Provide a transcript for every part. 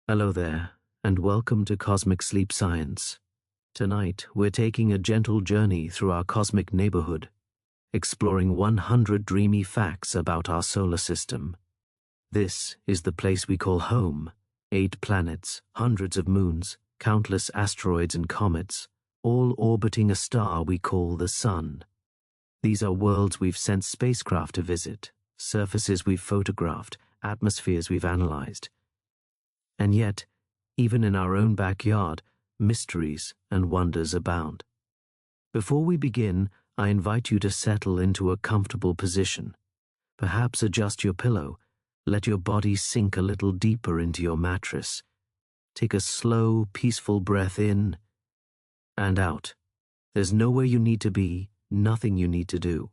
Hello there, and welcome to Cosmic Sleep Science. Tonight, we're taking a gentle journey through our cosmic neighborhood, exploring 100 dreamy facts about our solar system. This is the place we call home: 8 planets, hundreds of moons, countless asteroids and comets, all orbiting a star we call the Sun. These are worlds we've sent spacecraft to visit, surfaces we've photographed, atmospheres we've analyzed. And yet, even in our own backyard, mysteries and wonders abound. Before we begin, I invite you to settle into a comfortable position. Perhaps adjust your pillow, let your body sink a little deeper into your mattress. Take a slow, peaceful breath in and out. There's nowhere you need to be, nothing you need to do.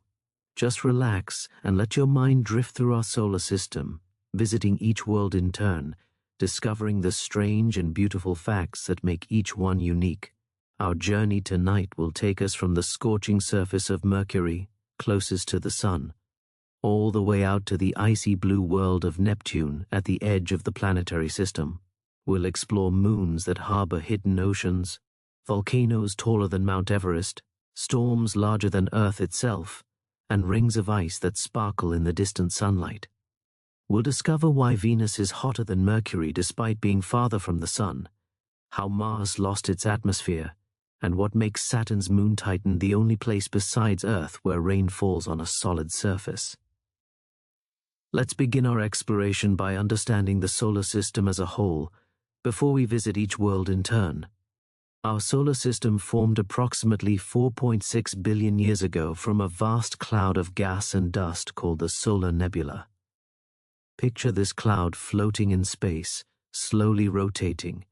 Just relax and let your mind drift through our solar system, visiting each world in turn, discovering the strange and beautiful facts that make each one unique. Our journey tonight will take us from the scorching surface of Mercury, closest to the Sun, all the way out to the icy blue world of Neptune at the edge of the planetary system. We'll explore moons that harbor hidden oceans, volcanoes taller than Mount Everest, storms larger than Earth itself, and rings of ice that sparkle in the distant sunlight. We'll discover why Venus is hotter than Mercury despite being farther from the Sun, how Mars lost its atmosphere, and what makes Saturn's moon Titan the only place besides Earth where rain falls on a solid surface. Let's begin our exploration by understanding the solar system as a whole, before we visit each world in turn. Our solar system formed approximately 4.6 billion years ago from a vast cloud of gas and dust called the solar nebula. Picture this cloud floating in space, slowly rotating,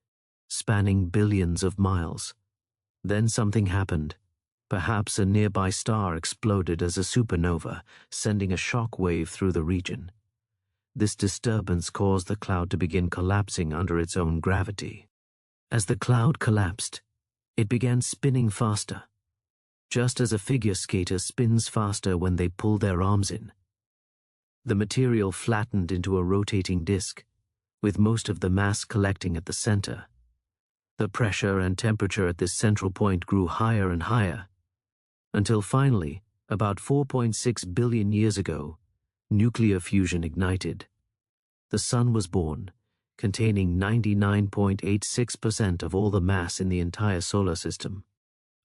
spanning billions of miles. Then something happened. Perhaps a nearby star exploded as a supernova, sending a shock wave through the region. This disturbance caused the cloud to begin collapsing under its own gravity. As the cloud collapsed, it began spinning faster, just as a figure skater spins faster when they pull their arms in. The material flattened into a rotating disk, with most of the mass collecting at the center. The pressure and temperature at this central point grew higher and higher, until finally, about 4.6 billion years ago, nuclear fusion ignited. The Sun was born, containing 99.86% of all the mass in the entire solar system.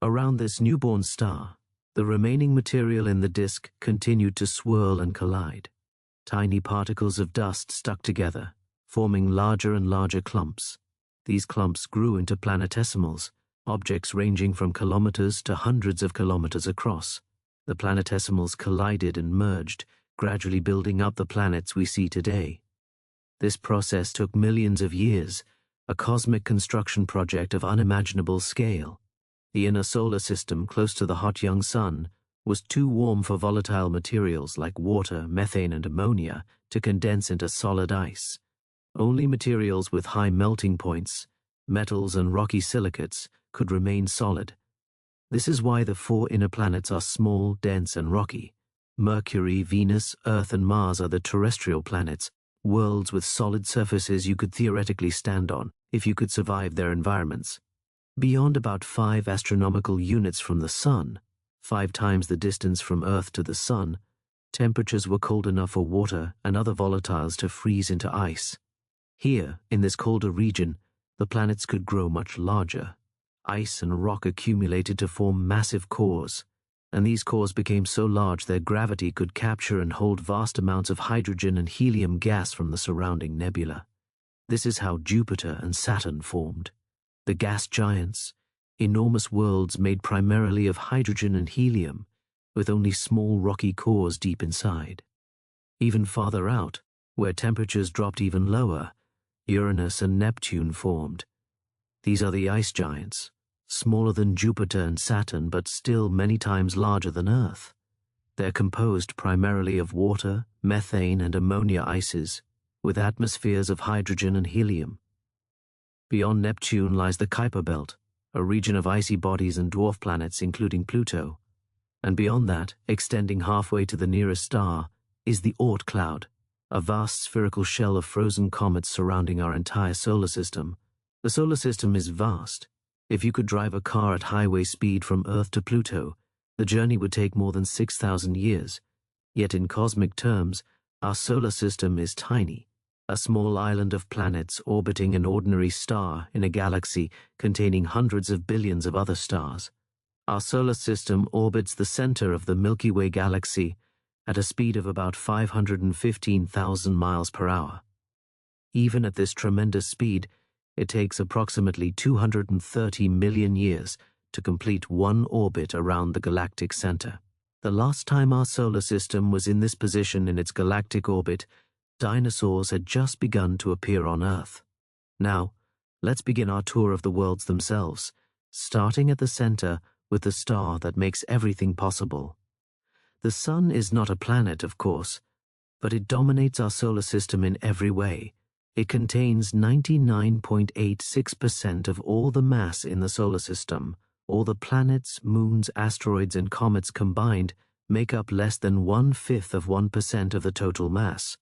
Around this newborn star, the remaining material in the disk continued to swirl and collide. Tiny particles of dust stuck together, forming larger and larger clumps. These clumps grew into planetesimals, objects ranging from kilometers to hundreds of kilometers across. The planetesimals collided and merged, gradually building up the planets we see today. This process took millions of years, a cosmic construction project of unimaginable scale. The inner solar system, close to the hot young Sun, was too warm for volatile materials like water, methane, and ammonia to condense into solid ice. Only materials with high melting points, metals and rocky silicates, could remain solid. This is why the 4 inner planets are small, dense, and rocky. Mercury, Venus, Earth, and Mars are the terrestrial planets, worlds with solid surfaces you could theoretically stand on if you could survive their environments. Beyond about 5 astronomical units from the Sun, 5 times the distance from Earth to the Sun, temperatures were cold enough for water and other volatiles to freeze into ice. Here, in this colder region, the planets could grow much larger. Ice and rock accumulated to form massive cores, and these cores became so large their gravity could capture and hold vast amounts of hydrogen and helium gas from the surrounding nebula. This is how Jupiter and Saturn formed. The gas giants, enormous worlds made primarily of hydrogen and helium, with only small rocky cores deep inside. Even farther out, where temperatures dropped even lower, Uranus and Neptune formed. These are the ice giants, smaller than Jupiter and Saturn but still many times larger than Earth. They're composed primarily of water, methane, and ammonia ices, with atmospheres of hydrogen and helium. Beyond Neptune lies the Kuiper Belt, a region of icy bodies and dwarf planets including Pluto, and beyond that, extending halfway to the nearest star, is the Oort cloud, a vast spherical shell of frozen comets surrounding our entire solar system. The solar system is vast. If you could drive a car at highway speed from Earth to Pluto, the journey would take more than 6,000 years. Yet in cosmic terms, our solar system is tiny, a small island of planets orbiting an ordinary star in a galaxy containing hundreds of billions of other stars. Our solar system orbits the center of the Milky Way galaxy at a speed of about 515,000 miles per hour. Even at this tremendous speed, it takes approximately 230 million years to complete one orbit around the galactic center. The last time our solar system was in this position in its galactic orbit, dinosaurs had just begun to appear on Earth. Now, let's begin our tour of the worlds themselves, starting at the center with the star that makes everything possible. The Sun is not a planet, of course, but it dominates our solar system in every way. It contains 99.86% of all the mass in the solar system. All the planets, moons, asteroids, and comets combined make up less than 1/5 of 1% of the total mass.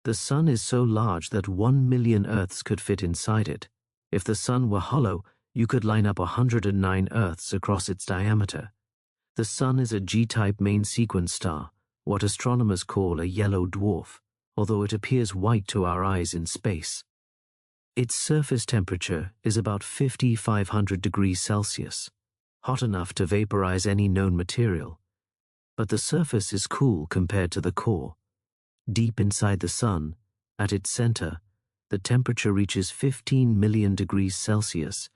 The Sun is so large that 1 million Earths could fit inside it. If the Sun were hollow, you could line up 109 Earths across its diameter. The Sun is a G-type main sequence star, what astronomers call a yellow dwarf, although it appears white to our eyes in space. Its surface temperature is about 5,500 degrees Celsius, hot enough to vaporize any known material. But the surface is cool compared to the core. Deep inside the Sun, at its center, the temperature reaches 15 million degrees Celsius,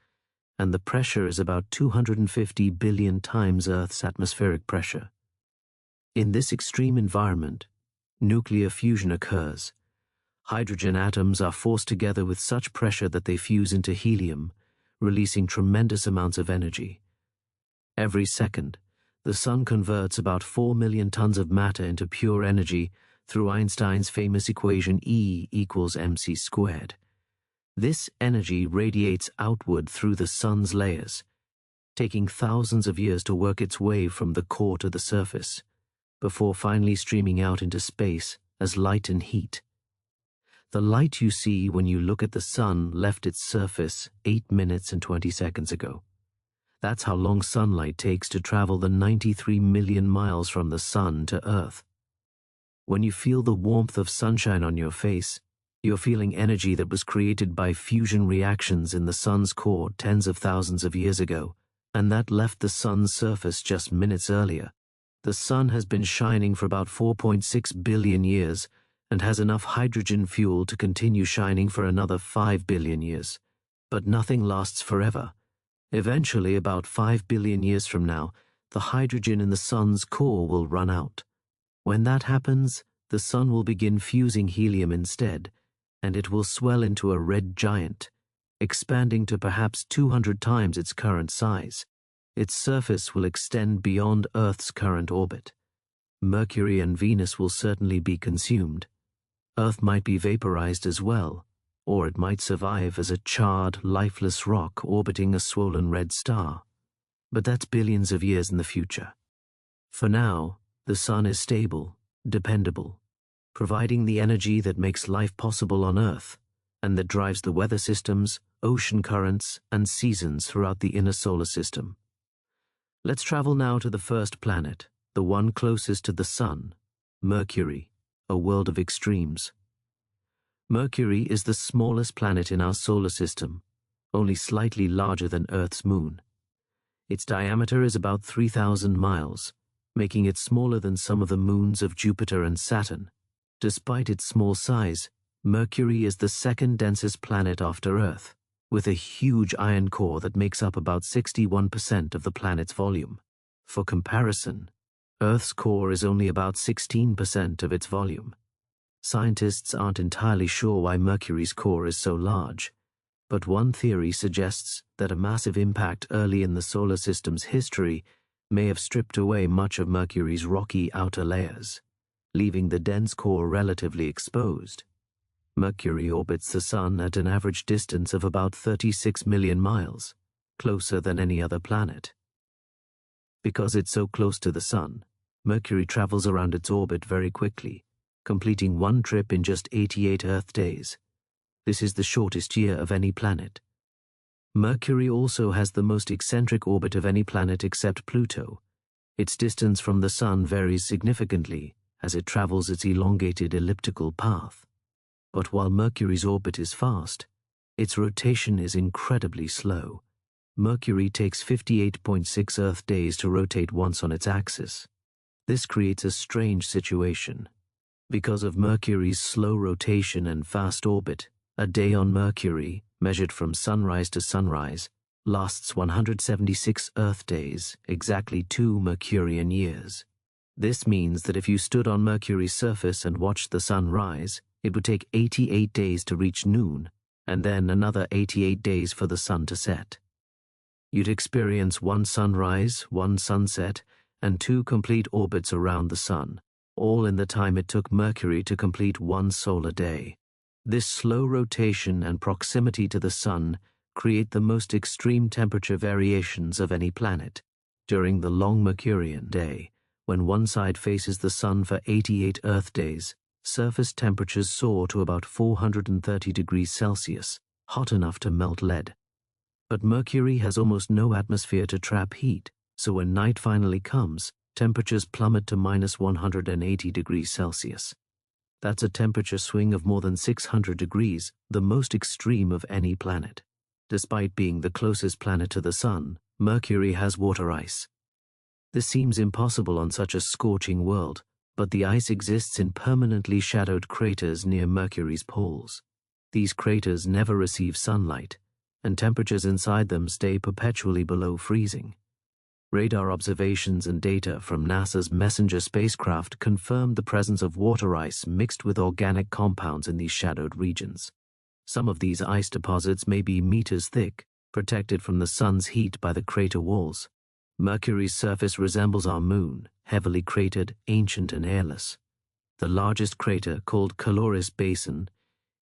and the pressure is about 250 billion times Earth's atmospheric pressure. In this extreme environment, nuclear fusion occurs. Hydrogen atoms are forced together with such pressure that they fuse into helium, releasing tremendous amounts of energy. Every second, the Sun converts about 4 million tons of matter into pure energy through Einstein's famous equation E equals mc squared. This energy radiates outward through the Sun's layers, taking thousands of years to work its way from the core to the surface, before finally streaming out into space as light and heat. The light you see when you look at the Sun left its surface 8 minutes and 20 seconds ago. That's how long sunlight takes to travel the 93 million miles from the Sun to Earth. When you feel the warmth of sunshine on your face, you're feeling energy that was created by fusion reactions in the Sun's core tens of thousands of years ago, and that left the Sun's surface just minutes earlier. The Sun has been shining for about 4.6 billion years and has enough hydrogen fuel to continue shining for another 5 billion years. But nothing lasts forever. Eventually, about 5 billion years from now, the hydrogen in the Sun's core will run out. When that happens, the Sun will begin fusing helium instead, and it will swell into a red giant, expanding to perhaps 200 times its current size. Its surface will extend beyond Earth's current orbit. Mercury and Venus will certainly be consumed. Earth might be vaporized as well, or it might survive as a charred, lifeless rock orbiting a swollen red star. But that's billions of years in the future. For now, the Sun is stable, dependable, providing the energy that makes life possible on Earth, and that drives the weather systems, ocean currents, and seasons throughout the inner solar system. Let's travel now to the first planet, the one closest to the Sun, Mercury, a world of extremes. Mercury is the smallest planet in our solar system, only slightly larger than Earth's moon. Its diameter is about 3,000 miles, making it smaller than some of the moons of Jupiter and Saturn. Despite its small size, Mercury is the second densest planet after Earth, with a huge iron core that makes up about 61% of the planet's volume. For comparison, Earth's core is only about 16% of its volume. Scientists aren't entirely sure why Mercury's core is so large, but one theory suggests that a massive impact early in the solar system's history may have stripped away much of Mercury's rocky outer layers, leaving the dense core relatively exposed. Mercury orbits the Sun at an average distance of about 36 million miles, closer than any other planet. Because it's so close to the Sun, Mercury travels around its orbit very quickly, completing one trip in just 88 Earth days. This is the shortest year of any planet. Mercury also has the most eccentric orbit of any planet except Pluto. Its distance from the Sun varies significantly as it travels its elongated elliptical path. But while Mercury's orbit is fast, its rotation is incredibly slow. Mercury takes 58.6 Earth days to rotate once on its axis. This creates a strange situation. Because of Mercury's slow rotation and fast orbit, a day on Mercury, measured from sunrise to sunrise, lasts 176 Earth days, exactly 2 Mercurian years. This means that if you stood on Mercury's surface and watched the sun rise, it would take 88 days to reach noon, and then another 88 days for the sun to set. You'd experience one sunrise, one sunset, and 2 complete orbits around the sun, all in the time it took Mercury to complete one solar day. This slow rotation and proximity to the sun create the most extreme temperature variations of any planet. During the long Mercurian day, when one side faces the sun for 88 Earth days, surface temperatures soar to about 430 degrees Celsius, hot enough to melt lead. But Mercury has almost no atmosphere to trap heat, so when night finally comes, temperatures plummet to minus 180 degrees Celsius. That's a temperature swing of more than 600 degrees, the most extreme of any planet. Despite being the closest planet to the Sun, Mercury has water ice. This seems impossible on such a scorching world, but the ice exists in permanently shadowed craters near Mercury's poles. These craters never receive sunlight, and temperatures inside them stay perpetually below freezing. Radar observations and data from NASA's Messenger spacecraft confirmed the presence of water ice mixed with organic compounds in these shadowed regions. Some of these ice deposits may be meters thick, protected from the sun's heat by the crater walls. Mercury's surface resembles our moon, heavily cratered, ancient and airless. The largest crater, called Caloris Basin,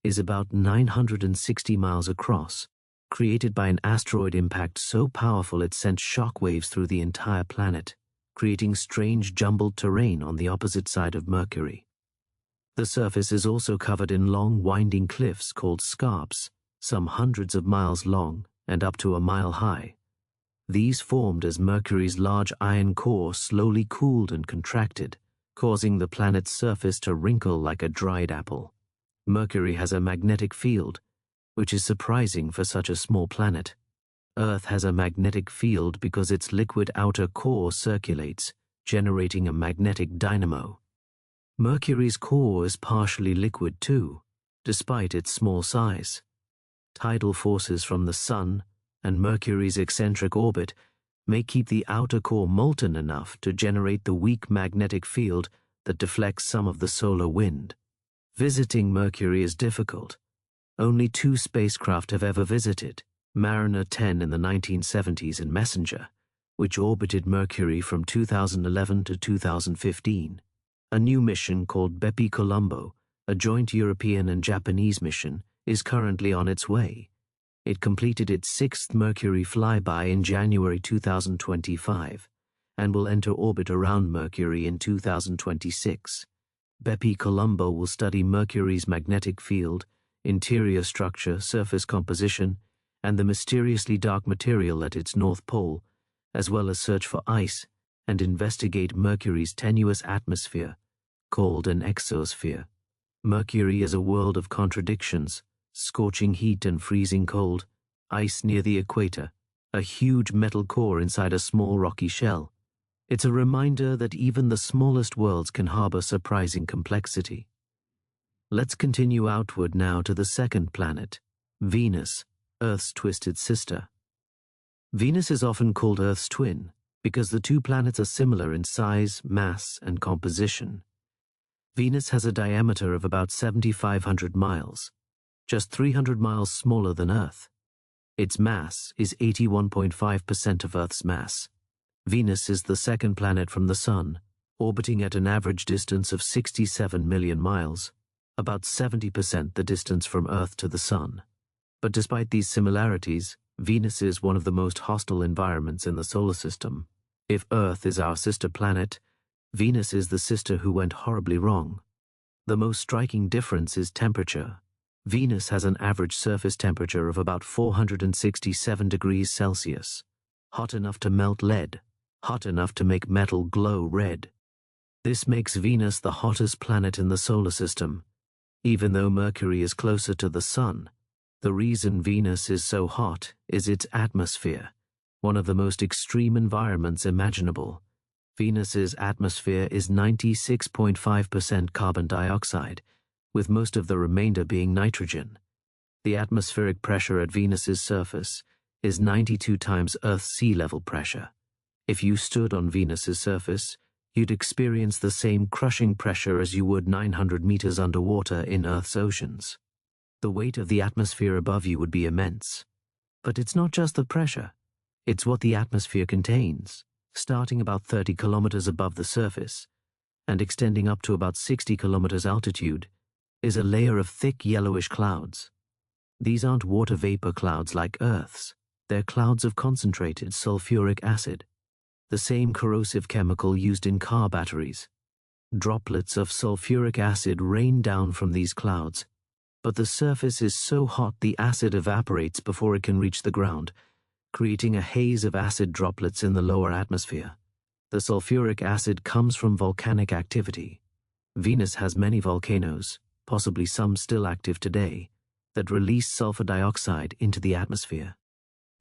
is about 960 miles across, created by an asteroid impact so powerful it sent shock waves through the entire planet, creating strange jumbled terrain on the opposite side of Mercury. The surface is also covered in long winding cliffs called scarps, some hundreds of miles long and up to a mile high. These formed as Mercury's large iron core slowly cooled and contracted, causing the planet's surface to wrinkle like a dried apple. Mercury has a magnetic field, which is surprising for such a small planet. Earth has a magnetic field because its liquid outer core circulates, generating a magnetic dynamo. Mercury's core is partially liquid too, despite its small size. Tidal forces from the Sun and Mercury's eccentric orbit may keep the outer core molten enough to generate the weak magnetic field that deflects some of the solar wind. Visiting Mercury is difficult. Only 2 spacecraft have ever visited, Mariner 10 in the 1970s and Messenger, which orbited Mercury from 2011 to 2015. A new mission called Bepi-Colombo, a joint European and Japanese mission, is currently on its way. It completed its 6th Mercury flyby in January 2025 and will enter orbit around Mercury in 2026. Bepi-Colombo will study Mercury's magnetic field, interior structure, surface composition, and the mysteriously dark material at its north pole, as well as search for ice and investigate Mercury's tenuous atmosphere, called an exosphere. Mercury is a world of contradictions: scorching heat and freezing cold, ice near the equator, a huge metal core inside a small rocky shell. It's a reminder that even the smallest worlds can harbor surprising complexity. Let's continue outward now to the second planet, Venus, Earth's twisted sister. Venus is often called Earth's twin because the 2 planets are similar in size, mass, and composition. Venus has a diameter of about 7,500 miles, just 300 miles smaller than Earth. Its mass is 81.5% of Earth's mass. Venus is the second planet from the Sun, orbiting at an average distance of 67 million miles, about 70% the distance from Earth to the Sun. But despite these similarities, Venus is one of the most hostile environments in the solar system. If Earth is our sister planet, Venus is the sister who went horribly wrong. The most striking difference is temperature. Venus has an average surface temperature of about 467 degrees Celsius, hot enough to melt lead, hot enough to make metal glow red. This makes Venus the hottest planet in the solar system. Even though Mercury is closer to the Sun, the reason Venus is so hot is its atmosphere, one of the most extreme environments imaginable. Venus's atmosphere is 96.5% carbon dioxide, with most of the remainder being nitrogen. The atmospheric pressure at Venus's surface is 92 times Earth's sea level pressure. If you stood on Venus's surface, you'd experience the same crushing pressure as you would 900 meters underwater in Earth's oceans. The weight of the atmosphere above you would be immense. But it's not just the pressure, it's what the atmosphere contains. Starting about 30 kilometers above the surface and extending up to about 60 kilometers altitude is a layer of thick yellowish clouds. These aren't water vapor clouds like Earth's, they're clouds of concentrated sulfuric acid, the same corrosive chemical used in car batteries. Droplets of sulfuric acid rain down from these clouds, but the surface is so hot the acid evaporates before it can reach the ground, creating a haze of acid droplets in the lower atmosphere. The sulfuric acid comes from volcanic activity. Venus has many volcanoes, possibly some still active today, that release sulfur dioxide into the atmosphere.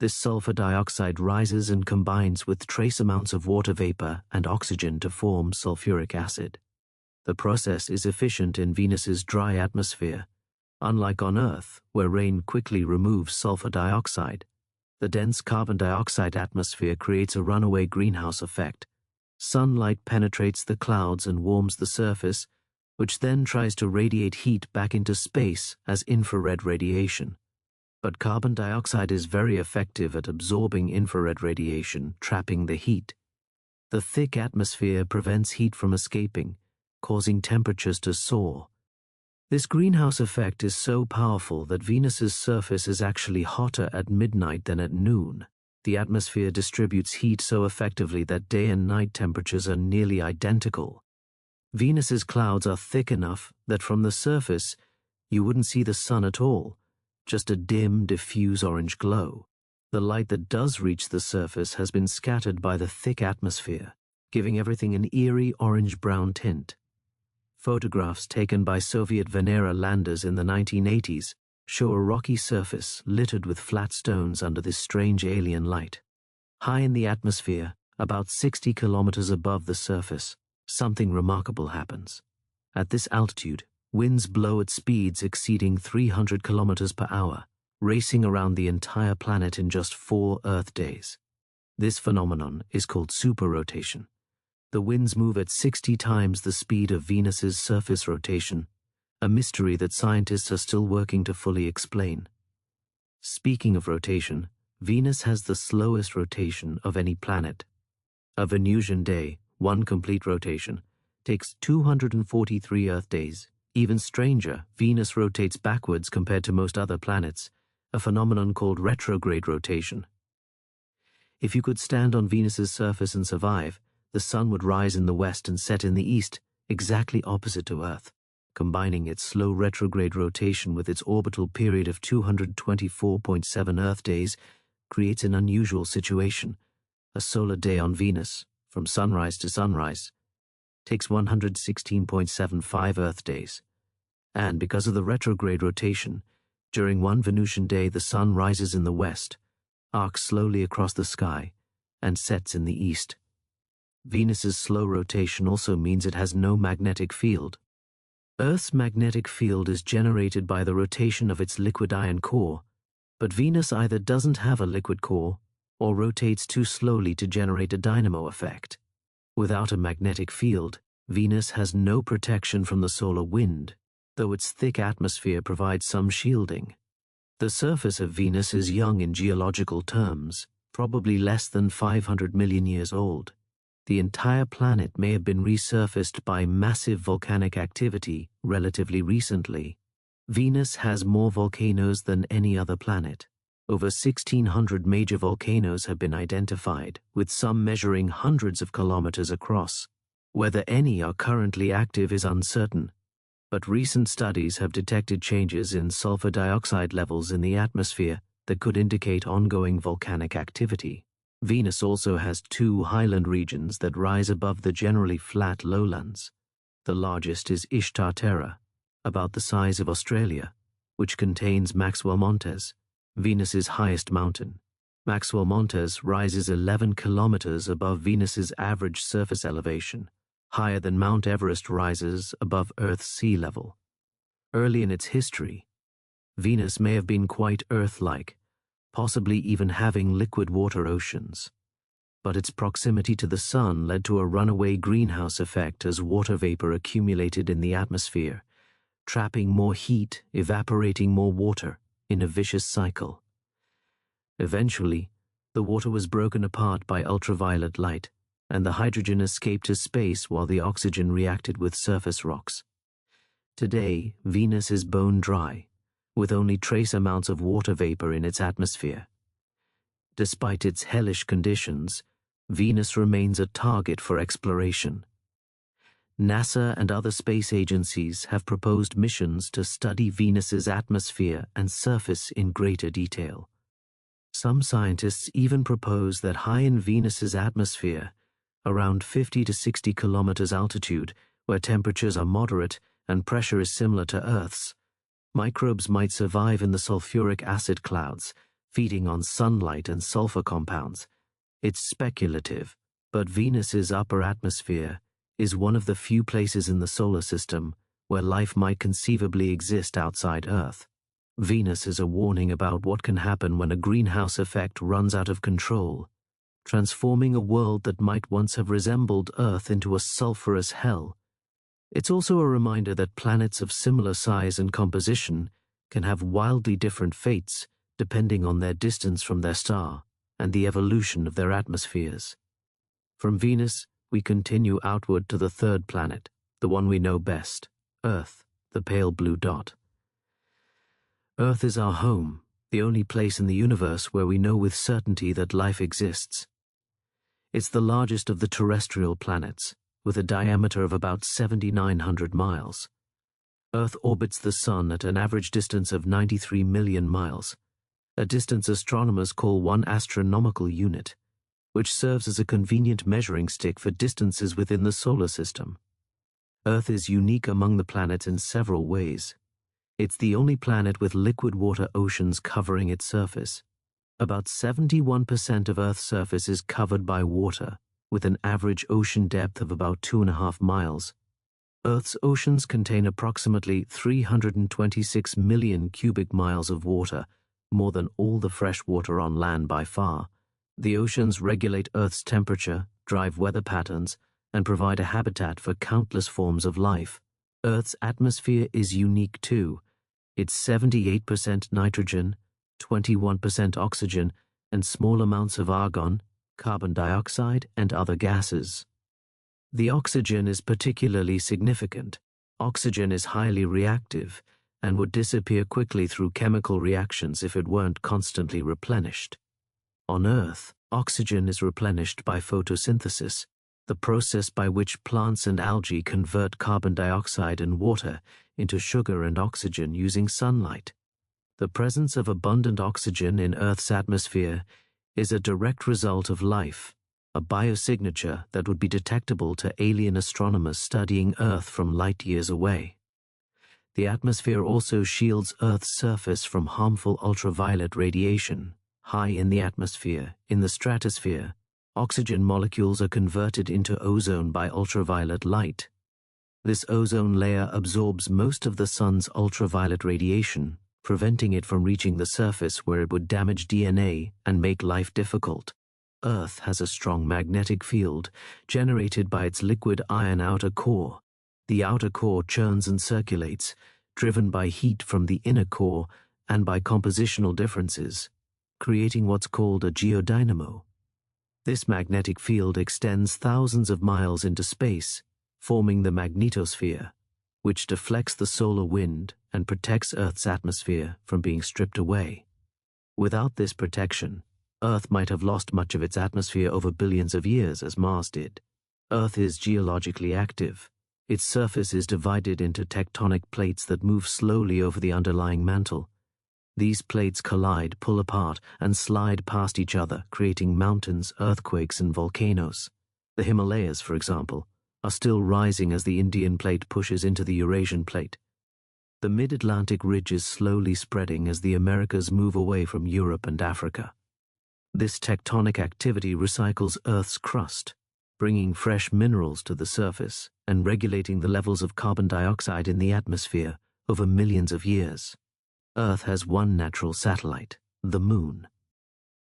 This sulfur dioxide rises and combines with trace amounts of water vapor and oxygen to form sulfuric acid. The process is efficient in Venus's dry atmosphere. Unlike on Earth, where rain quickly removes sulfur dioxide, the dense carbon dioxide atmosphere creates a runaway greenhouse effect. Sunlight penetrates the clouds and warms the surface, which then tries to radiate heat back into space as infrared radiation. But carbon dioxide is very effective at absorbing infrared radiation, trapping the heat. The thick atmosphere prevents heat from escaping, causing temperatures to soar. This greenhouse effect is so powerful that Venus's surface is actually hotter at midnight than at noon. The atmosphere distributes heat so effectively that day and night temperatures are nearly identical. Venus's clouds are thick enough that from the surface you wouldn't see the sun at all, just a dim, diffuse orange glow. The light that does reach the surface has been scattered by the thick atmosphere, giving everything an eerie orange-brown tint. Photographs taken by Soviet Venera landers in the 1980s show a rocky surface littered with flat stones under this strange alien light. High in the atmosphere, about 60 kilometers above the surface, something remarkable happens. At this altitude, winds blow at speeds exceeding 300 kilometers per hour, racing around the entire planet in just 4 Earth days. This phenomenon is called superrotation. The winds move at 60 times the speed of Venus's surface rotation, a mystery that scientists are still working to fully explain. Speaking of rotation, Venus has the slowest rotation of any planet. A Venusian day, one complete rotation, takes 243 Earth days. Even stranger, Venus rotates backwards compared to most other planets, a phenomenon called retrograde rotation. If you could stand on Venus's surface and survive, the sun would rise in the west and set in the east, exactly opposite to Earth. Combining its slow retrograde rotation with its orbital period of 224.7 Earth days creates an unusual situation. A solar day on Venus, from sunrise to sunrise, takes 116.75 Earth days. And because of the retrograde rotation, during one Venusian day the sun rises in the west, arcs slowly across the sky, and sets in the east. Venus's slow rotation also means it has no magnetic field. Earth's magnetic field is generated by the rotation of its liquid iron core, but Venus either doesn't have a liquid core or rotates too slowly to generate a dynamo effect. Without a magnetic field, Venus has no protection from the solar wind, though its thick atmosphere provides some shielding. The surface of Venus is young in geological terms, probably less than 500 million years old. The entire planet may have been resurfaced by massive volcanic activity relatively recently. Venus has more volcanoes than any other planet. Over 1,600 major volcanoes have been identified, with some measuring hundreds of kilometers across. Whether any are currently active is uncertain. but recent studies have detected changes in sulfur dioxide levels in the atmosphere that could indicate ongoing volcanic activity. Venus also has two highland regions that rise above the generally flat lowlands. The largest is Ishtar Terra, about the size of Australia, which contains Maxwell Montes, Venus's highest mountain. Maxwell Montes rises 11 kilometers above Venus's average surface elevation, higher than Mount Everest rises above Earth's sea level. Early in its history, Venus may have been quite Earth-like, possibly even having liquid water oceans. But its proximity to the Sun led to a runaway greenhouse effect as water vapor accumulated in the atmosphere, trapping more heat, evaporating more water, in a vicious cycle. Eventually, the water was broken apart by ultraviolet light, and the hydrogen escaped to space while the oxygen reacted with surface rocks. Today, Venus is bone dry, with only trace amounts of water vapor in its atmosphere. Despite its hellish conditions, Venus remains a target for exploration. NASA and other space agencies have proposed missions to study Venus's atmosphere and surface in greater detail. Some scientists even propose that high in Venus's atmosphere, around 50 to 60 kilometers altitude, where temperatures are moderate and pressure is similar to Earth's, microbes might survive in the sulfuric acid clouds, feeding on sunlight and sulfur compounds. It's speculative, but Venus's upper atmosphere is one of the few places in the solar system where life might conceivably exist outside Earth. Venus is a warning about what can happen when a greenhouse effect runs out of control, transforming a world that might once have resembled Earth into a sulfurous hell. It's also a reminder that planets of similar size and composition can have wildly different fates depending on their distance from their star and the evolution of their atmospheres. From Venus, we continue outward to the third planet, the one we know best, Earth, the pale blue dot. Earth is our home, the only place in the universe where we know with certainty that life exists. It's the largest of the terrestrial planets, with a diameter of about 7,900 miles. Earth orbits the Sun at an average distance of 93 million miles, a distance astronomers call one astronomical unit, which serves as a convenient measuring stick for distances within the solar system. Earth is unique among the planets in several ways. It's the only planet with liquid water oceans covering its surface. About 71% of Earth's surface is covered by water, with an average ocean depth of about 2.5 miles. Earth's oceans contain approximately 326 million cubic miles of water, more than all the fresh water on land by far. The oceans regulate Earth's temperature, drive weather patterns, and provide a habitat for countless forms of life. Earth's atmosphere is unique too. It's 78% nitrogen, 21% oxygen, and small amounts of argon, carbon dioxide, and other gases. The oxygen is particularly significant. Oxygen is highly reactive and would disappear quickly through chemical reactions if it weren't constantly replenished. On Earth, oxygen is replenished by photosynthesis, the process by which plants and algae convert carbon dioxide and water into sugar and oxygen using sunlight. The presence of abundant oxygen in Earth's atmosphere is a direct result of life, a biosignature that would be detectable to alien astronomers studying Earth from light years away. The atmosphere also shields Earth's surface from harmful ultraviolet radiation. High in the atmosphere, in the stratosphere, oxygen molecules are converted into ozone by ultraviolet light. This ozone layer absorbs most of the sun's ultraviolet radiation, preventing it from reaching the surface where it would damage DNA and make life difficult. Earth has a strong magnetic field generated by its liquid iron outer core. The outer core churns and circulates, driven by heat from the inner core and by compositional differences, creating what's called a geodynamo. This magnetic field extends thousands of miles into space, forming the magnetosphere, which deflects the solar wind and protects Earth's atmosphere from being stripped away. Without this protection, Earth might have lost much of its atmosphere over billions of years as Mars did. Earth is geologically active. Its surface is divided into tectonic plates that move slowly over the underlying mantle. These plates collide, pull apart, and slide past each other, creating mountains, earthquakes, and volcanoes. The Himalayas, for example, are still rising as the Indian plate pushes into the Eurasian plate. The mid-Atlantic ridge is slowly spreading as the Americas move away from Europe and Africa. This tectonic activity recycles Earth's crust, bringing fresh minerals to the surface and regulating the levels of carbon dioxide in the atmosphere over millions of years. Earth has one natural satellite, the Moon.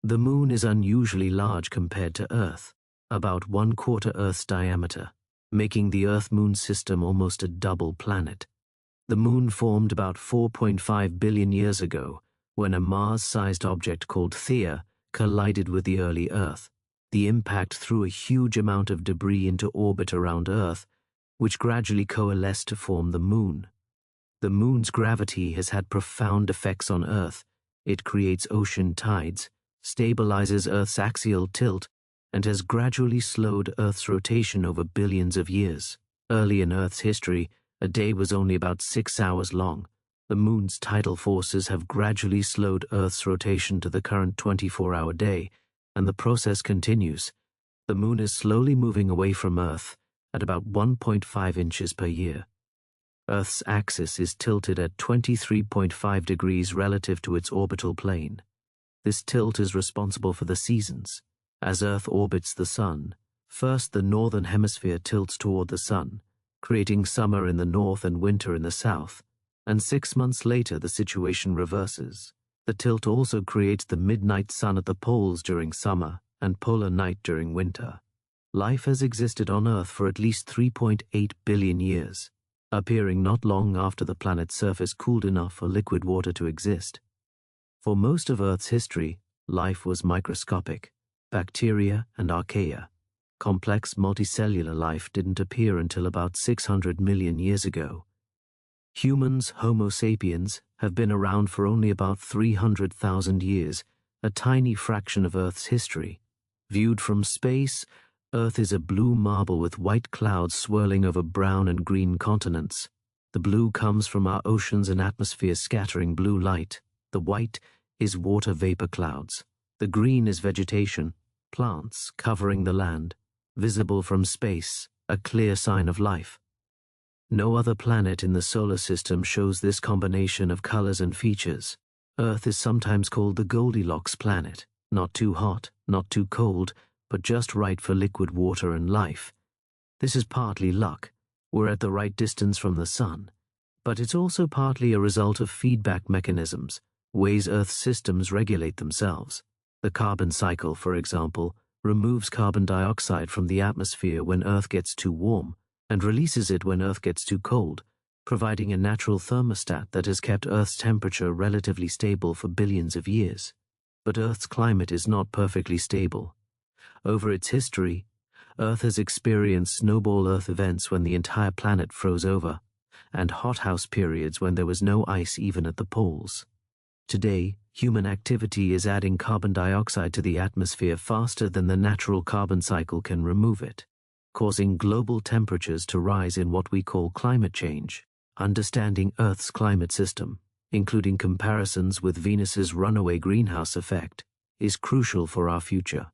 The Moon is unusually large compared to Earth, about 1/4 Earth's diameter, making the Earth-Moon system almost a double planet. The Moon formed about 4.5 billion years ago when a Mars-sized object called Theia collided with the early Earth. The impact threw a huge amount of debris into orbit around Earth, which gradually coalesced to form the Moon. The Moon's gravity has had profound effects on Earth. It creates ocean tides, stabilizes Earth's axial tilt, and has gradually slowed Earth's rotation over billions of years. Early in Earth's history, a day was only about 6 hours long. The Moon's tidal forces have gradually slowed Earth's rotation to the current 24-hour day, and the process continues. The Moon is slowly moving away from Earth at about 1.5 inches per year. Earth's axis is tilted at 23.5 degrees relative to its orbital plane. This tilt is responsible for the seasons. As Earth orbits the Sun, first the northern hemisphere tilts toward the Sun, creating summer in the north and winter in the south, and 6 months later the situation reverses. The tilt also creates the midnight sun at the poles during summer and polar night during winter. Life has existed on Earth for at least 3.8 billion years, appearing not long after the planet's surface cooled enough for liquid water to exist. For most of Earth's history, life was microscopic. Bacteria and archaea. Complex multicellular life didn't appear until about 600 million years ago. Humans, Homo sapiens, have been around for only about 300,000 years, a tiny fraction of Earth's history. Viewed from space, Earth is a blue marble with white clouds swirling over brown and green continents. The blue comes from our oceans and atmospheres scattering blue light. The white is water vapor clouds. The green is vegetation, plants covering the land, visible from space, a clear sign of life. No other planet in the solar system shows this combination of colors and features. Earth is sometimes called the Goldilocks planet, not too hot, not too cold, but just right for liquid water and life. This is partly luck. We're at the right distance from the sun. But it's also partly a result of feedback mechanisms, ways Earth's systems regulate themselves. The carbon cycle, for example, removes carbon dioxide from the atmosphere when Earth gets too warm and releases it when Earth gets too cold, providing a natural thermostat that has kept Earth's temperature relatively stable for billions of years. But Earth's climate is not perfectly stable. Over its history, Earth has experienced snowball Earth events when the entire planet froze over, and hothouse periods when there was no ice even at the poles. Today, human activity is adding carbon dioxide to the atmosphere faster than the natural carbon cycle can remove it, causing global temperatures to rise in what we call climate change. Understanding Earth's climate system, including comparisons with Venus's runaway greenhouse effect, is crucial for our future.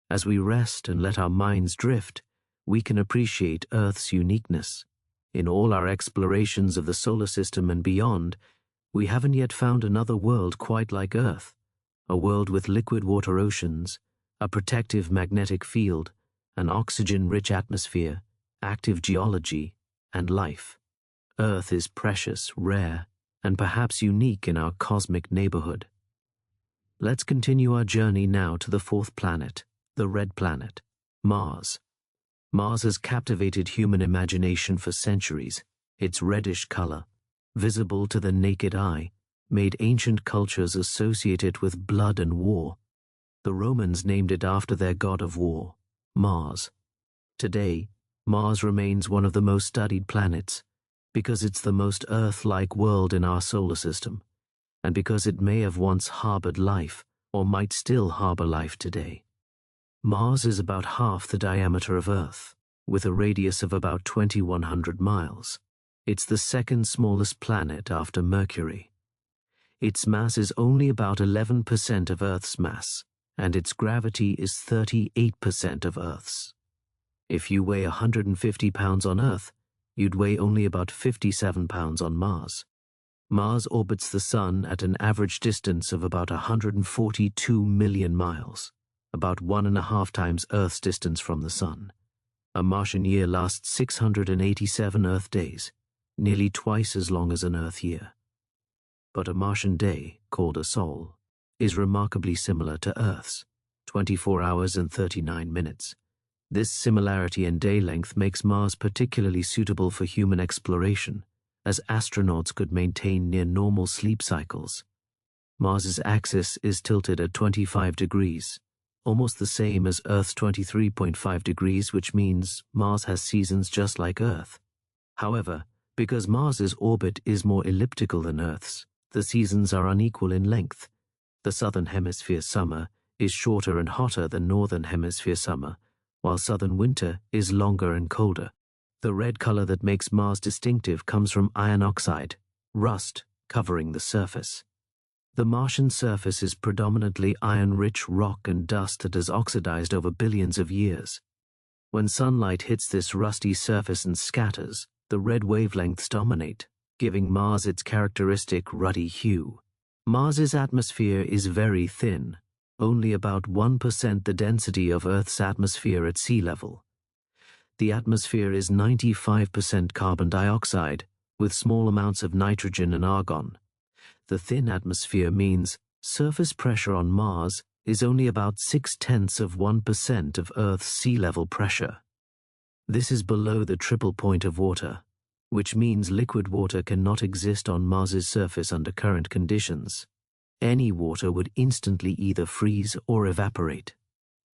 As we rest and let our minds drift, we can appreciate Earth's uniqueness. In all our explorations of the solar system and beyond, we haven't yet found another world quite like Earth, a world with liquid water oceans, a protective magnetic field, an oxygen-rich atmosphere, active geology, and life. Earth is precious, rare, and perhaps unique in our cosmic neighborhood. Let's continue our journey now to the fourth planet, the red planet, Mars. Mars has captivated human imagination for centuries. Its reddish color, visible to the naked eye, made ancient cultures associate it with blood and war. The Romans named it after their god of war, Mars. Today, Mars remains one of the most studied planets because it's the most Earth-like world in our solar system, and because it may have once harbored life or might still harbor life today. Mars is about half the diameter of Earth. with a radius of about 2,100 miles. It's the second smallest planet after Mercury. Its mass is only about 11% of Earth's mass, and its gravity is 38% of Earth's. If you weigh 150 pounds on Earth, you'd weigh only about 57 pounds on Mars. Mars orbits the Sun at an average distance of about 142 million miles, about 1.5 times Earth's distance from the Sun. A Martian year lasts 687 Earth days, nearly twice as long as an Earth year. But a Martian day, called a sol, is remarkably similar to Earth's, 24 hours and 39 minutes. This similarity in day length makes Mars particularly suitable for human exploration, as astronauts could maintain near normal sleep cycles. Mars's axis is tilted at 25 degrees, almost the same as Earth's 23.5 degrees, which means Mars has seasons just like Earth. However, because Mars's orbit is more elliptical than Earth's, the seasons are unequal in length. The southern hemisphere summer is shorter and hotter than northern hemisphere summer, while southern winter is longer and colder. The red color that makes Mars distinctive comes from iron oxide, rust, covering the surface. The Martian surface is predominantly iron-rich rock and dust that has oxidized over billions of years. When sunlight hits this rusty surface and scatters, the red wavelengths dominate, giving Mars its characteristic ruddy hue. Mars's atmosphere is very thin, only about 1% the density of Earth's atmosphere at sea level. The atmosphere is 95% carbon dioxide, with small amounts of nitrogen and argon. The thin atmosphere means surface pressure on Mars is only about 0.6% of Earth's sea level pressure. This is below the triple point of water, which means liquid water cannot exist on Mars's surface under current conditions. Any water would instantly either freeze or evaporate.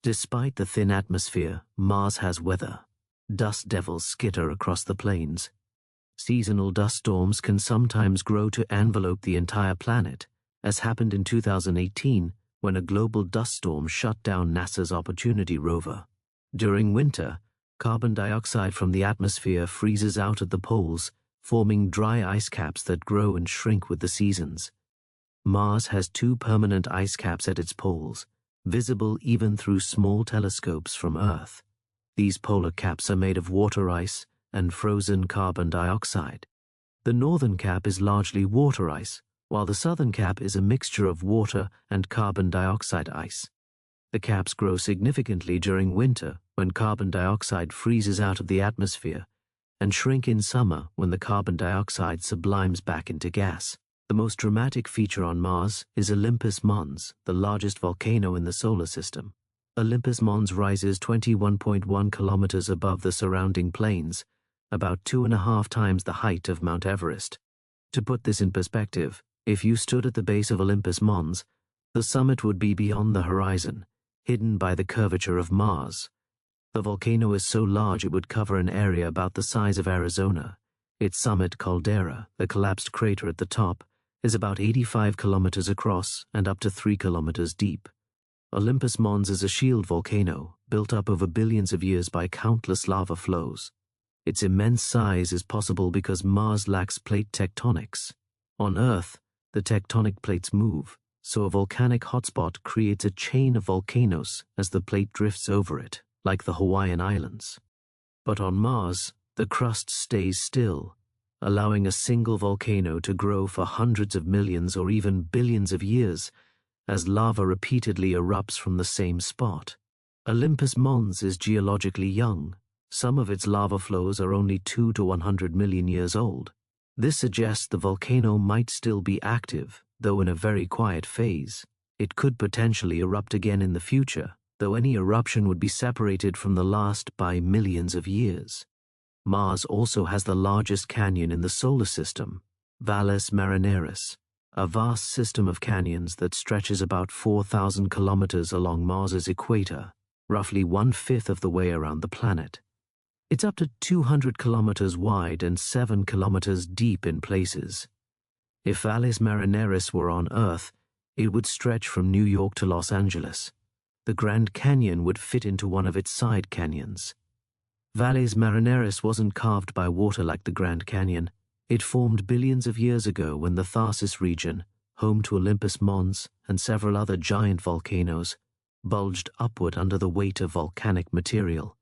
Despite the thin atmosphere, Mars has weather. Dust devils skitter across the plains. Seasonal dust storms can sometimes grow to envelope the entire planet, as happened in 2018 when a global dust storm shut down NASA's Opportunity rover. During winter, carbon dioxide from the atmosphere freezes out at the poles, forming dry ice caps that grow and shrink with the seasons. Mars has 2 permanent ice caps at its poles, visible even through small telescopes from Earth. These polar caps are made of water ice and frozen carbon dioxide. The northern cap is largely water ice, while the southern cap is a mixture of water and carbon dioxide ice. The caps grow significantly during winter when carbon dioxide freezes out of the atmosphere, and shrink in summer when the carbon dioxide sublimes back into gas. The most dramatic feature on Mars is Olympus Mons, the largest volcano in the solar system. Olympus Mons rises 21.1 kilometers above the surrounding plains, about 2.5 times the height of Mount Everest. To put this in perspective, if you stood at the base of Olympus Mons, the summit would be beyond the horizon, hidden by the curvature of Mars. The volcano is so large it would cover an area about the size of Arizona. Its summit caldera, the collapsed crater at the top, is about 85 kilometers across and up to 3 kilometers deep. Olympus Mons is a shield volcano built up over billions of years by countless lava flows. Its immense size is possible because Mars lacks plate tectonics. On Earth, the tectonic plates move, so a volcanic hotspot creates a chain of volcanoes as the plate drifts over it, like the Hawaiian Islands. But on Mars, the crust stays still, allowing a single volcano to grow for hundreds of millions or even billions of years as lava repeatedly erupts from the same spot. Olympus Mons is geologically young. Some of its lava flows are only 2 to 100 million years old. This suggests the volcano might still be active, though in a very quiet phase. It could potentially erupt again in the future, though any eruption would be separated from the last by millions of years. Mars also has the largest canyon in the solar system, Valles Marineris, a vast system of canyons that stretches about 4,000 kilometers along Mars's equator, roughly 1/5 of the way around the planet. It's up to 200 kilometers wide and 7 kilometers deep in places. If Valles Marineris were on Earth, it would stretch from New York to Los Angeles. The Grand Canyon would fit into one of its side canyons. Valles Marineris wasn't carved by water like the Grand Canyon. It formed billions of years ago when the Tharsis region, home to Olympus Mons and several other giant volcanoes, bulged upward under the weight of volcanic material.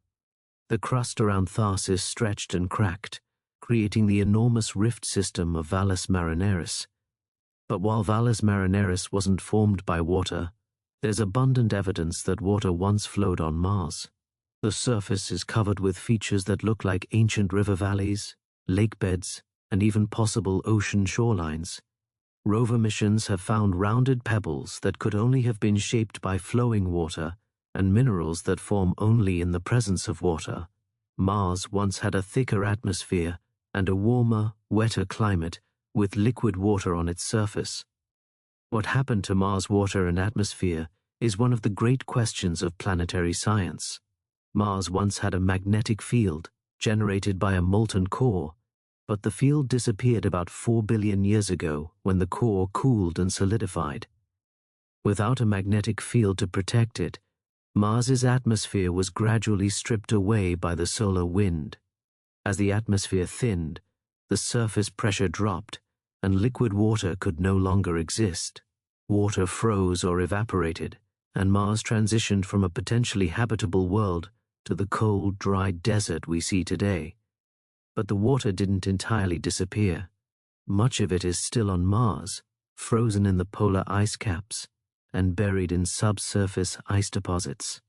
The crust around Tharsis stretched and cracked, creating the enormous rift system of Valles Marineris. But while Valles Marineris wasn't formed by water, there's abundant evidence that water once flowed on Mars. The surface is covered with features that look like ancient river valleys, lake beds, and even possible ocean shorelines. Rover missions have found rounded pebbles that could only have been shaped by flowing water and minerals that form only in the presence of water. Mars once had a thicker atmosphere and a warmer, wetter climate with liquid water on its surface. What happened to Mars' water and atmosphere is one of the great questions of planetary science. Mars once had a magnetic field generated by a molten core, but the field disappeared about 4 billion years ago when the core cooled and solidified. Without a magnetic field to protect it, Mars's atmosphere was gradually stripped away by the solar wind. As the atmosphere thinned, the surface pressure dropped, and liquid water could no longer exist. Water froze or evaporated, and Mars transitioned from a potentially habitable world to the cold, dry desert we see today. But the water didn't entirely disappear. Much of it is still on Mars, frozen in the polar ice caps and buried in subsurface ice deposits.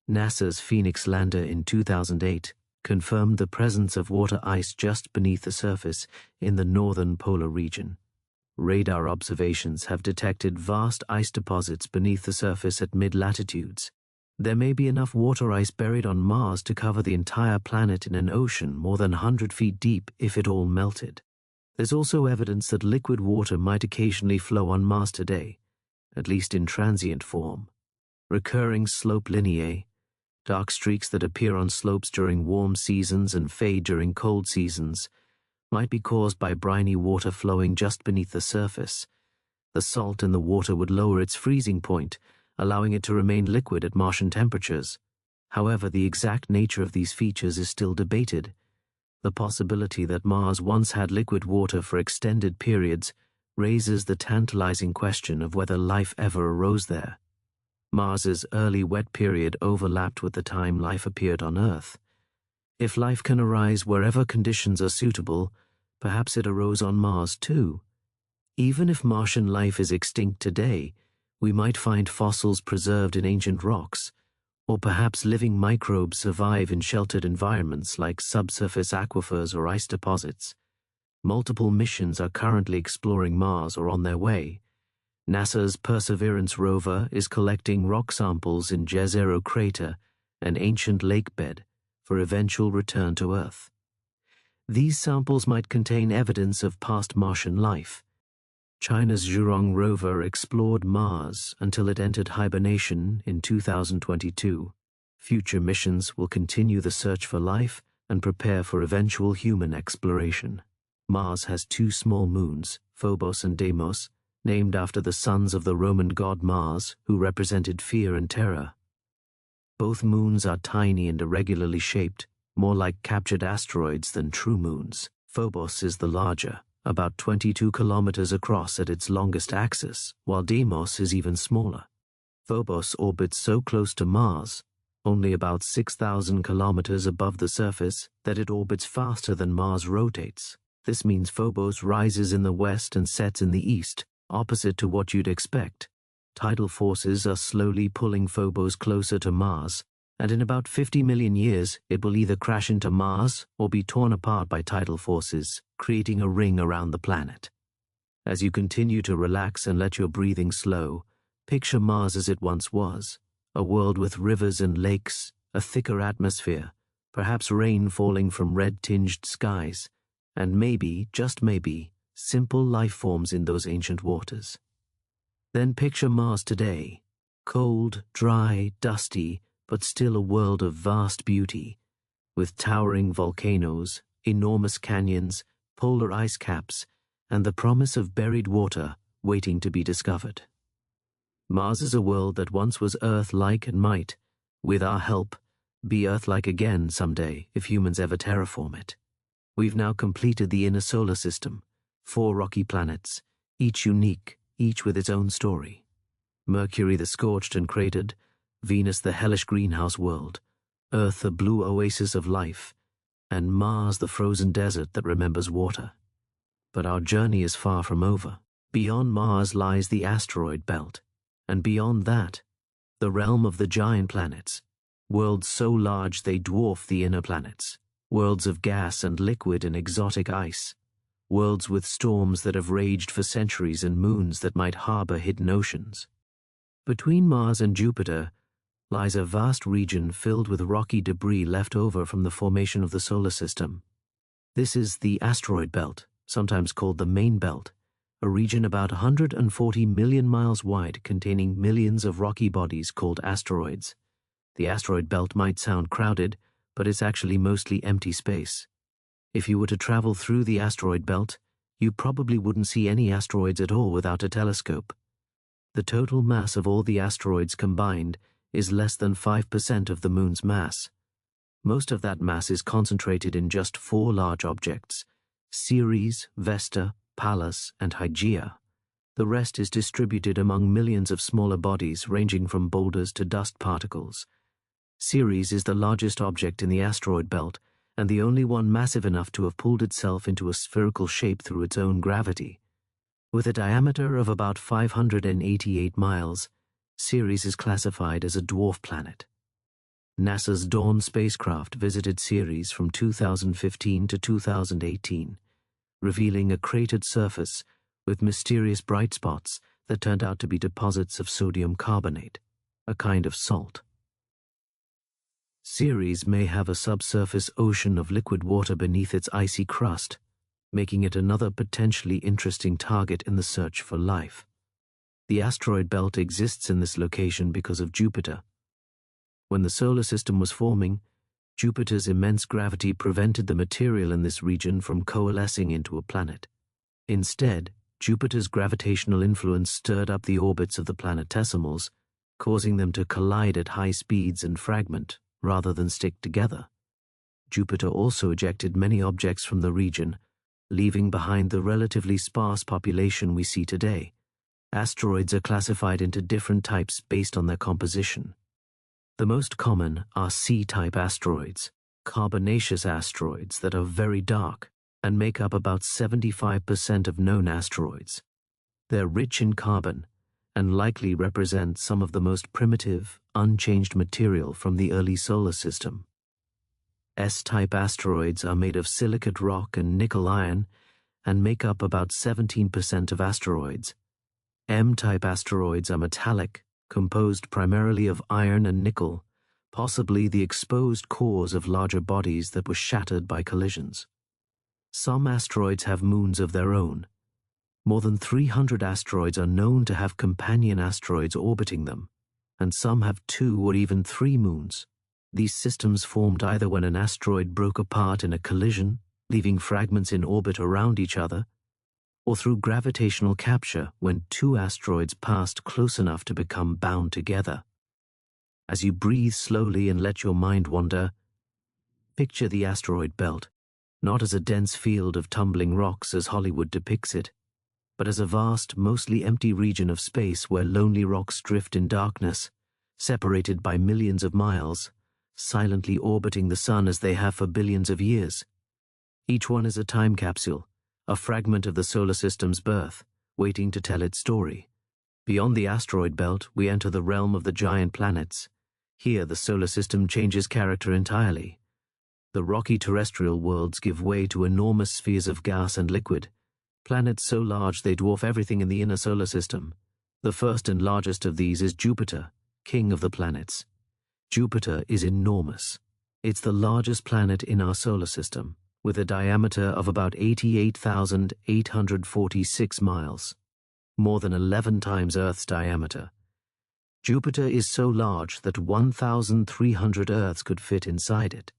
NASA's Phoenix lander in 2008 confirmed the presence of water ice just beneath the surface in the northern polar region. Radar observations have detected vast ice deposits beneath the surface at mid-latitudes. There may be enough water ice buried on Mars to cover the entire planet in an ocean more than 100 feet deep if it all melted. There's also evidence that liquid water might occasionally flow on Mars today, at least in transient form. Recurring slope lineae, dark streaks that appear on slopes during warm seasons and fade during cold seasons, might be caused by briny water flowing just beneath the surface. The salt in the water would lower its freezing point, allowing it to remain liquid at Martian temperatures. However, the exact nature of these features is still debated. The possibility that Mars once had liquid water for extended periods raises the tantalizing question of whether life ever arose there. Mars's early wet period overlapped with the time life appeared on Earth. If life can arise wherever conditions are suitable, perhaps it arose on Mars too. Even if Martian life is extinct today, we might find fossils preserved in ancient rocks, or perhaps living microbes survive in sheltered environments like subsurface aquifers or ice deposits. Multiple missions are currently exploring Mars or on their way. NASA's Perseverance rover is collecting rock samples in Jezero crater, an ancient lake bed, for eventual return to Earth. These samples might contain evidence of past Martian life. China's Zhurong rover explored Mars until it entered hibernation in 2022. Future missions will continue the search for life and prepare for eventual human exploration. Mars has 2 small moons, Phobos and Deimos, named after the sons of the Roman god Mars, who represented fear and terror. Both moons are tiny and irregularly shaped, more like captured asteroids than true moons. Phobos is the larger, about 22 kilometers across at its longest axis, while Deimos is even smaller. Phobos orbits so close to Mars, only about 6,000 kilometers above the surface, that it orbits faster than Mars rotates. This means Phobos rises in the west and sets in the east, opposite to what you'd expect. Tidal forces are slowly pulling Phobos closer to Mars, and in about 50 million years it will either crash into Mars or be torn apart by tidal forces, creating a ring around the planet. As you continue to relax and let your breathing slow, picture Mars as it once was, a world with rivers and lakes, a thicker atmosphere, perhaps rain falling from red-tinged skies, and maybe, just maybe, simple life forms in those ancient waters. Then picture Mars today, cold, dry, dusty, but still a world of vast beauty, with towering volcanoes, enormous canyons, polar ice caps, and the promise of buried water waiting to be discovered. Mars is a world that once was Earth-like and might, with our help, be Earth-like again someday if humans ever terraform it. We've now completed the inner solar system, 4 rocky planets, each unique, each with its own story. Mercury the scorched and cratered, Venus the hellish greenhouse world, Earth the blue oasis of life, and Mars the frozen desert that remembers water. But our journey is far from over. Beyond Mars lies the asteroid belt, and beyond that, the realm of the giant planets, worlds so large they dwarf the inner planets, worlds of gas and liquid and exotic ice, worlds with storms that have raged for centuries and moons that might harbor hidden oceans. Between Mars and Jupiter lies a vast region filled with rocky debris left over from the formation of the solar system. This is the asteroid belt, sometimes called the main belt, a region about 140 million miles wide containing millions of rocky bodies called asteroids. The asteroid belt might sound crowded, but it's actually mostly empty space. If you were to travel through the asteroid belt, you probably wouldn't see any asteroids at all without a telescope. The total mass of all the asteroids combined is less than 5% of the Moon's mass. Most of that mass is concentrated in just 4 large objects: Ceres, Vesta, Pallas, and Hygeia. The rest is distributed among millions of smaller bodies ranging from boulders to dust particles. Ceres is the largest object in the asteroid belt and the only one massive enough to have pulled itself into a spherical shape through its own gravity. With a diameter of about 588 miles, Ceres is classified as a dwarf planet. NASA's Dawn spacecraft visited Ceres from 2015 to 2018, revealing a cratered surface with mysterious bright spots that turned out to be deposits of sodium carbonate, a kind of salt. Ceres may have a subsurface ocean of liquid water beneath its icy crust, making it another potentially interesting target in the search for life. The asteroid belt exists in this location because of Jupiter. When the solar system was forming, Jupiter's immense gravity prevented the material in this region from coalescing into a planet. Instead, Jupiter's gravitational influence stirred up the orbits of the planetesimals, causing them to collide at high speeds and fragment, rather than stick together. Jupiter also ejected many objects from the region, leaving behind the relatively sparse population we see today. Asteroids are classified into different types based on their composition. The most common are C-type asteroids, carbonaceous asteroids that are very dark and make up about 75% of known asteroids. They're rich in carbon and likely represent some of the most primitive, unchanged material from the early solar system. S-type asteroids are made of silicate rock and nickel iron and make up about 17% of asteroids. M-type asteroids are metallic, composed primarily of iron and nickel, possibly the exposed cores of larger bodies that were shattered by collisions. Some asteroids have moons of their own. More than 300 asteroids are known to have companion asteroids orbiting them, and some have 2 or even 3 moons. These systems formed either when an asteroid broke apart in a collision, leaving fragments in orbit around each other, or through gravitational capture when 2 asteroids passed close enough to become bound together. As you breathe slowly and let your mind wander, picture the asteroid belt, not as a dense field of tumbling rocks as Hollywood depicts it, but as a vast, mostly empty region of space where lonely rocks drift in darkness, separated by millions of miles, silently orbiting the sun as they have for billions of years. Each one is a time capsule, a fragment of the solar system's birth, waiting to tell its story. Beyond the asteroid belt, we enter the realm of the giant planets. Here, the solar system changes character entirely. The rocky terrestrial worlds give way to enormous spheres of gas and liquid, planets so large they dwarf everything in the inner solar system. The first and largest of these is Jupiter, king of the planets. Jupiter is enormous. It's the largest planet in our solar system, with a diameter of about 88,846 miles, more than 11 times Earth's diameter. Jupiter is so large that 1,300 Earths could fit inside it.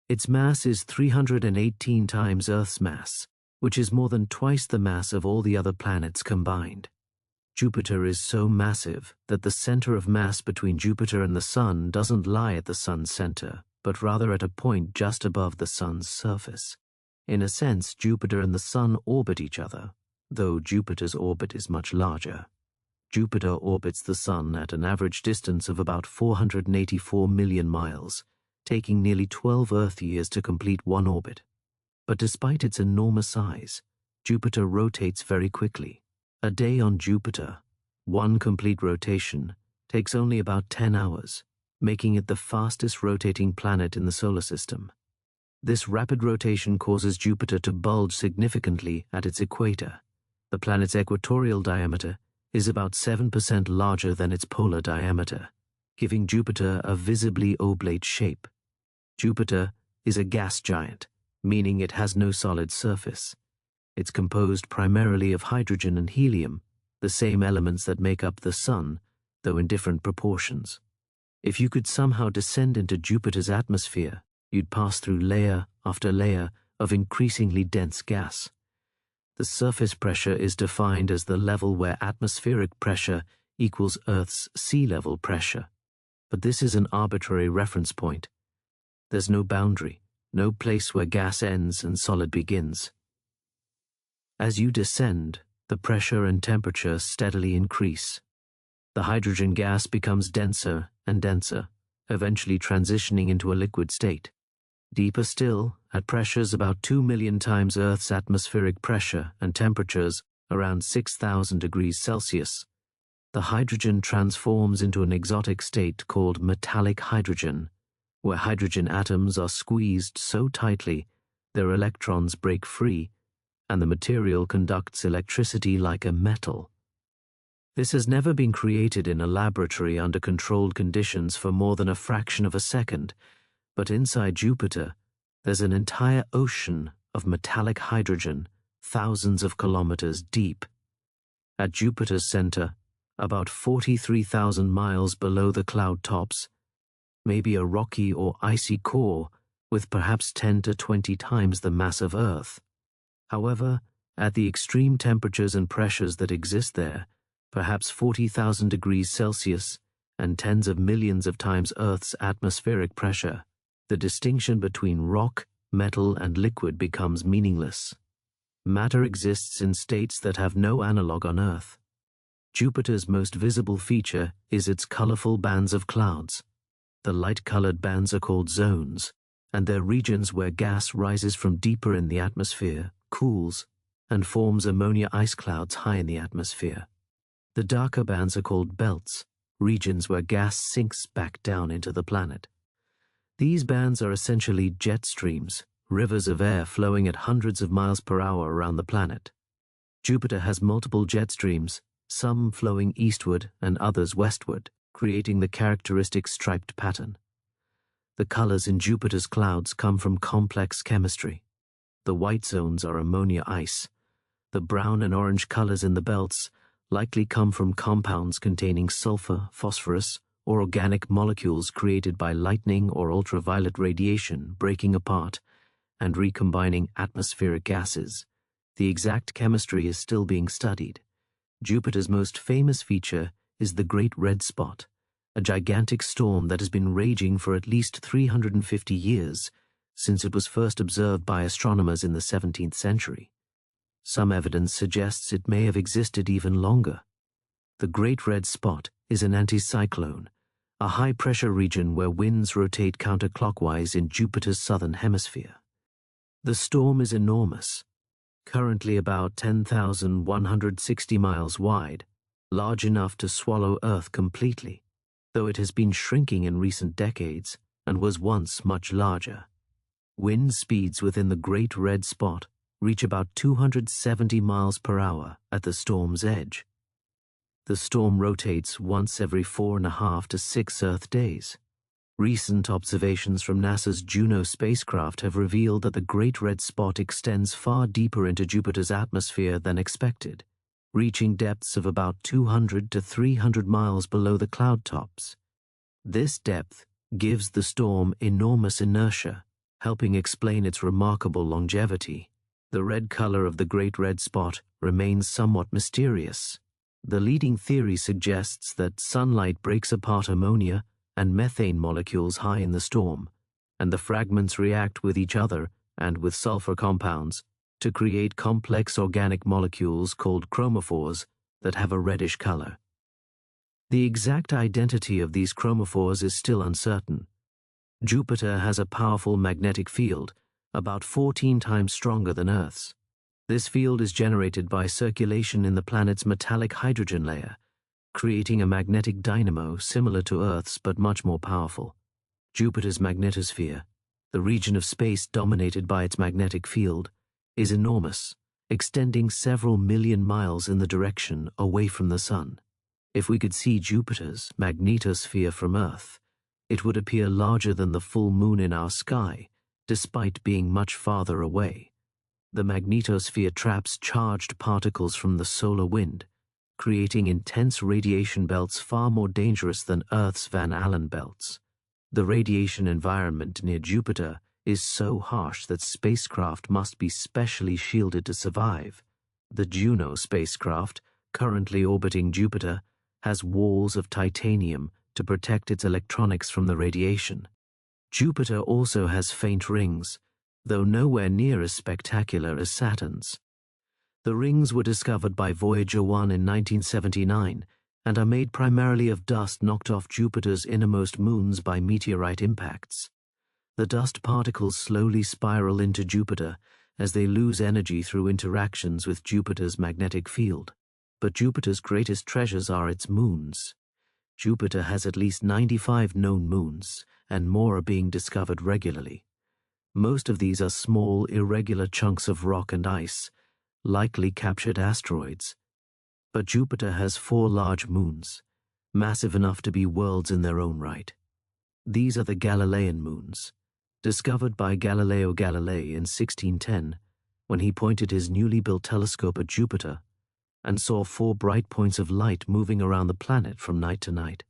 Its mass is 318 times Earth's mass, which is more than twice the mass of all the other planets combined. Jupiter is so massive that the center of mass between Jupiter and the Sun doesn't lie at the Sun's center, but rather at a point just above the Sun's surface. In a sense, Jupiter and the Sun orbit each other, though Jupiter's orbit is much larger. Jupiter orbits the Sun at an average distance of about 484 million miles, taking nearly 12 Earth years to complete one orbit. But despite its enormous size, Jupiter rotates very quickly. A day on Jupiter, one complete rotation, takes only about 10 hours, making it the fastest rotating planet in the solar system. This rapid rotation causes Jupiter to bulge significantly at its equator. The planet's equatorial diameter is about 7% larger than its polar diameter, giving Jupiter a visibly oblate shape. Jupiter is a gas giant, meaning it has no solid surface. It's composed primarily of hydrogen and helium, the same elements that make up the Sun, though in different proportions. If you could somehow descend into Jupiter's atmosphere, you'd pass through layer after layer of increasingly dense gas. The surface pressure is defined as the level where atmospheric pressure equals Earth's sea level pressure. But this is an arbitrary reference point. There's no boundary, no place where gas ends and solid begins. As you descend, the pressure and temperature steadily increase. The hydrogen gas becomes denser and denser, eventually transitioning into a liquid state. Deeper still, at pressures about 2 million times Earth's atmospheric pressure and temperatures around 6,000 degrees Celsius, the hydrogen transforms into an exotic state called metallic hydrogen, where hydrogen atoms are squeezed so tightly their electrons break free, and the material conducts electricity like a metal. This has never been created in a laboratory under controlled conditions for more than a fraction of a second, but inside Jupiter, there's an entire ocean of metallic hydrogen, thousands of kilometers deep. At Jupiter's center, about 43,000 miles below the cloud tops, may be a rocky or icy core with perhaps 10 to 20 times the mass of Earth. However, at the extreme temperatures and pressures that exist there, perhaps 40,000 degrees Celsius and tens of millions of times Earth's atmospheric pressure, the distinction between rock, metal, and liquid becomes meaningless. Matter exists in states that have no analog on Earth. Jupiter's most visible feature is its colorful bands of clouds. The light-colored bands are called zones, and they're regions where gas rises from deeper in the atmosphere, cools, and forms ammonia ice clouds high in the atmosphere. The darker bands are called belts, regions where gas sinks back down into the planet. These bands are essentially jet streams, rivers of air flowing at hundreds of miles per hour around the planet. Jupiter has multiple jet streams, some flowing eastward and others westward, creating the characteristic striped pattern. The colors in Jupiter's clouds come from complex chemistry. The white zones are ammonia ice. The brown and orange colors in the belts likely come from compounds containing sulfur, phosphorus, or organic molecules created by lightning or ultraviolet radiation breaking apart and recombining atmospheric gases. The exact chemistry is still being studied. Jupiter's most famous feature is the Great Red Spot, a gigantic storm that has been raging for at least 350 years, since it was first observed by astronomers in the 17th century. Some evidence suggests it may have existed even longer. The Great Red Spot is an anticyclone, a high-pressure region where winds rotate counterclockwise in Jupiter's southern hemisphere. The storm is enormous, currently about 10,160 miles wide, large enough to swallow Earth completely, though it has been shrinking in recent decades and was once much larger. Wind speeds within the Great Red Spot reach about 270 miles per hour at the storm's edge. The storm rotates once every 4.5 to 6 Earth days. Recent observations from NASA's Juno spacecraft have revealed that the Great Red Spot extends far deeper into Jupiter's atmosphere than expected, reaching depths of about 200 to 300 miles below the cloud tops. This depth gives the storm enormous inertia, helping explain its remarkable longevity. The red color of the Great Red Spot remains somewhat mysterious. The leading theory suggests that sunlight breaks apart ammonia and methane molecules high in the storm, and the fragments react with each other and with sulfur compounds to create complex organic molecules called chromophores that have a reddish color. The exact identity of these chromophores is still uncertain. Jupiter has a powerful magnetic field, about 14 times stronger than Earth's. This field is generated by circulation in the planet's metallic hydrogen layer, creating a magnetic dynamo similar to Earth's but much more powerful. Jupiter's magnetosphere, the region of space dominated by its magnetic field, is enormous, extending several million miles in the direction away from the Sun. If we could see Jupiter's magnetosphere from Earth, it would appear larger than the full moon in our sky, despite being much farther away. The magnetosphere traps charged particles from the solar wind, creating intense radiation belts far more dangerous than Earth's Van Allen belts. The radiation environment near Jupiter is so harsh that spacecraft must be specially shielded to survive. The Juno spacecraft, currently orbiting Jupiter, has walls of titanium to protect its electronics from the radiation. Jupiter also has faint rings, though nowhere near as spectacular as Saturn's. The rings were discovered by Voyager 1 in 1979 and are made primarily of dust knocked off Jupiter's innermost moons by meteorite impacts. The dust particles slowly spiral into Jupiter as they lose energy through interactions with Jupiter's magnetic field. But Jupiter's greatest treasures are its moons. Jupiter has at least 95 known moons, and more are being discovered regularly. Most of these are small, irregular chunks of rock and ice, likely captured asteroids. But Jupiter has 4 large moons, massive enough to be worlds in their own right. These are the Galilean moons, discovered by Galileo Galilei in 1610, when he pointed his newly built telescope at Jupiter and saw 4 bright points of light moving around the planet from night to night.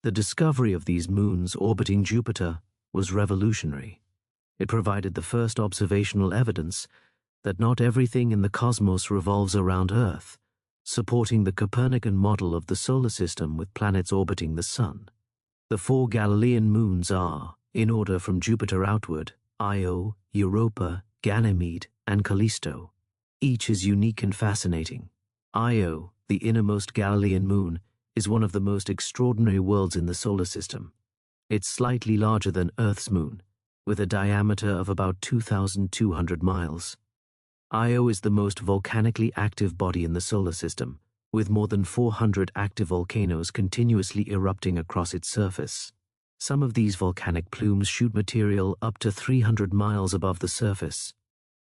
The discovery of these moons orbiting Jupiter was revolutionary. It provided the first observational evidence that not everything in the cosmos revolves around Earth, supporting the Copernican model of the solar system with planets orbiting the Sun. The 4 Galilean moons are, in order from Jupiter outward, Io, Europa, Ganymede, and Callisto. Each is unique and fascinating. Io, the innermost Galilean moon, is one of the most extraordinary worlds in the solar system. It's slightly larger than Earth's moon, with a diameter of about 2,200 miles. Io is the most volcanically active body in the solar system, with more than 400 active volcanoes continuously erupting across its surface. Some of these volcanic plumes shoot material up to 300 miles above the surface.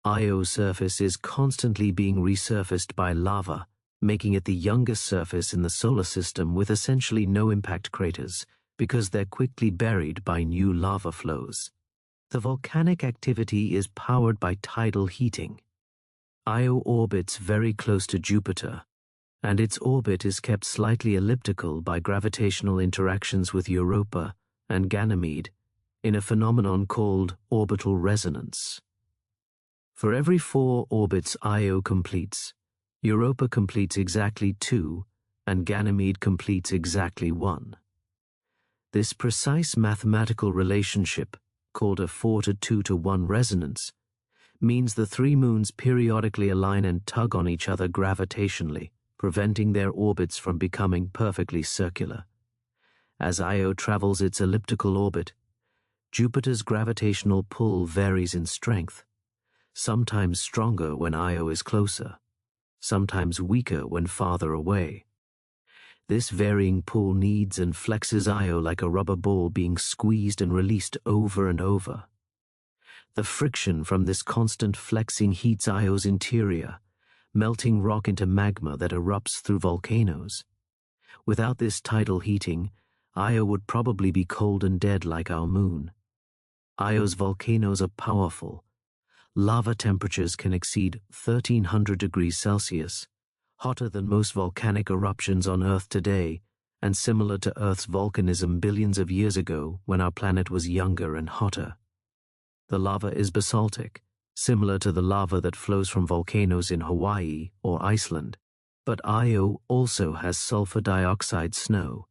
Io's surface is constantly being resurfaced by lava, making it the youngest surface in the solar system with essentially no impact craters, because they're quickly buried by new lava flows. The volcanic activity is powered by tidal heating. Io orbits very close to Jupiter, and its orbit is kept slightly elliptical by gravitational interactions with Europa and Ganymede in a phenomenon called orbital resonance. For every 4 orbits Io completes, Europa completes exactly 2, and Ganymede completes exactly 1. This precise mathematical relationship, called a 4-to-2-to-1 resonance, means the 3 moons periodically align and tug on each other gravitationally, preventing their orbits from becoming perfectly circular. As Io travels its elliptical orbit, Jupiter's gravitational pull varies in strength, sometimes stronger when Io is closer, sometimes weaker when farther away. This varying pull kneads and flexes Io like a rubber ball being squeezed and released over and over. The friction from this constant flexing heats Io's interior, melting rock into magma that erupts through volcanoes. Without this tidal heating, Io would probably be cold and dead like our moon. Io's volcanoes are powerful. Lava temperatures can exceed 1,300 degrees Celsius, hotter than most volcanic eruptions on Earth today, and similar to Earth's volcanism billions of years ago when our planet was younger and hotter. The lava is basaltic, similar to the lava that flows from volcanoes in Hawaii or Iceland, But Io also has sulfur dioxide snow,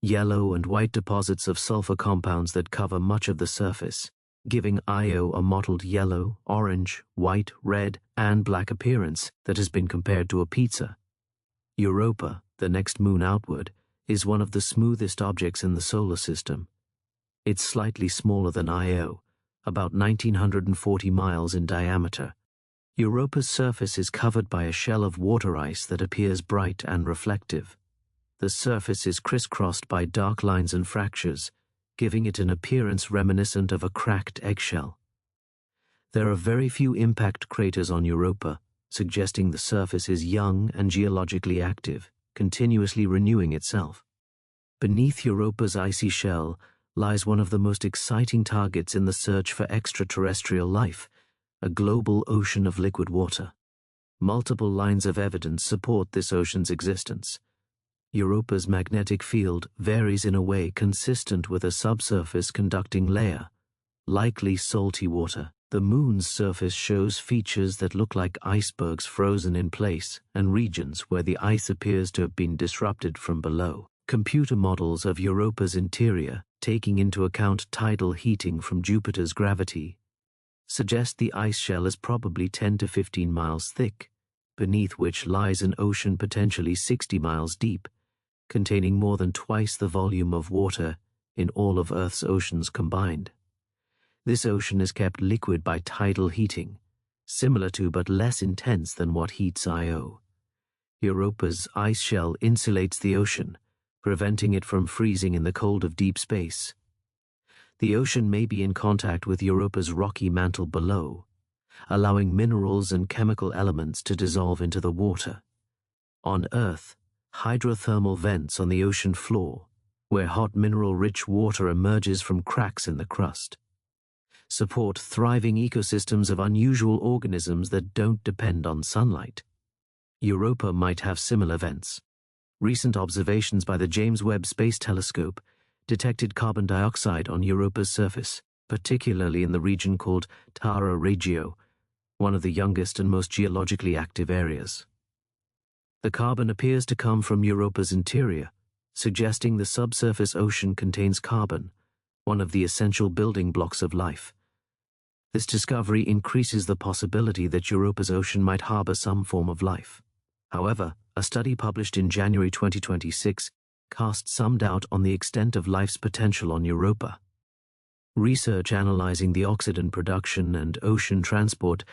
yellow and white deposits of sulfur compounds that cover much of the surface, giving Io a mottled yellow, orange, white, red, and black appearance that has been compared to a pizza. Europa, the next moon outward, is one of the smoothest objects in the solar system. It's slightly smaller than Io, about 1,940 miles in diameter. Europa's surface is covered by a shell of water ice that appears bright and reflective. The surface is crisscrossed by dark lines and fractures, giving it an appearance reminiscent of a cracked eggshell. There are very few impact craters on Europa, suggesting the surface is young and geologically active, continuously renewing itself. Beneath Europa's icy shell lies one of the most exciting targets in the search for extraterrestrial life, a global ocean of liquid water. Multiple lines of evidence support this ocean's existence. Europa's magnetic field varies in a way consistent with a subsurface conducting layer, likely salty water. The moon's surface shows features that look like icebergs frozen in place and regions where the ice appears to have been disrupted from below. Computer models of Europa's interior, taking into account tidal heating from Jupiter's gravity, suggest the ice shell is probably 10 to 15 miles thick, beneath which lies an ocean potentially 60 miles deep, containing more than twice the volume of water in all of Earth's oceans combined. This ocean is kept liquid by tidal heating, similar to but less intense than what heats Io. Europa's ice shell insulates the ocean, preventing it from freezing in the cold of deep space. The ocean may be in contact with Europa's rocky mantle below, allowing minerals and chemical elements to dissolve into the water. On Earth, hydrothermal vents on the ocean floor, where hot mineral-rich water emerges from cracks in the crust, support thriving ecosystems of unusual organisms that don't depend on sunlight. Europa might have similar vents. Recent observations by the James Webb Space Telescope detected carbon dioxide on Europa's surface, particularly in the region called Terra Regio, one of the youngest and most geologically active areas. The carbon appears to come from Europa's interior, suggesting the subsurface ocean contains carbon, one of the essential building blocks of life. This discovery increases the possibility that Europa's ocean might harbor some form of life. However, a study published in January 2026 cast some doubt on the extent of life's potential on Europa. Research analyzing the oxidant production and ocean transport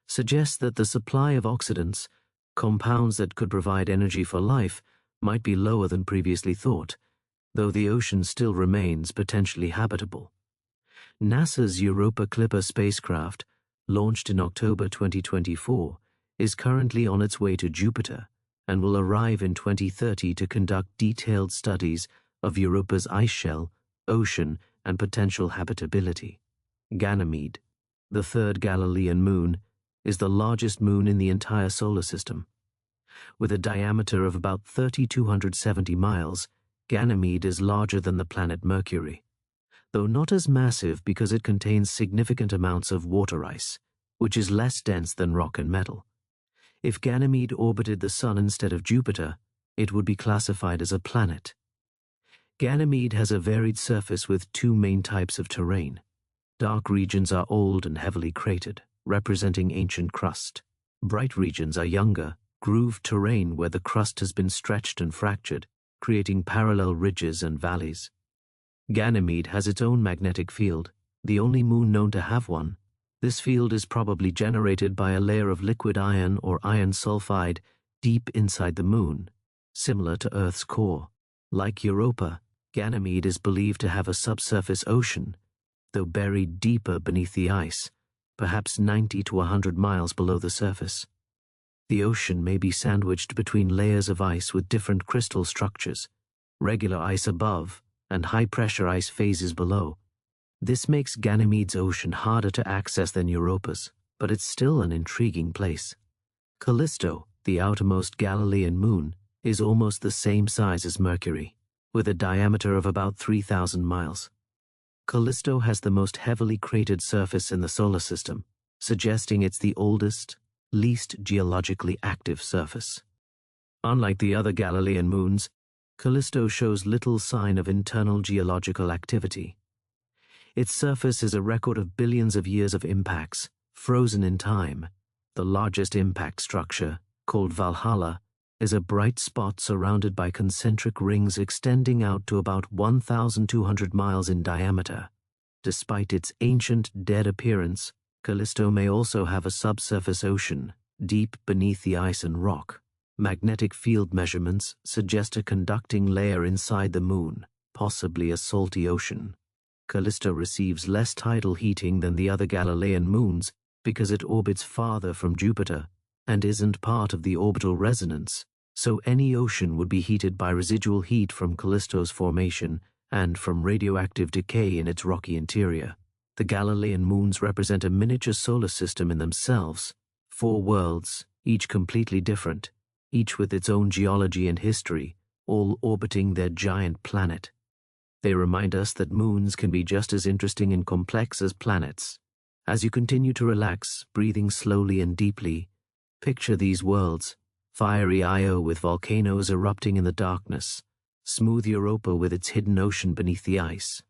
suggests that the supply of oxidants, compounds that could provide energy for life, might be lower than previously thought, though the ocean still remains potentially habitable. NASA's Europa Clipper spacecraft, launched in October 2024, is currently on its way to Jupiter and will arrive in 2030 to conduct detailed studies of Europa's ice shell, ocean, and potential habitability. Ganymede, the third Galilean moon, is the largest moon in the entire solar system. With a diameter of about 3,270 miles, Ganymede is larger than the planet Mercury, though not as massive because it contains significant amounts of water ice, which is less dense than rock and metal. If Ganymede orbited the Sun instead of Jupiter, it would be classified as a planet. Ganymede has a varied surface with two main types of terrain. Dark regions are old and heavily cratered, representing ancient crust. Bright regions are younger, grooved terrain where the crust has been stretched and fractured, creating parallel ridges and valleys. Ganymede has its own magnetic field, the only moon known to have one. This field is probably generated by a layer of liquid iron or iron sulfide deep inside the moon, similar to Earth's core. Like Europa, Ganymede is believed to have a subsurface ocean, though buried deeper beneath the ice, perhaps 90 to 100 miles below the surface. The ocean may be sandwiched between layers of ice with different crystal structures, regular ice above and high-pressure ice phases below. This makes Ganymede's ocean harder to access than Europa's, but it's still an intriguing place. Callisto, the outermost Galilean moon, is almost the same size as Mercury, with a diameter of about 3,000 miles. Callisto has the most heavily cratered surface in the solar system, suggesting it's the oldest, least geologically active surface. Unlike the other Galilean moons, Callisto shows little sign of internal geological activity. Its surface is a record of billions of years of impacts, frozen in time. The largest impact structure, called Valhalla, is a bright spot surrounded by concentric rings extending out to about 1,200 miles in diameter. Despite its ancient, dead appearance, Callisto may also have a subsurface ocean, deep beneath the ice and rock. Magnetic field measurements suggest a conducting layer inside the moon, possibly a salty ocean. Callisto receives less tidal heating than the other Galilean moons because it orbits farther from Jupiter and isn't part of the orbital resonance, so any ocean would be heated by residual heat from Callisto's formation and from radioactive decay in its rocky interior. The Galilean moons represent a miniature solar system in themselves, 4 worlds, each completely different, each with its own geology and history, all orbiting their giant planet. They remind us that moons can be just as interesting and complex as planets. As you continue to relax, breathing slowly and deeply, picture these worlds: fiery Io with volcanoes erupting in the darkness, smooth Europa with its hidden ocean beneath the ice,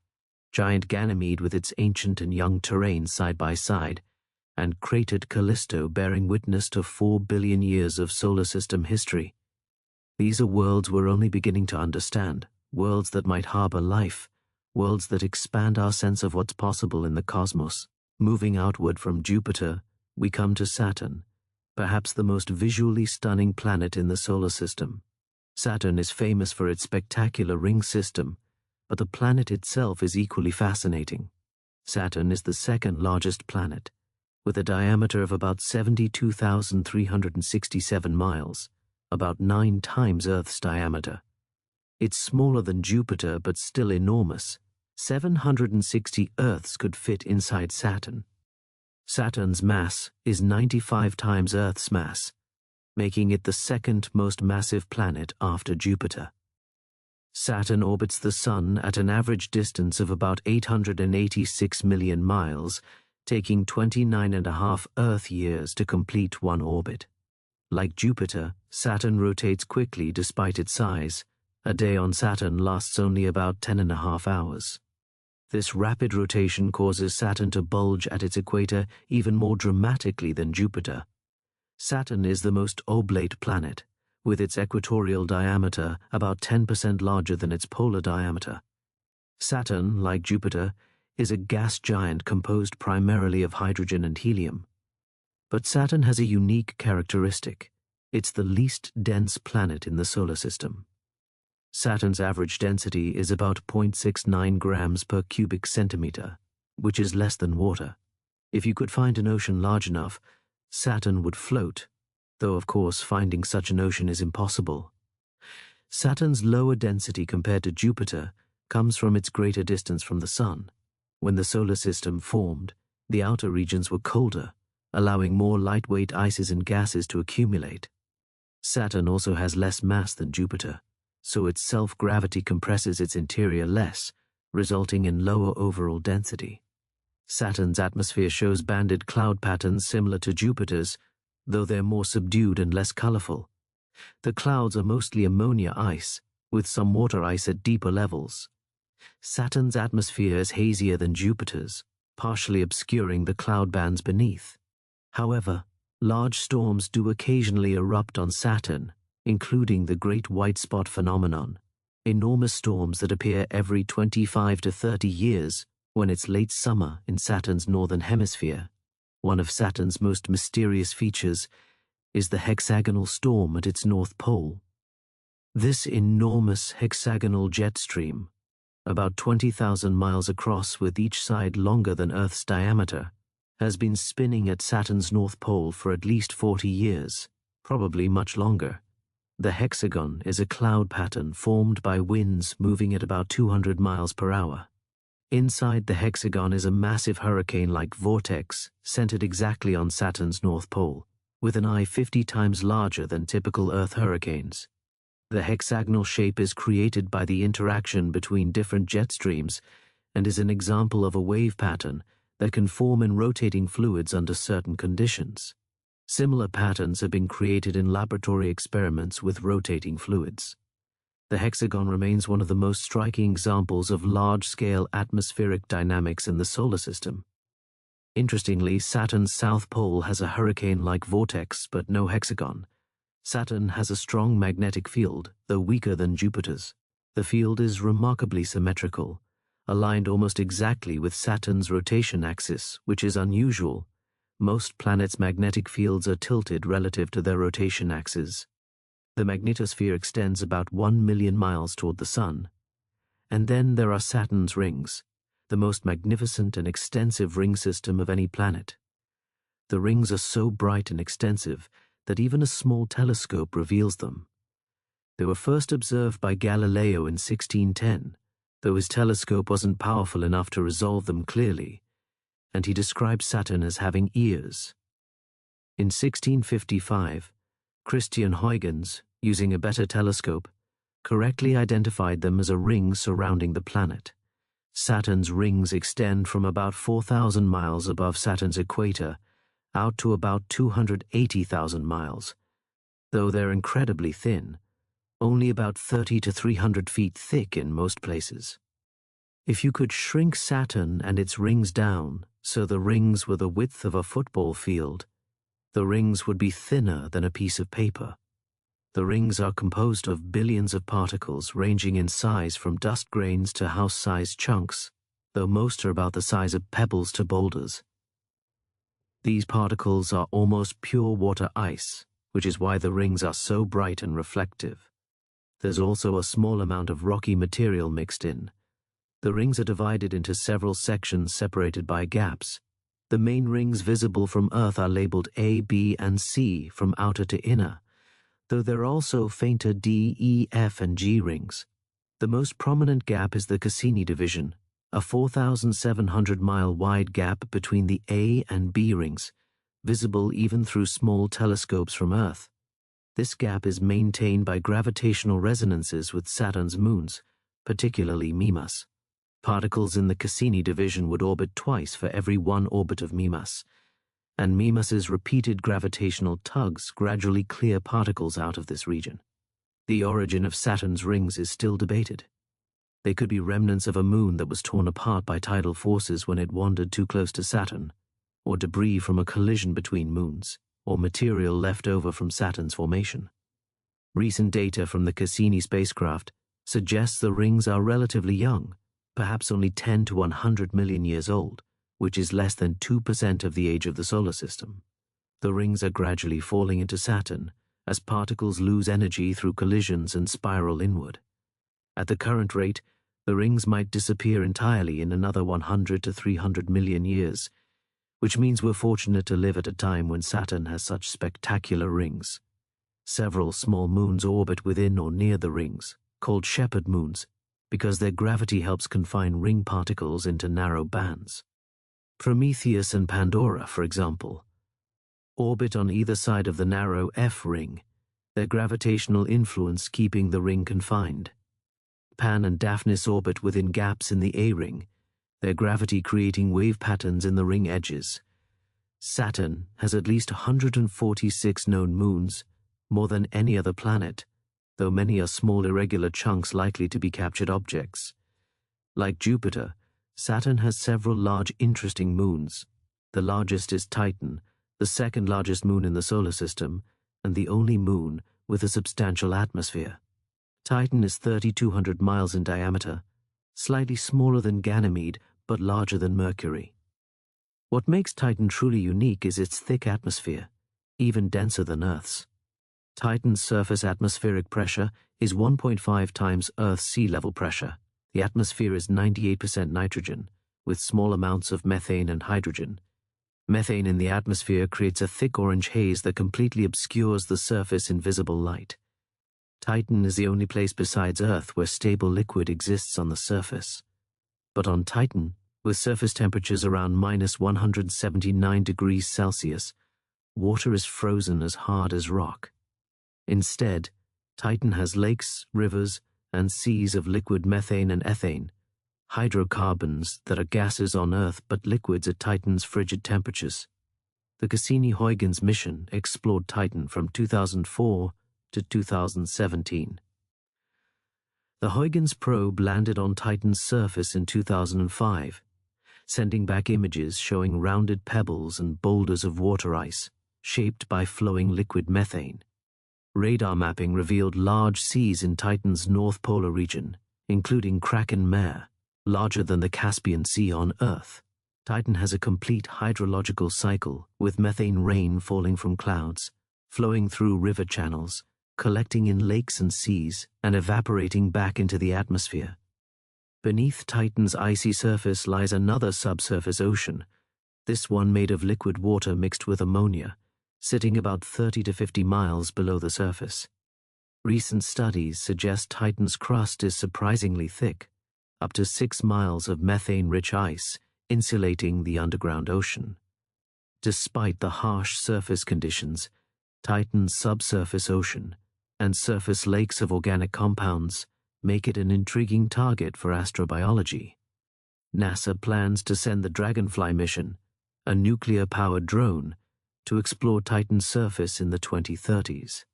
giant Ganymede with its ancient and young terrain side by side, and cratered Callisto bearing witness to 4 billion years of solar system history. These are worlds we're only beginning to understand, worlds that might harbor life, worlds that expand our sense of what's possible in the cosmos. Moving outward from Jupiter, we come to Saturn, perhaps the most visually stunning planet in the solar system. Saturn is famous for its spectacular ring system, but the planet itself is equally fascinating. Saturn is the second largest planet, with a diameter of about 72,367 miles, about 9 times Earth's diameter. It's smaller than Jupiter, but still enormous. 760 Earths could fit inside Saturn. Saturn's mass is 95 times Earth's mass, making it the second most massive planet after Jupiter. Saturn orbits the Sun at an average distance of about 886 million miles, taking 29.5 Earth years to complete one orbit. Like Jupiter, Saturn rotates quickly despite its size. A day on Saturn lasts only about 10.5 hours. This rapid rotation causes Saturn to bulge at its equator even more dramatically than Jupiter. Saturn is the most oblate planet, with its equatorial diameter about 10% larger than its polar diameter. Saturn, like Jupiter, is a gas giant composed primarily of hydrogen and helium. But Saturn has a unique characteristic. It's the least dense planet in the solar system. Saturn's average density is about 0.69 grams per cubic centimeter, which is less than water. If you could find an ocean large enough, Saturn would float, though of course finding such an ocean is impossible. Saturn's lower density compared to Jupiter comes from its greater distance from the Sun. When the solar system formed, the outer regions were colder, allowing more lightweight ices and gases to accumulate. Saturn also has less mass than Jupiter, so its self-gravity compresses its interior less, resulting in lower overall density. Saturn's atmosphere shows banded cloud patterns similar to Jupiter's, though they're more subdued and less colorful. The clouds are mostly ammonia ice, with some water ice at deeper levels. Saturn's atmosphere is hazier than Jupiter's, partially obscuring the cloud bands beneath. However, large storms do occasionally erupt on Saturn, including the Great White Spot phenomenon, enormous storms that appear every 25 to 30 years when it's late summer in Saturn's northern hemisphere. One of Saturn's most mysterious features is the hexagonal storm at its north pole. This enormous hexagonal jet stream, about 20,000 miles across with each side longer than Earth's diameter, has been spinning at Saturn's north pole for at least 40 years, probably much longer. The hexagon is a cloud pattern formed by winds moving at about 200 miles per hour. Inside the hexagon is a massive hurricane-like vortex centered exactly on Saturn's north pole, with an eye 50 times larger than typical Earth hurricanes. The hexagonal shape is created by the interaction between different jet streams and is an example of a wave pattern that can form in rotating fluids under certain conditions. Similar patterns have been created in laboratory experiments with rotating fluids. The hexagon remains one of the most striking examples of large-scale atmospheric dynamics in the solar system. Interestingly, Saturn's south pole has a hurricane-like vortex but no hexagon. Saturn has a strong magnetic field, though weaker than Jupiter's. The field is remarkably symmetrical, aligned almost exactly with Saturn's rotation axis, which is unusual. Most planets' magnetic fields are tilted relative to their rotation axes. The magnetosphere extends about 1 million miles toward the Sun. And then there are Saturn's rings, the most magnificent and extensive ring system of any planet. The rings are so bright and extensive that even a small telescope reveals them. They were first observed by Galileo in 1610, though his telescope wasn't powerful enough to resolve them clearly, and he described Saturn as having ears. In 1655, Christian Huygens, using a better telescope, correctly identified them as a ring surrounding the planet. Saturn's rings extend from about 4,000 miles above Saturn's equator out to about 280,000 miles, though they're incredibly thin, only about 30 to 300 feet thick in most places. If you could shrink Saturn and its rings down so the rings were the width of a football field, the rings would be thinner than a piece of paper. The rings are composed of billions of particles ranging in size from dust grains to house-sized chunks, though most are about the size of pebbles to boulders. These particles are almost pure water ice, which is why the rings are so bright and reflective. There's also a small amount of rocky material mixed in. The rings are divided into several sections separated by gaps. The main rings visible from Earth are labeled A, B, and C from outer to inner, though there are also fainter D, E, F, and G rings. The most prominent gap is the Cassini division, a 4,700-mile wide gap between the A and B rings, visible even through small telescopes from Earth. This gap is maintained by gravitational resonances with Saturn's moons, particularly Mimas. Particles in the Cassini division would orbit twice for every one orbit of Mimas, and Mimas's repeated gravitational tugs gradually clear particles out of this region. The origin of Saturn's rings is still debated. They could be remnants of a moon that was torn apart by tidal forces when it wandered too close to Saturn, or debris from a collision between moons, or material left over from Saturn's formation. Recent data from the Cassini spacecraft suggests the rings are relatively young, perhaps only 10 to 100 million years old, which is less than 2% of the age of the solar system. The rings are gradually falling into Saturn as particles lose energy through collisions and spiral inward. At the current rate, the rings might disappear entirely in another 100 to 300 million years, which means we're fortunate to live at a time when Saturn has such spectacular rings. Several small moons orbit within or near the rings, called shepherd moons, because their gravity helps confine ring particles into narrow bands. Prometheus and Pandora, for example, orbit on either side of the narrow F ring, their gravitational influence keeping the ring confined. Pan and Daphnis orbit within gaps in the A ring, their gravity creating wave patterns in the ring edges. Saturn has at least 146 known moons, more than any other planet, though many are small irregular chunks likely to be captured objects. Like Jupiter, Saturn has several large interesting moons. The largest is Titan, the second largest moon in the solar system, and the only moon with a substantial atmosphere. Titan is 3,200 miles in diameter, slightly smaller than Ganymede, but larger than Mercury. What makes Titan truly unique is its thick atmosphere, even denser than Earth's. Titan's surface atmospheric pressure is 1.5 times Earth's sea level pressure. The atmosphere is 98% nitrogen, with small amounts of methane and hydrogen. Methane in the atmosphere creates a thick orange haze that completely obscures the surface in visible light. Titan is the only place besides Earth where stable liquid exists on the surface. But on Titan, with surface temperatures around minus 179 degrees Celsius, water is frozen as hard as rock. Instead, Titan has lakes, rivers, and seas of liquid methane and ethane, hydrocarbons that are gases on Earth but liquids at Titan's frigid temperatures. The Cassini-Huygens mission explored Titan from 2004 to 2017. The Huygens probe landed on Titan's surface in 2005, sending back images showing rounded pebbles and boulders of water ice, shaped by flowing liquid methane. Radar mapping revealed large seas in Titan's North Polar region, including Kraken Mare, larger than the Caspian Sea on Earth. Titan has a complete hydrological cycle, with methane rain falling from clouds, flowing through river channels, collecting in lakes and seas, and evaporating back into the atmosphere. Beneath Titan's icy surface lies another subsurface ocean, this one made of liquid water mixed with ammonia, sitting about 30 to 50 miles below the surface. Recent studies suggest Titan's crust is surprisingly thick, up to 6 miles of methane-rich ice insulating the underground ocean. Despite the harsh surface conditions, Titan's subsurface ocean and surface lakes of organic compounds make it an intriguing target for astrobiology. NASA plans to send the Dragonfly mission, a nuclear-powered drone, to explore Titan's surface in the 2030s.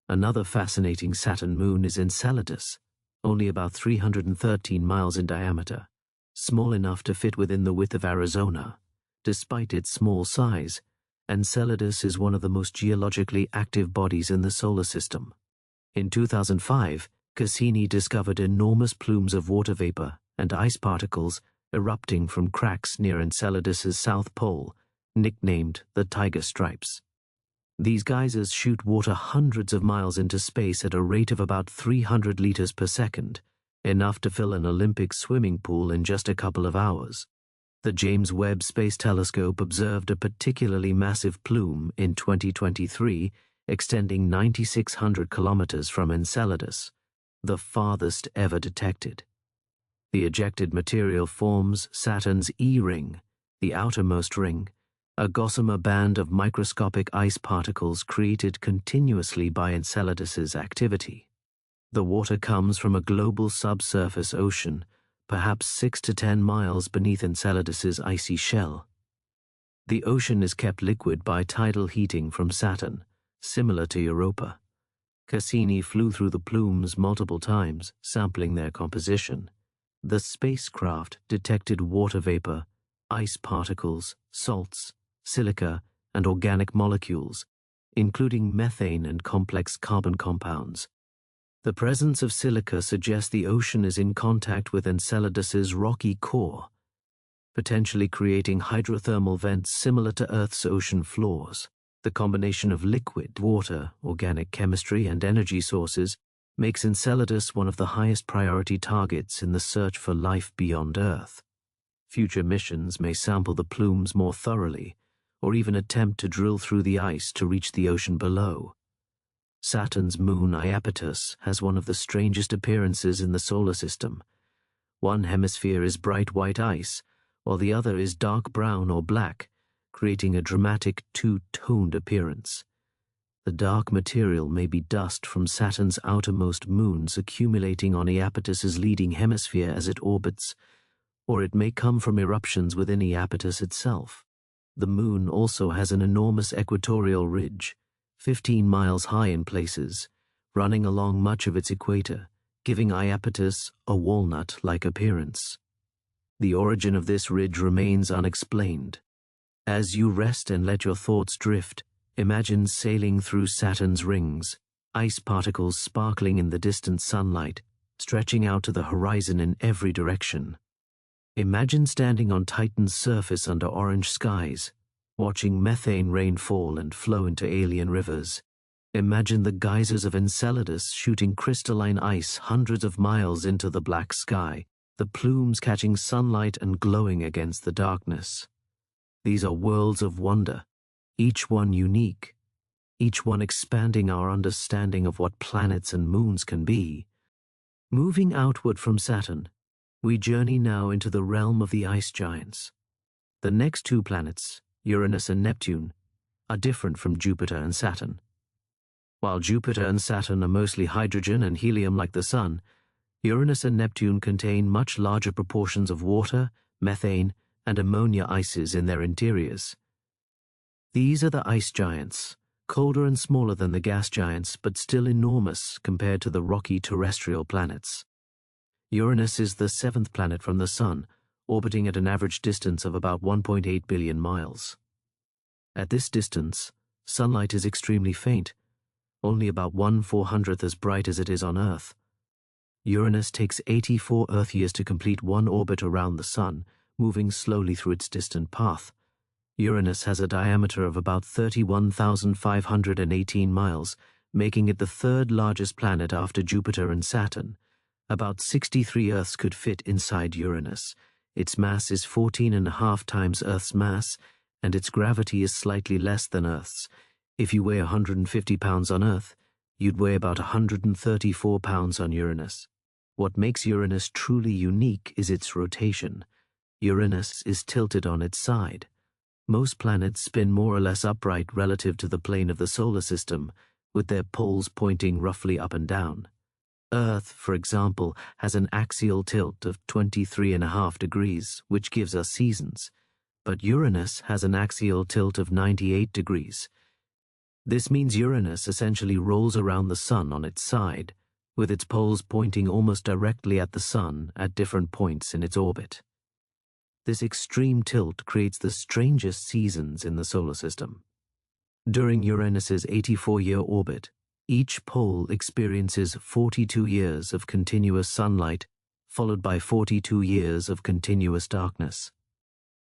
Another fascinating Saturn moon is Enceladus, only about 313 miles in diameter, small enough to fit within the width of Arizona. Despite its small size, Enceladus is one of the most geologically active bodies in the solar system. In 2005, Cassini discovered enormous plumes of water vapor and ice particles erupting from cracks near Enceladus's south pole, nicknamed the Tiger Stripes. These geysers shoot water hundreds of miles into space at a rate of about 300 liters per second, enough to fill an Olympic swimming pool in just a couple of hours. The James Webb Space Telescope observed a particularly massive plume in 2023, extending 9,600 kilometers from Enceladus, the farthest ever detected. The ejected material forms Saturn's E-ring, the outermost ring, a gossamer band of microscopic ice particles created continuously by Enceladus's activity. The water comes from a global subsurface ocean, perhaps 6 to 10 miles beneath Enceladus's icy shell. The ocean is kept liquid by tidal heating from Saturn, similar to Europa. Cassini flew through the plumes multiple times, sampling their composition. The spacecraft detected water vapor, ice particles, salts, silica, and organic molecules, including methane and complex carbon compounds. The presence of silica suggests the ocean is in contact with Enceladus's rocky core, potentially creating hydrothermal vents similar to Earth's ocean floors. The combination of liquid, water, organic chemistry, and energy sources makes Enceladus one of the highest priority targets in the search for life beyond Earth. Future missions may sample the plumes more thoroughly, or even attempt to drill through the ice to reach the ocean below. Saturn's moon Iapetus has one of the strangest appearances in the solar system. One hemisphere is bright white ice, while the other is dark brown or black, creating a dramatic two-toned appearance. The dark material may be dust from Saturn's outermost moons accumulating on Iapetus's leading hemisphere as it orbits, or it may come from eruptions within Iapetus itself. The moon also has an enormous equatorial ridge, 15 miles high in places, running along much of its equator, giving Iapetus a walnut-like appearance. The origin of this ridge remains unexplained. As you rest and let your thoughts drift, imagine sailing through Saturn's rings, ice particles sparkling in the distant sunlight, stretching out to the horizon in every direction. Imagine standing on Titan's surface under orange skies, watching methane rain fall and flow into alien rivers. Imagine the geysers of Enceladus shooting crystalline ice hundreds of miles into the black sky, the plumes catching sunlight and glowing against the darkness. These are worlds of wonder, each one unique, each one expanding our understanding of what planets and moons can be. Moving outward from Saturn, we journey now into the realm of the ice giants. The next two planets, Uranus and Neptune, are different from Jupiter and Saturn. While Jupiter and Saturn are mostly hydrogen and helium like the Sun, Uranus and Neptune contain much larger proportions of water, methane, and ammonia ices in their interiors. These are the ice giants, colder and smaller than the gas giants, but still enormous compared to the rocky terrestrial planets. Uranus is the seventh planet from the Sun, orbiting at an average distance of about 1.8 billion miles. At this distance, sunlight is extremely faint, only about 1/400th as bright as it is on Earth. Uranus takes 84 Earth years to complete one orbit around the Sun, moving slowly through its distant path. Uranus has a diameter of about 31,518 miles, making it the third largest planet after Jupiter and Saturn. About 63 Earths could fit inside Uranus. Its mass is 14.5 times Earth's mass, and its gravity is slightly less than Earth's. If you weigh 150 pounds on Earth, you'd weigh about 134 pounds on Uranus. What makes Uranus truly unique is its rotation. Uranus is tilted on its side. Most planets spin more or less upright relative to the plane of the solar system, with their poles pointing roughly up and down. Earth, for example, has an axial tilt of 23.5 degrees, which gives us seasons, but Uranus has an axial tilt of 98 degrees. This means Uranus essentially rolls around the Sun on its side, with its poles pointing almost directly at the Sun at different points in its orbit. This extreme tilt creates the strangest seasons in the solar system. During Uranus's 84-year orbit, each pole experiences 42 years of continuous sunlight, followed by 42 years of continuous darkness.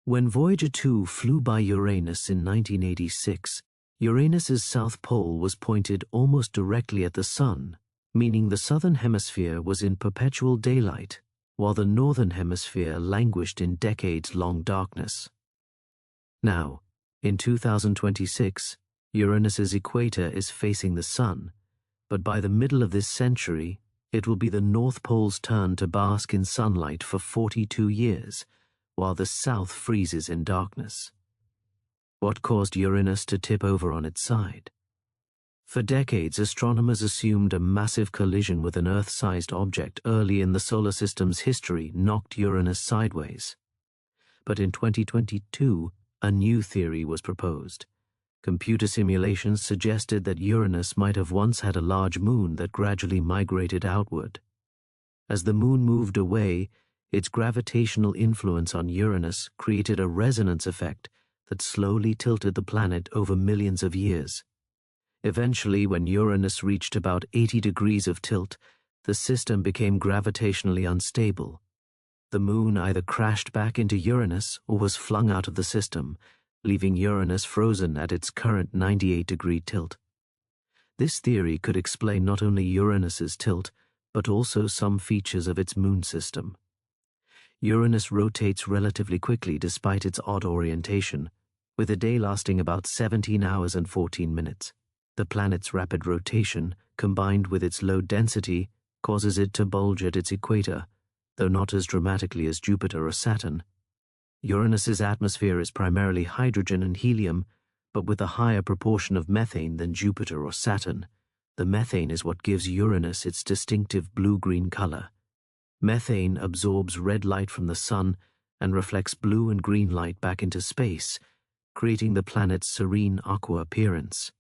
When Voyager 2 flew by Uranus in 1986, Uranus's south pole was pointed almost directly at the Sun, meaning the southern hemisphere was in perpetual daylight, while the northern hemisphere languished in decades-long darkness. Now, in 2026, Uranus's equator is facing the Sun, but by the middle of this century, it will be the North Pole's turn to bask in sunlight for 42 years, while the South freezes in darkness. What caused Uranus to tip over on its side? For decades, astronomers assumed a massive collision with an Earth-sized object early in the solar system's history knocked Uranus sideways. But in 2022, a new theory was proposed. Computer simulations suggested that Uranus might have once had a large moon that gradually migrated outward. As the moon moved away, its gravitational influence on Uranus created a resonance effect that slowly tilted the planet over millions of years. Eventually, when Uranus reached about 80 degrees of tilt, the system became gravitationally unstable. The moon either crashed back into Uranus or was flung out of the system, leaving Uranus frozen at its current 98-degree tilt. This theory could explain not only Uranus's tilt, but also some features of its moon system. Uranus rotates relatively quickly despite its odd orientation, with a day lasting about 17 hours and 14 minutes. The planet's rapid rotation, combined with its low density, causes it to bulge at its equator, though not as dramatically as Jupiter or Saturn. Uranus's atmosphere is primarily hydrogen and helium, but with a higher proportion of methane than Jupiter or Saturn. The methane is what gives Uranus its distinctive blue-green color. Methane absorbs red light from the Sun and reflects blue and green light back into space, creating the planet's serene aqua appearance.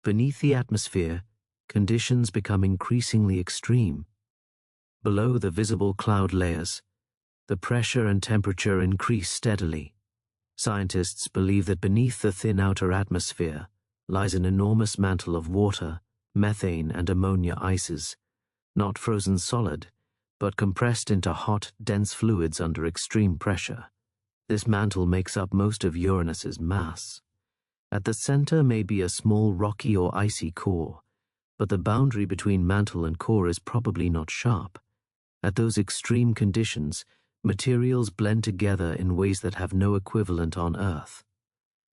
Beneath the atmosphere, conditions become increasingly extreme. Below the visible cloud layers, the pressure and temperature increase steadily. Scientists believe that beneath the thin outer atmosphere lies an enormous mantle of water, methane, and ammonia ices, not frozen solid, but compressed into hot, dense fluids under extreme pressure. This mantle makes up most of Uranus's mass. At the center may be a small rocky or icy core, but the boundary between mantle and core is probably not sharp. At those extreme conditions, materials blend together in ways that have no equivalent on Earth.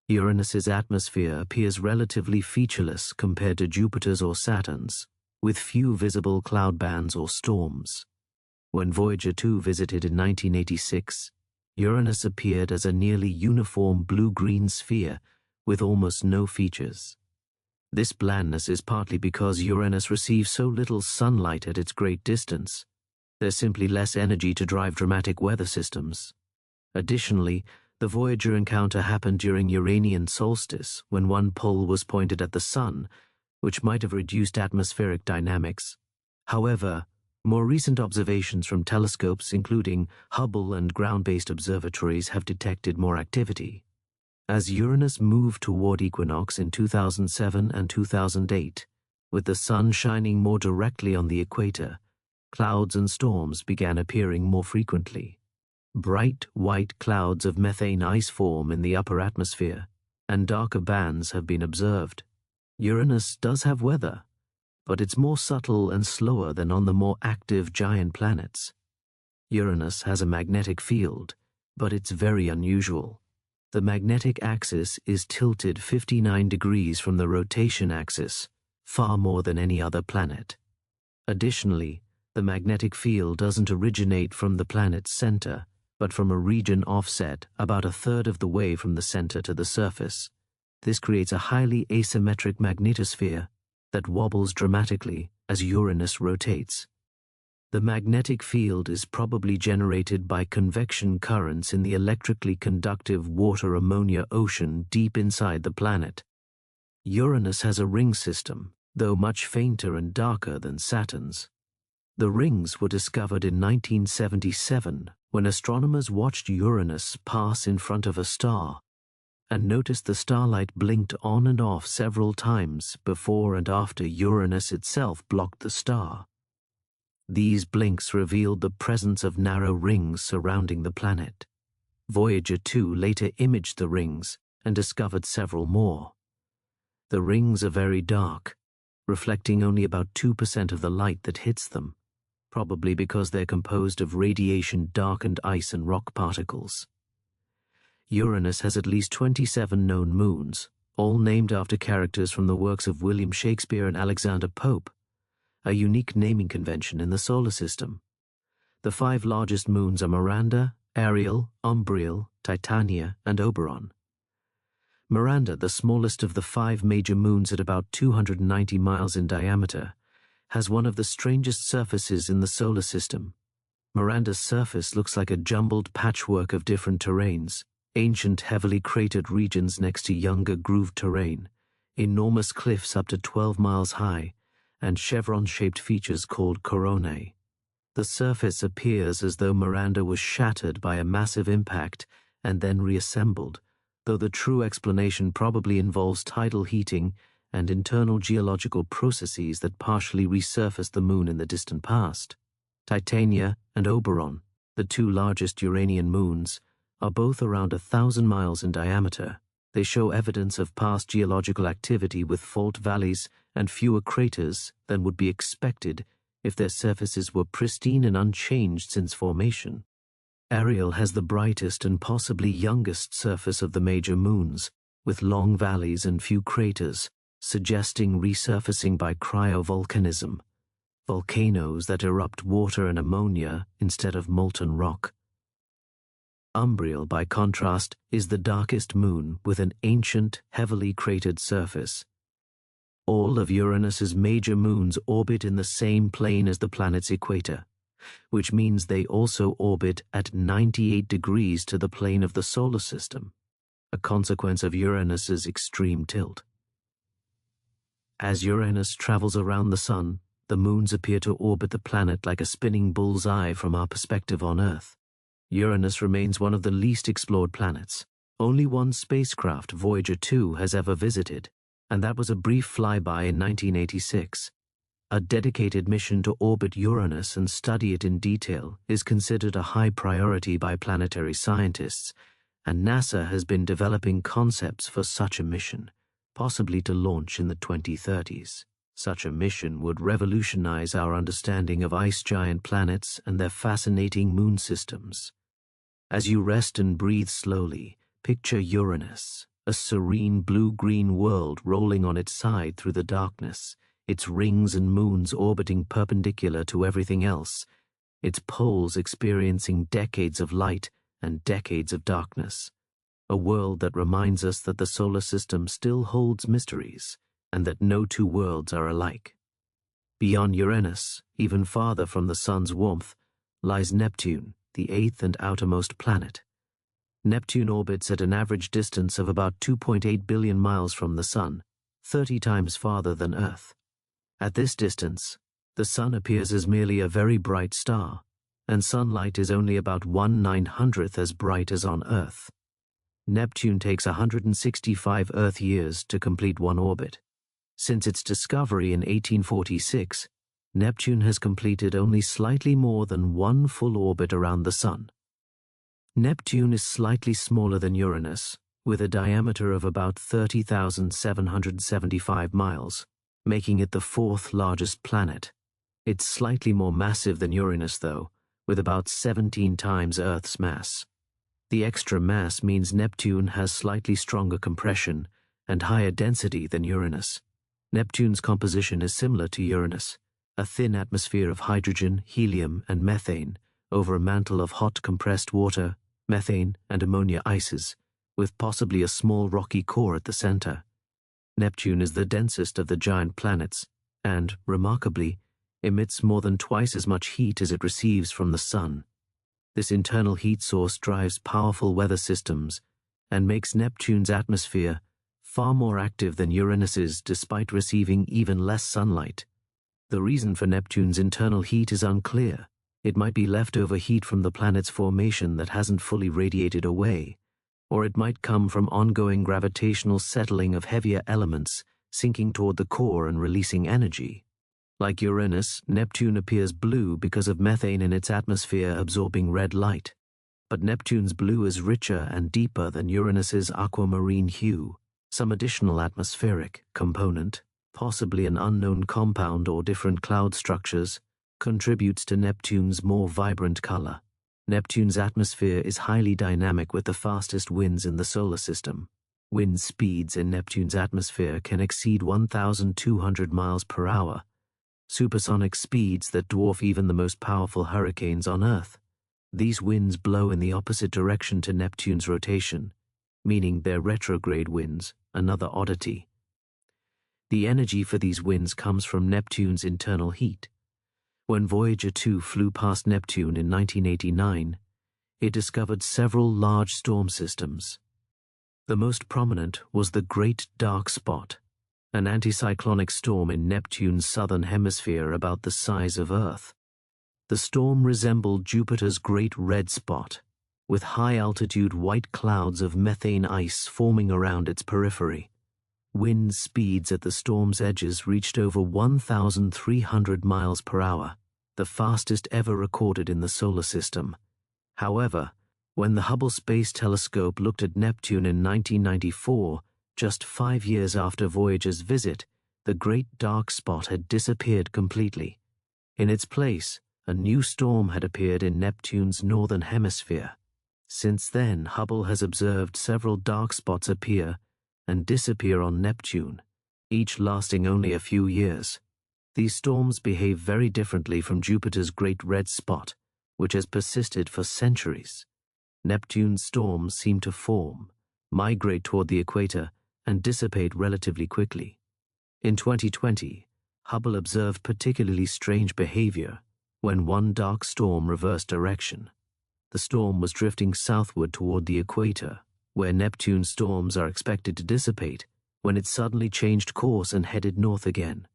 Uranus's atmosphere appears relatively featureless compared to Jupiter's or Saturn's, with few visible cloud bands or storms. When Voyager 2 visited in 1986, Uranus appeared as a nearly uniform blue-green sphere with almost no features. This blandness is partly because Uranus receives so little sunlight at its great distance. There's simply less energy to drive dramatic weather systems. Additionally, The Voyager encounter happened during Uranian solstice, when one pole was pointed at the Sun, which might have reduced atmospheric dynamics. However, more recent observations from telescopes, including Hubble and ground-based observatories, have detected more activity. As Uranus moved toward equinox in 2007 and 2008, with the Sun shining more directly on the equator, clouds and storms began appearing more frequently. Bright white clouds of methane ice form in the upper atmosphere, and darker bands have been observed. Uranus does have weather, but it's more subtle and slower than on the more active giant planets. Uranus has a magnetic field, but it's very unusual. The magnetic axis is tilted 59 degrees from the rotation axis, far more than any other planet. Additionally, the magnetic field doesn't originate from the planet's center, but from a region offset about a third of the way from the center to the surface. This creates a highly asymmetric magnetosphere that wobbles dramatically as Uranus rotates. The magnetic field is probably generated by convection currents in the electrically conductive water-ammonia ocean deep inside the planet. Uranus has a ring system, though much fainter and darker than Saturn's. The rings were discovered in 1977 when astronomers watched Uranus pass in front of a star and noticed the starlight blinked on and off several times before and after Uranus itself blocked the star. These blinks revealed the presence of narrow rings surrounding the planet. Voyager 2 later imaged the rings and discovered several more. The rings are very dark, reflecting only about 2% of the light that hits them, probably because they're composed of radiation-darkened ice and rock particles. Uranus has at least 27 known moons, all named after characters from the works of William Shakespeare and Alexander Pope, a unique naming convention in the solar system. The 5 largest moons are Miranda, Ariel, Umbriel, Titania, and Oberon. Miranda, the smallest of the 5 major moons at about 290 miles in diameter, has one of the strangest surfaces in the solar system. Miranda's surface looks like a jumbled patchwork of different terrains, ancient heavily cratered regions next to younger grooved terrain, enormous cliffs up to 12 miles high, and chevron-shaped features called coronae. The surface appears as though Miranda was shattered by a massive impact and then reassembled, though the true explanation probably involves tidal heating and internal geological processes that partially resurfaced the moon in the distant past. Titania and Oberon, the 2 largest Uranian moons, are both around 1,000 miles in diameter. They show evidence of past geological activity with fault valleys and fewer craters than would be expected if their surfaces were pristine and unchanged since formation. Ariel has the brightest and possibly youngest surface of the major moons, with long valleys and few craters, suggesting resurfacing by cryovolcanism, volcanoes that erupt water and ammonia instead of molten rock. Umbriel, by contrast, is the darkest moon with an ancient, heavily cratered surface. All of Uranus's major moons orbit in the same plane as the planet's equator, which means they also orbit at 98 degrees to the plane of the solar system, a consequence of Uranus's extreme tilt. As Uranus travels around the Sun, the moons appear to orbit the planet like a spinning bull's eye from our perspective on Earth. Uranus remains one of the least explored planets. Only one spacecraft, Voyager 2, has ever visited, and that was a brief flyby in 1986. A dedicated mission to orbit Uranus and study it in detail is considered a high priority by planetary scientists, and NASA has been developing concepts for such a mission, possibly to launch in the 2030s. Such a mission would revolutionize our understanding of ice giant planets and their fascinating moon systems. As you rest and breathe slowly, picture Uranus, a serene blue-green world rolling on its side through the darkness, its rings and moons orbiting perpendicular to everything else, its poles experiencing decades of light and decades of darkness. A world that reminds us that the solar system still holds mysteries, and that no 2 worlds are alike. Beyond Uranus, even farther from the Sun's warmth, lies Neptune, the 8th and outermost planet. Neptune orbits at an average distance of about 2.8 billion miles from the Sun, 30 times farther than Earth. At this distance, the Sun appears as merely a very bright star, and sunlight is only about 1/900th as bright as on Earth. Neptune takes 165 Earth years to complete one orbit. Since its discovery in 1846, Neptune has completed only slightly more than one full orbit around the Sun. Neptune is slightly smaller than Uranus, with a diameter of about 30,775 miles, making it the fourth largest planet. It's slightly more massive than Uranus, though, with about 17 times Earth's mass. The extra mass means Neptune has slightly stronger compression and higher density than Uranus. Neptune's composition is similar to Uranus, a thin atmosphere of hydrogen, helium, and methane over a mantle of hot compressed water, methane, and ammonia ices, with possibly a small rocky core at the center. Neptune is the densest of the giant planets and, remarkably, emits more than twice as much heat as it receives from the Sun. This internal heat source drives powerful weather systems and makes Neptune's atmosphere far more active than Uranus's despite receiving even less sunlight. The reason for Neptune's internal heat is unclear. It might be leftover heat from the planet's formation that hasn't fully radiated away, or it might come from ongoing gravitational settling of heavier elements sinking toward the core and releasing energy. Like Uranus, Neptune appears blue because of methane in its atmosphere absorbing red light. But Neptune's blue is richer and deeper than Uranus's aquamarine hue. Some additional atmospheric component, possibly an unknown compound or different cloud structures, contributes to Neptune's more vibrant color. Neptune's atmosphere is highly dynamic with the fastest winds in the solar system. Wind speeds in Neptune's atmosphere can exceed 1,200 miles per hour, supersonic speeds that dwarf even the most powerful hurricanes on Earth. These winds blow in the opposite direction to Neptune's rotation, meaning they're retrograde winds, another oddity. The energy for these winds comes from Neptune's internal heat. When Voyager 2 flew past Neptune in 1989, it discovered several large storm systems. The most prominent was the Great Dark Spot, an anticyclonic storm in Neptune's southern hemisphere about the size of Earth. The storm resembled Jupiter's Great Red Spot, with high-altitude white clouds of methane ice forming around its periphery. Wind speeds at the storm's edges reached over 1,300 miles per hour, the fastest ever recorded in the solar system. However, when the Hubble Space Telescope looked at Neptune in 1994, just 5 years after Voyager's visit, the Great Dark Spot had disappeared completely. In its place, a new storm had appeared in Neptune's northern hemisphere. Since then, Hubble has observed several dark spots appear and disappear on Neptune, each lasting only a few years. These storms behave very differently from Jupiter's Great Red Spot, which has persisted for centuries. Neptune's storms seem to form, migrate toward the equator, and dissipate relatively quickly. In 2020, Hubble observed particularly strange behavior when one dark storm reversed direction. The storm was drifting southward toward the equator, where Neptune's storms are expected to dissipate, when it suddenly changed course and headed north again.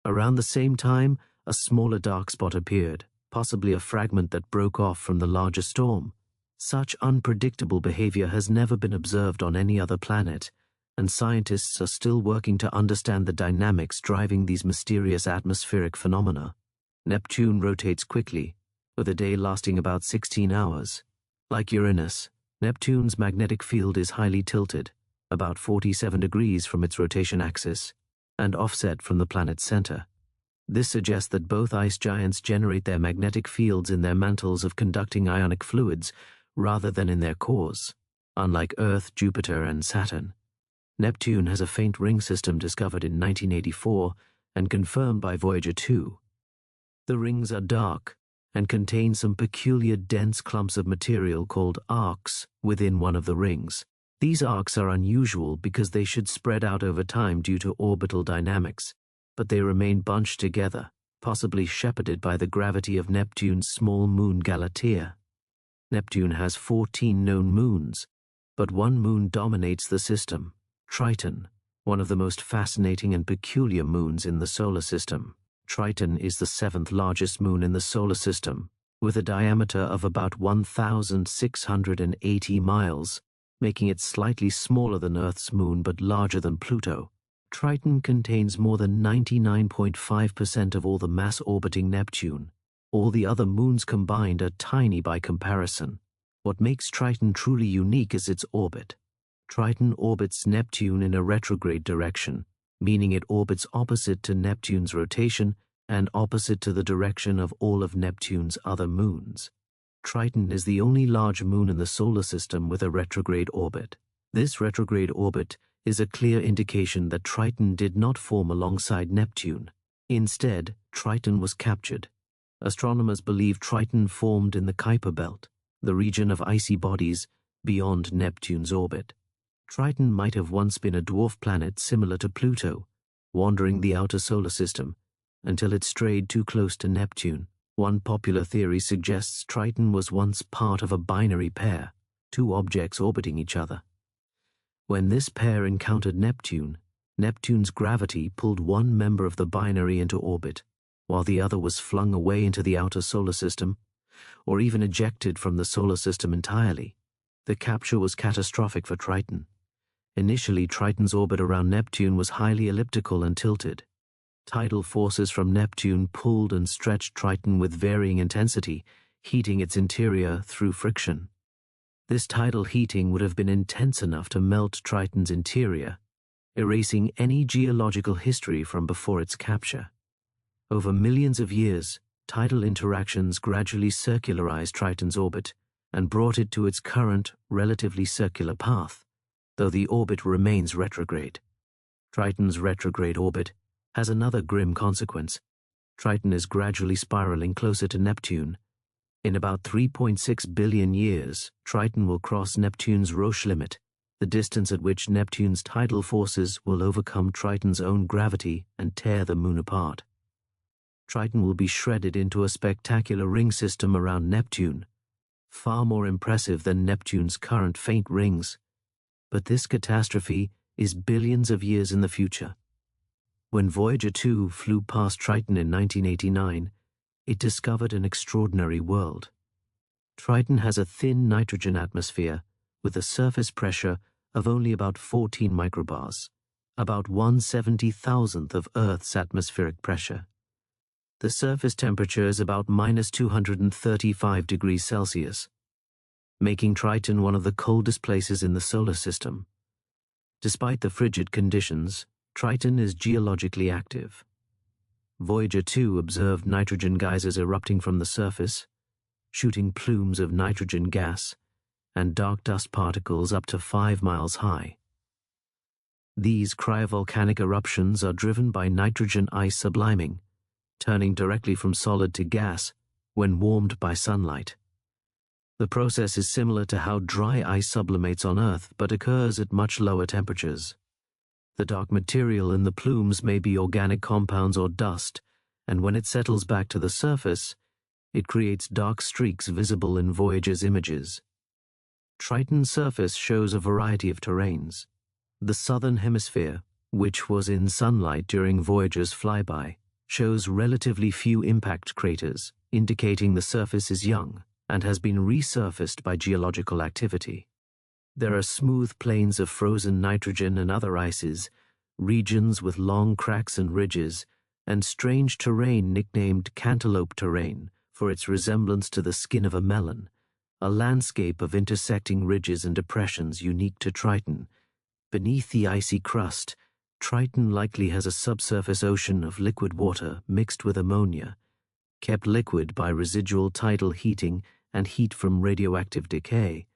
Around the same time, a smaller dark spot appeared, possibly a fragment that broke off from the larger storm. Such unpredictable behavior has never been observed on any other planet, and scientists are still working to understand the dynamics driving these mysterious atmospheric phenomena. Neptune rotates quickly, with a day lasting about 16 hours. Like Uranus, Neptune's magnetic field is highly tilted, about 47 degrees from its rotation axis, and offset from the planet's center. This suggests that both ice giants generate their magnetic fields in their mantles of conducting ionic fluids rather than in their cores, unlike Earth, Jupiter, and Saturn. Neptune has a faint ring system discovered in 1984 and confirmed by Voyager 2. The rings are dark and contain some peculiar dense clumps of material called arcs within one of the rings. These arcs are unusual because they should spread out over time due to orbital dynamics, but they remain bunched together, possibly shepherded by the gravity of Neptune's small moon Galatea. Neptune has 14 known moons, but one moon dominates the system, Triton, one of the most fascinating and peculiar moons in the solar system. Triton is the seventh largest moon in the solar system, with a diameter of about 1,680 miles, making it slightly smaller than Earth's moon but larger than Pluto. Triton contains more than 99.5% of all the mass orbiting Neptune. All the other moons combined are tiny by comparison. What makes Triton truly unique is its orbit. Triton orbits Neptune in a retrograde direction, meaning it orbits opposite to Neptune's rotation and opposite to the direction of all of Neptune's other moons. Triton is the only large moon in the solar system with a retrograde orbit. This retrograde orbit is a clear indication that Triton did not form alongside Neptune. Instead, Triton was captured. Astronomers believe Triton formed in the Kuiper Belt, the region of icy bodies beyond Neptune's orbit. Triton might have once been a dwarf planet similar to Pluto, wandering the outer solar system, until it strayed too close to Neptune. One popular theory suggests Triton was once part of a binary pair, two objects orbiting each other. When this pair encountered Neptune, Neptune's gravity pulled one member of the binary into orbit, while the other was flung away into the outer solar system, or even ejected from the solar system entirely. The capture was catastrophic for Triton. Initially, Triton's orbit around Neptune was highly elliptical and tilted. Tidal forces from Neptune pulled and stretched Triton with varying intensity, heating its interior through friction. This tidal heating would have been intense enough to melt Triton's interior, erasing any geological history from before its capture. Over millions of years, tidal interactions gradually circularized Triton's orbit and brought it to its current, relatively circular path, though the orbit remains retrograde. Triton's retrograde orbit has another grim consequence. Triton is gradually spiraling closer to Neptune. In about 3.6 billion years, Triton will cross Neptune's Roche limit, the distance at which Neptune's tidal forces will overcome Triton's own gravity and tear the moon apart. Triton will be shredded into a spectacular ring system around Neptune, far more impressive than Neptune's current faint rings. But this catastrophe is billions of years in the future. When Voyager 2 flew past Triton in 1989, it discovered an extraordinary world. Triton has a thin nitrogen atmosphere with a surface pressure of only about 14 microbars, about 1/70,000th of Earth's atmospheric pressure. The surface temperature is about -235 degrees Celsius, making Triton one of the coldest places in the solar system. Despite the frigid conditions, Triton is geologically active. Voyager 2 observed nitrogen geysers erupting from the surface, shooting plumes of nitrogen gas and dark dust particles up to 5 miles high. These cryovolcanic eruptions are driven by nitrogen ice subliming, turning directly from solid to gas when warmed by sunlight. The process is similar to how dry ice sublimates on Earth, but occurs at much lower temperatures. The dark material in the plumes may be organic compounds or dust, and when it settles back to the surface, it creates dark streaks visible in Voyager's images. Triton's surface shows a variety of terrains. The southern hemisphere, which was in sunlight during Voyager's flyby, shows relatively few impact craters, indicating the surface is young and has been resurfaced by geological activity. There are smooth plains of frozen nitrogen and other ices, regions with long cracks and ridges, and strange terrain nicknamed cantaloupe terrain for its resemblance to the skin of a melon, a landscape of intersecting ridges and depressions unique to Triton. Beneath the icy crust, Triton likely has a subsurface ocean of liquid water mixed with ammonia, kept liquid by residual tidal heating and heat from radioactive decay.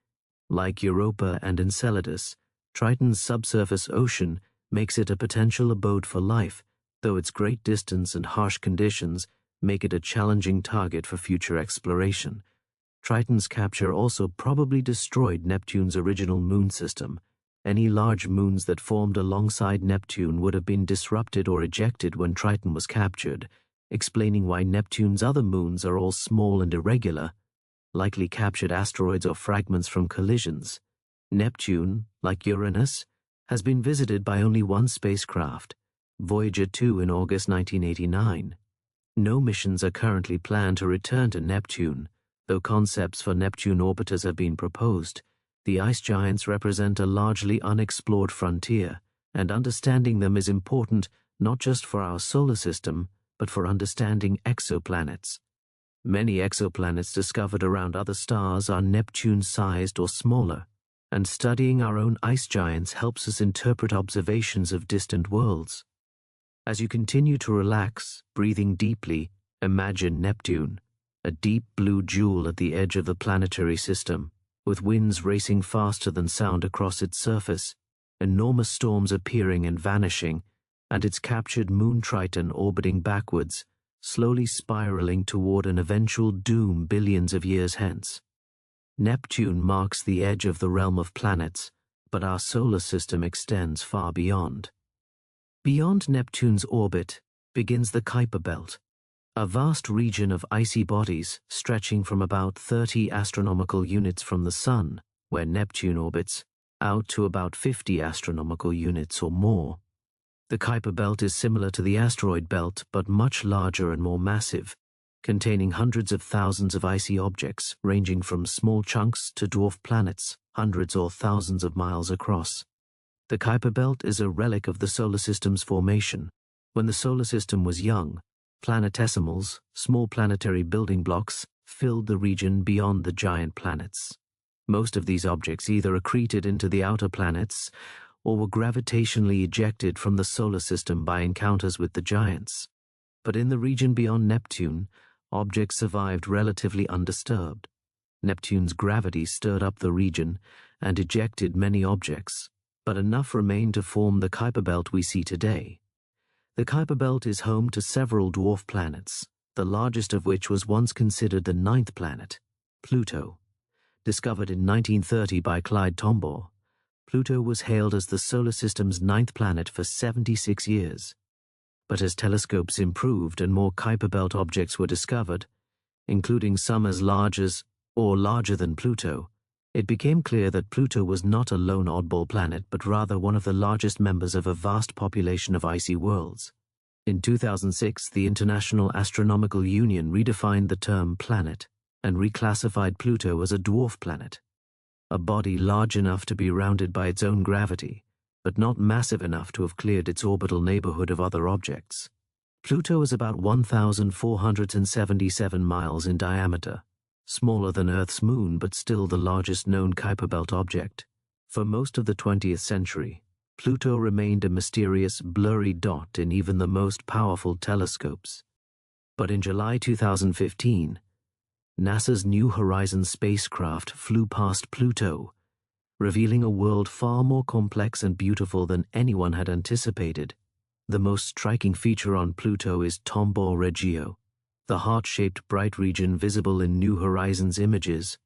Like Europa and Enceladus, Triton's subsurface ocean makes it a potential abode for life, though its great distance and harsh conditions make it a challenging target for future exploration. Triton's capture also probably destroyed Neptune's original moon system. Any large moons that formed alongside Neptune would have been disrupted or ejected when Triton was captured, explaining why Neptune's other moons are all small and irregular, likely captured asteroids or fragments from collisions. Neptune, like Uranus, has been visited by only one spacecraft, Voyager 2 in August 1989. No missions are currently planned to return to Neptune, though concepts for Neptune orbiters have been proposed. The ice giants represent a largely unexplored frontier, and understanding them is important not just for our solar system, but for understanding exoplanets. Many exoplanets discovered around other stars are Neptune-sized or smaller, and studying our own ice giants helps us interpret observations of distant worlds. As you continue to relax, breathing deeply, imagine Neptune, a deep blue jewel at the edge of the planetary system, with winds racing faster than sound across its surface, enormous storms appearing and vanishing, and its captured moon Triton orbiting backwards, slowly spiraling toward an eventual doom billions of years hence. Neptune marks the edge of the realm of planets, but our solar system extends far beyond. Beyond Neptune's orbit begins the Kuiper Belt, a vast region of icy bodies stretching from about 30 astronomical units from the Sun, where Neptune orbits, out to about 50 astronomical units or more. The Kuiper Belt is similar to the asteroid belt, but much larger and more massive, containing hundreds of thousands of icy objects ranging from small chunks to dwarf planets, hundreds or thousands of miles across. The Kuiper Belt is a relic of the solar system's formation. When the solar system was young, planetesimals, small planetary building blocks, filled the region beyond the giant planets. Most of these objects either accreted into the outer planets or were gravitationally ejected from the solar system by encounters with the giants. But in the region beyond Neptune, objects survived relatively undisturbed. Neptune's gravity stirred up the region and ejected many objects, but enough remained to form the Kuiper Belt we see today. The Kuiper Belt is home to several dwarf planets, the largest of which was once considered the ninth planet, Pluto. Discovered in 1930 by Clyde Tombaugh, Pluto was hailed as the solar system's ninth planet for 76 years. But as telescopes improved and more Kuiper Belt objects were discovered, including some as large as or larger than Pluto, it became clear that Pluto was not a lone oddball planet, but rather one of the largest members of a vast population of icy worlds. In 2006, the International Astronomical Union redefined the term planet and reclassified Pluto as a dwarf planet, a body large enough to be rounded by its own gravity, but not massive enough to have cleared its orbital neighborhood of other objects. Pluto is about 1,477 miles in diameter, smaller than Earth's moon but still the largest known Kuiper Belt object. For most of the 20th century, Pluto remained a mysterious, blurry dot in even the most powerful telescopes. But in July 2015, NASA's New Horizons spacecraft flew past Pluto, revealing a world far more complex and beautiful than anyone had anticipated. The most striking feature on Pluto is Tombaugh Regio, the heart-shaped bright region visible in New Horizons images.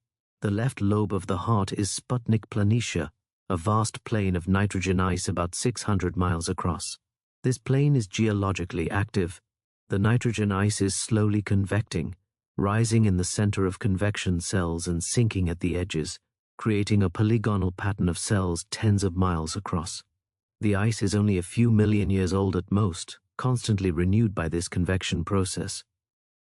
The left lobe of the heart is Sputnik Planitia, a vast plain of nitrogen ice about 600 miles across. This plain is geologically active. The nitrogen ice is slowly convecting, rising in the center of convection cells and sinking at the edges, creating a polygonal pattern of cells tens of miles across. The ice is only a few million years old at most, constantly renewed by this convection process.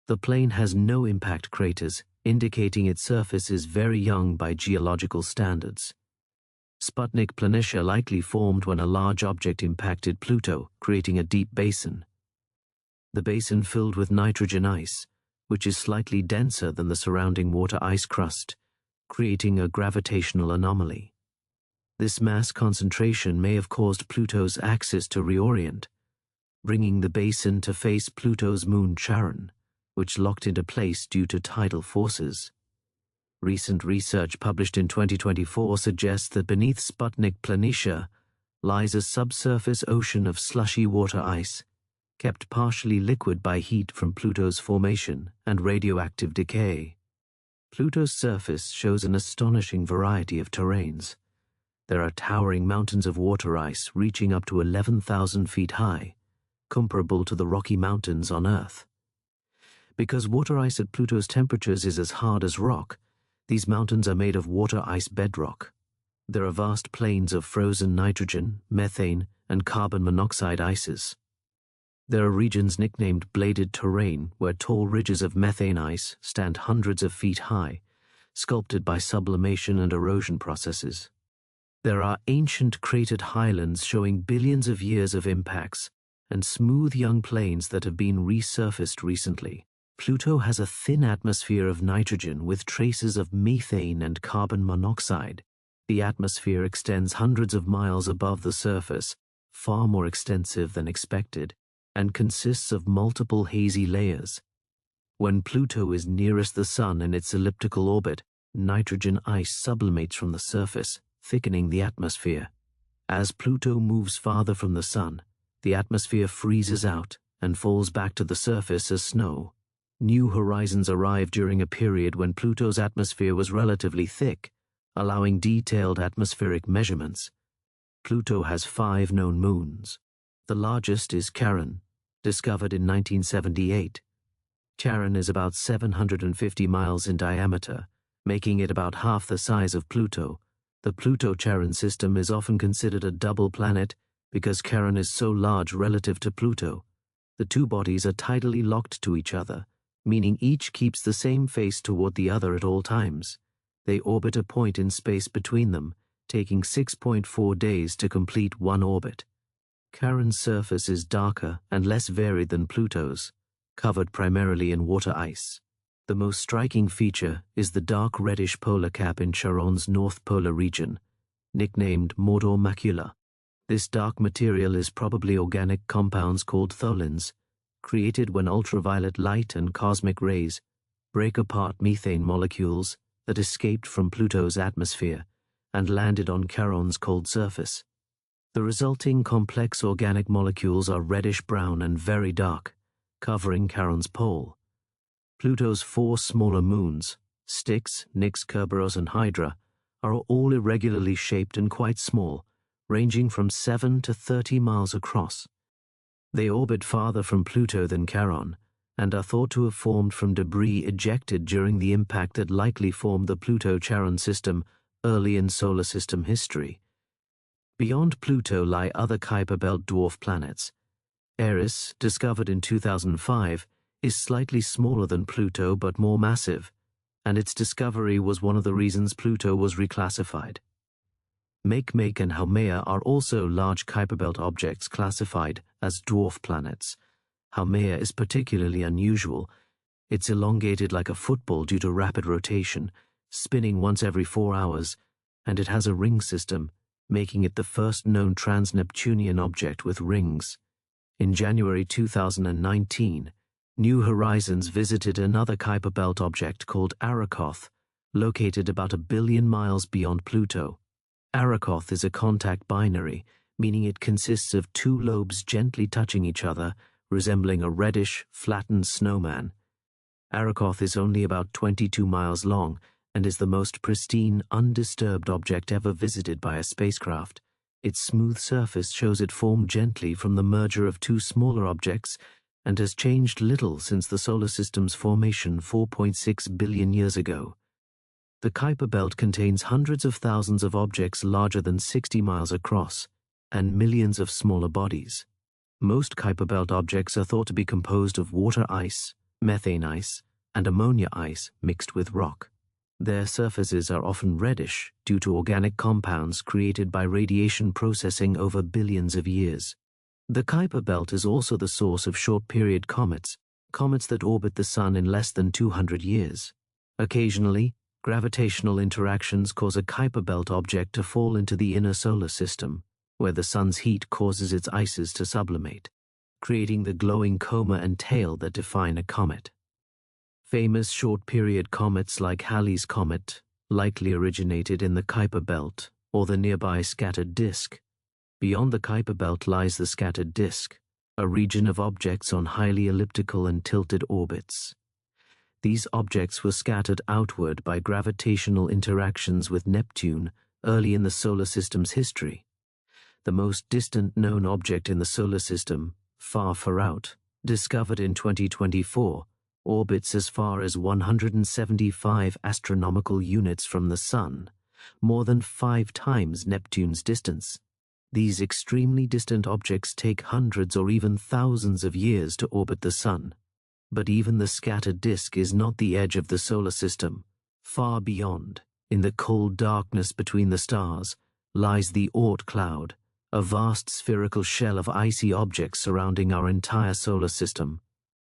The plain has no impact craters, indicating its surface is very young by geological standards. Sputnik Planitia likely formed when a large object impacted Pluto, creating a deep basin. The basin filled with nitrogen ice, which is slightly denser than the surrounding water ice crust, creating a gravitational anomaly. This mass concentration may have caused Pluto's axis to reorient, bringing the basin to face Pluto's moon Charon, which locked into place due to tidal forces. Recent research published in 2024 suggests that beneath Sputnik Planitia lies a subsurface ocean of slushy water ice, kept partially liquid by heat from Pluto's formation and radioactive decay. Pluto's surface shows an astonishing variety of terrains. There are towering mountains of water ice reaching up to 11,000 feet high, comparable to the Rocky Mountains on Earth. Because water ice at Pluto's temperatures is as hard as rock, these mountains are made of water ice bedrock. There are vast plains of frozen nitrogen, methane, and carbon monoxide ices. There are regions nicknamed bladed terrain where tall ridges of methane ice stand hundreds of feet high, sculpted by sublimation and erosion processes. There are ancient cratered highlands showing billions of years of impacts and smooth young plains that have been resurfaced recently. Pluto has a thin atmosphere of nitrogen with traces of methane and carbon monoxide. The atmosphere extends hundreds of miles above the surface, far more extensive than expected, and consists of multiple hazy layers. When Pluto is nearest the Sun in its elliptical orbit, nitrogen ice sublimates from the surface, thickening the atmosphere. As Pluto moves farther from the Sun, the atmosphere freezes out and falls back to the surface as snow. New horizons arrive during a period when Pluto's atmosphere was relatively thick, allowing detailed atmospheric measurements. Pluto has 5 known moons. The largest is Charon, discovered in 1978. Charon is about 750 miles in diameter, making it about half the size of Pluto. The Pluto-Charon system is often considered a double planet because Charon is so large relative to Pluto. The two bodies are tidally locked to each other, meaning each keeps the same face toward the other at all times. They orbit a point in space between them, taking 6.4 days to complete one orbit. Charon's surface is darker and less varied than Pluto's, covered primarily in water ice. The most striking feature is the dark reddish polar cap in Charon's north polar region, nicknamed Mordor Macula. This dark material is probably organic compounds called tholins, created when ultraviolet light and cosmic rays break apart methane molecules that escaped from Pluto's atmosphere and landed on Charon's cold surface. The resulting complex organic molecules are reddish-brown and very dark, covering Charon's pole. Pluto's 4 smaller moons, Styx, Nix, Kerberos, and Hydra, are all irregularly shaped and quite small, ranging from 7 to 30 miles across. They orbit farther from Pluto than Charon, and are thought to have formed from debris ejected during the impact that likely formed the Pluto-Charon system early in solar system history. Beyond Pluto lie other Kuiper Belt dwarf planets. Eris, discovered in 2005, is slightly smaller than Pluto but more massive, and its discovery was one of the reasons Pluto was reclassified. Makemake and Haumea are also large Kuiper Belt objects classified as dwarf planets. Haumea is particularly unusual. It's elongated like a football due to rapid rotation, spinning once every 4 hours, and it has a ring system, making it the first known trans-Neptunian object with rings. In January 2019, New Horizons visited another Kuiper Belt object called Arakoth, located about 1 billion miles beyond Pluto. Arakoth is a contact binary, meaning it consists of 2 lobes gently touching each other, resembling a reddish, flattened snowman. Arakoth is only about 22 miles long and is the most pristine, undisturbed object ever visited by a spacecraft. Its smooth surface shows it formed gently from the merger of 2 smaller objects and has changed little since the solar system's formation 4.6 billion years ago. The Kuiper Belt contains hundreds of thousands of objects larger than 60 miles across, and millions of smaller bodies. Most Kuiper Belt objects are thought to be composed of water ice, methane ice, and ammonia ice mixed with rock. Their surfaces are often reddish due to organic compounds created by radiation processing over billions of years. The Kuiper Belt is also the source of short-period comets, comets that orbit the Sun in less than 200 years. Occasionally, gravitational interactions cause a Kuiper Belt object to fall into the inner solar system, where the Sun's heat causes its ices to sublimate, creating the glowing coma and tail that define a comet. Famous short-period comets like Halley's Comet likely originated in the Kuiper Belt or the nearby scattered disk. Beyond the Kuiper Belt lies the scattered disk, a region of objects on highly elliptical and tilted orbits. These objects were scattered outward by gravitational interactions with Neptune early in the solar system's history. The most distant known object in the solar system, far out, discovered in 2024, orbits as far as 175 astronomical units from the Sun, more than 5 times Neptune's distance. These extremely distant objects take hundreds or even thousands of years to orbit the Sun. But even the scattered disk is not the edge of the solar system. Far beyond, in the cold darkness between the stars, lies the Oort cloud, a vast spherical shell of icy objects surrounding our entire solar system.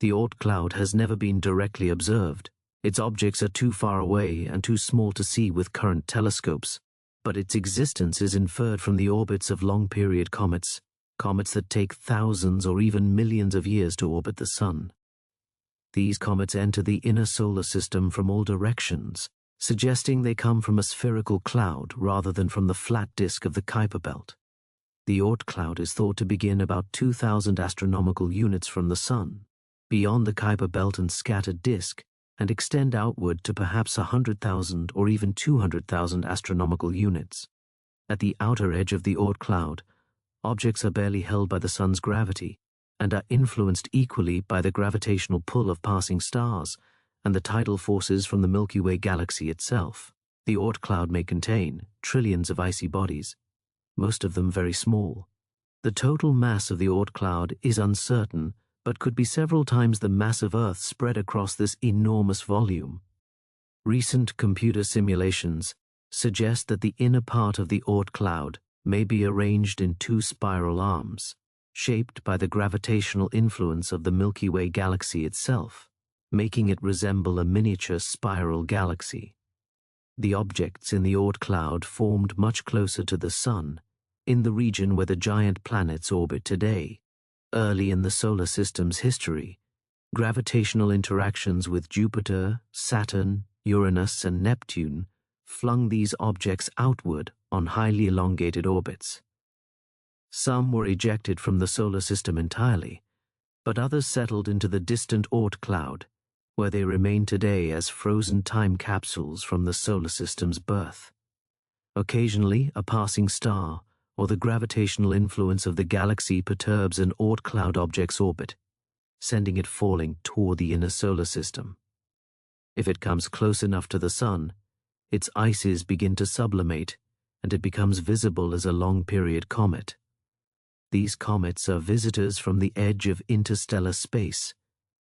The Oort cloud has never been directly observed. Its objects are too far away and too small to see with current telescopes. But its existence is inferred from the orbits of long-period comets, comets that take thousands or even millions of years to orbit the Sun. These comets enter the inner solar system from all directions, suggesting they come from a spherical cloud rather than from the flat disk of the Kuiper belt. The Oort cloud is thought to begin about 2,000 astronomical units from the Sun, beyond the Kuiper belt and scattered disk, and extend outward to perhaps 100,000 or even 200,000 astronomical units. At the outer edge of the Oort cloud, objects are barely held by the Sun's gravity and are influenced equally by the gravitational pull of passing stars and the tidal forces from the Milky Way galaxy itself. The Oort cloud may contain trillions of icy bodies, most of them very small. The total mass of the Oort cloud is uncertain, but could be several times the mass of Earth spread across this enormous volume. Recent computer simulations suggest that the inner part of the Oort cloud may be arranged in 2 spiral arms, shaped by the gravitational influence of the Milky Way galaxy itself, making it resemble a miniature spiral galaxy. The objects in the Oort cloud formed much closer to the Sun, in the region where the giant planets orbit today. Early in the solar system's history, gravitational interactions with Jupiter, Saturn, Uranus, and Neptune flung these objects outward on highly elongated orbits. Some were ejected from the solar system entirely, but others settled into the distant Oort cloud, where they remain today as frozen time capsules from the solar system's birth. Occasionally, a passing star or the gravitational influence of the galaxy perturbs an Oort cloud object's orbit, sending it falling toward the inner solar system. If it comes close enough to the Sun, its ices begin to sublimate, and it becomes visible as a long-period comet. These comets are visitors from the edge of interstellar space,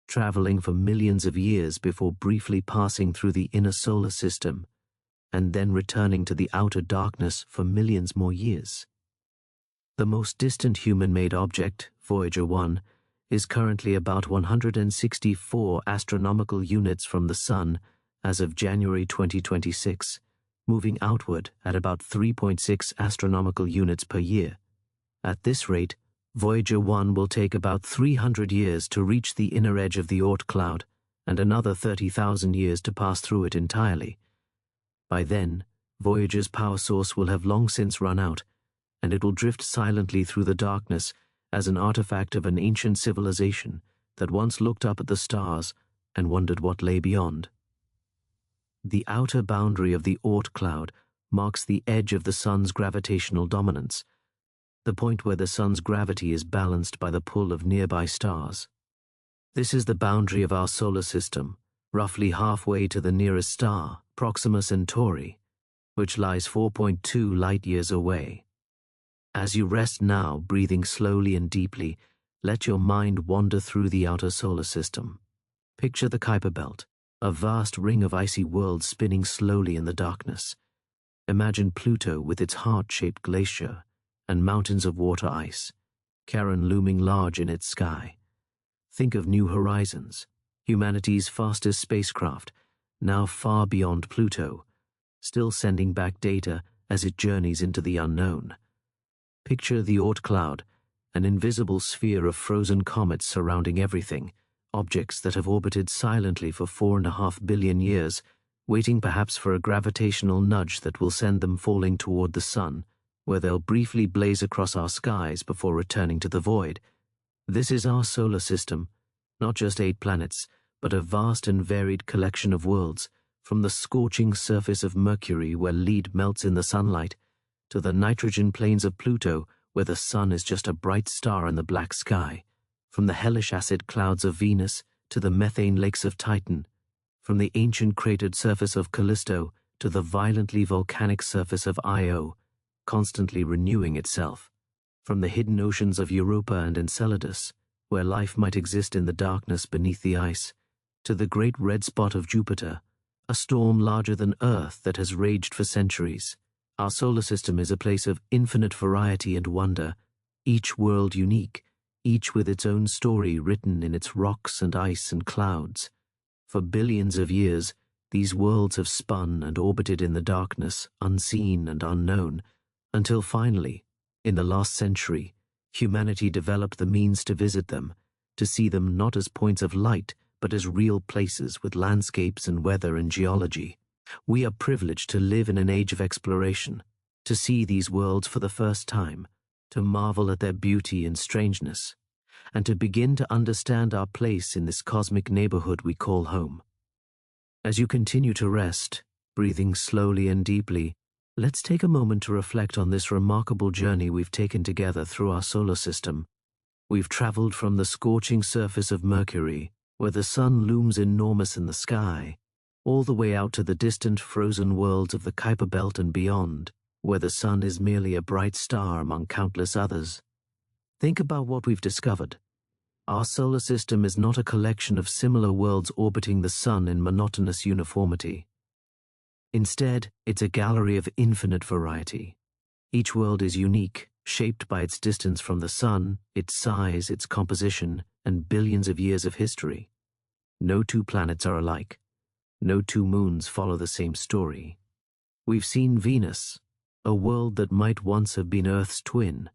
traveling for millions of years before briefly passing through the inner solar system, and then returning to the outer darkness for millions more years. The most distant human-made object, Voyager 1, is currently about 164 astronomical units from the Sun as of January 2026, moving outward at about 3.6 astronomical units per year. At this rate, Voyager 1 will take about 300 years to reach the inner edge of the Oort cloud and another 30,000 years to pass through it entirely. By then, Voyager's power source will have long since run out, and it will drift silently through the darkness as an artifact of an ancient civilization that once looked up at the stars and wondered what lay beyond. The outer boundary of the Oort cloud marks the edge of the Sun's gravitational dominance, the point where the Sun's gravity is balanced by the pull of nearby stars. This is the boundary of our solar system, roughly halfway to the nearest star, Proxima Centauri, which lies 4.2 light-years away. As you rest now, breathing slowly and deeply, let your mind wander through the outer solar system. Picture the Kuiper belt, a vast ring of icy worlds spinning slowly in the darkness. Imagine Pluto with its heart-shaped glacier and mountains of water ice, Charon looming large in its sky. Think of New Horizons, humanity's fastest spacecraft, now far beyond Pluto, still sending back data as it journeys into the unknown. Picture the Oort cloud, an invisible sphere of frozen comets surrounding everything, objects that have orbited silently for 4.5 billion years, waiting perhaps for a gravitational nudge that will send them falling toward the Sun, where they'll briefly blaze across our skies before returning to the void. This is our solar system, not just 8 planets, but a vast and varied collection of worlds, from the scorching surface of Mercury where lead melts in the sunlight, to the nitrogen plains of Pluto where the Sun is just a bright star in the black sky, from the hellish acid clouds of Venus to the methane lakes of Titan, from the ancient cratered surface of Callisto to the violently volcanic surface of Io, constantly renewing itself, from the hidden oceans of Europa and Enceladus, where life might exist in the darkness beneath the ice, to the great red spot of Jupiter, a storm larger than Earth that has raged for centuries. Our solar system is a place of infinite variety and wonder, each world unique, each with its own story written in its rocks and ice and clouds. For billions of years, these worlds have spun and orbited in the darkness, unseen and unknown, until finally, in the last century, humanity developed the means to visit them, to see them not as points of light, but as real places with landscapes and weather and geology. We are privileged to live in an age of exploration, to see these worlds for the first time, to marvel at their beauty and strangeness, and to begin to understand our place in this cosmic neighborhood we call home. As you continue to rest, breathing slowly and deeply, let's take a moment to reflect on this remarkable journey we've taken together through our solar system. We've traveled from the scorching surface of Mercury, where the sun looms enormous in the sky, all the way out to the distant frozen worlds of the Kuiper Belt and beyond, where the sun is merely a bright star among countless others. Think about what we've discovered. Our solar system is not a collection of similar worlds orbiting the sun in monotonous uniformity. Instead, it's a gallery of infinite variety. Each world is unique, shaped by its distance from the sun, its size, its composition, and billions of years of history. No two planets are alike. No two moons follow the same story. We've seen Venus, a world that might once have been Earth's twin,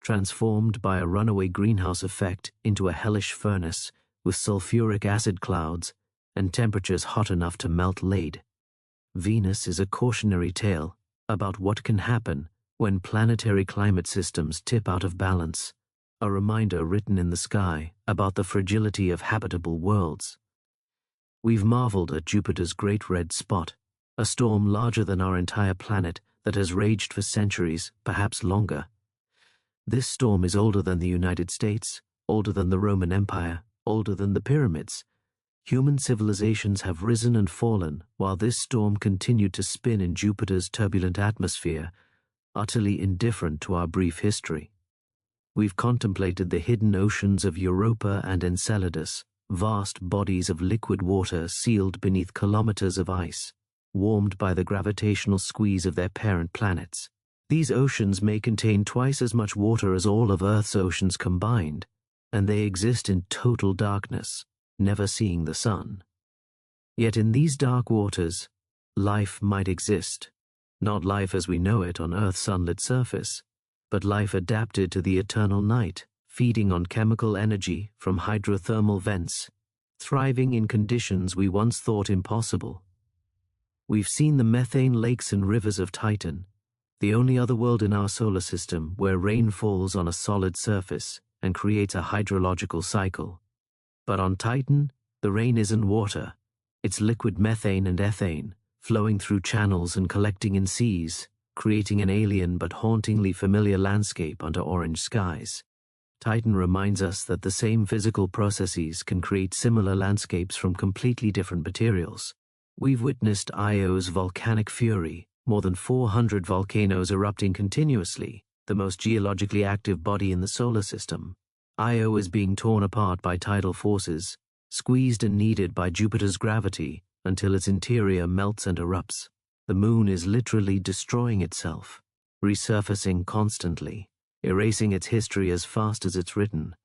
transformed by a runaway greenhouse effect into a hellish furnace with sulfuric acid clouds and temperatures hot enough to melt lead. Venus is a cautionary tale about what can happen when planetary climate systems tip out of balance, a reminder written in the sky about the fragility of habitable worlds. We've marveled at Jupiter's great red spot, a storm larger than our entire planet that has raged for centuries, perhaps longer. This storm is older than the United States, older than the Roman Empire, older than the pyramids. Human civilizations have risen and fallen while this storm continued to spin in Jupiter's turbulent atmosphere, utterly indifferent to our brief history. We've contemplated the hidden oceans of Europa and Enceladus, vast bodies of liquid water sealed beneath kilometers of ice, warmed by the gravitational squeeze of their parent planets. These oceans may contain twice as much water as all of Earth's oceans combined, and they exist in total darkness, never seeing the sun. Yet in these dark waters, life might exist, not life as we know it on Earth's sunlit surface, but life adapted to the eternal night, feeding on chemical energy from hydrothermal vents, thriving in conditions we once thought impossible. We've seen the methane lakes and rivers of Titan, the only other world in our solar system where rain falls on a solid surface and creates a hydrological cycle. But on Titan, the rain isn't water. It's liquid methane and ethane, flowing through channels and collecting in seas, creating an alien but hauntingly familiar landscape under orange skies. Titan reminds us that the same physical processes can create similar landscapes from completely different materials. We've witnessed Io's volcanic fury, more than 400 volcanoes erupting continuously, the most geologically active body in the solar system. Io is being torn apart by tidal forces, squeezed and kneaded by Jupiter's gravity until its interior melts and erupts. The moon is literally destroying itself, resurfacing constantly, erasing its history as fast as it's written.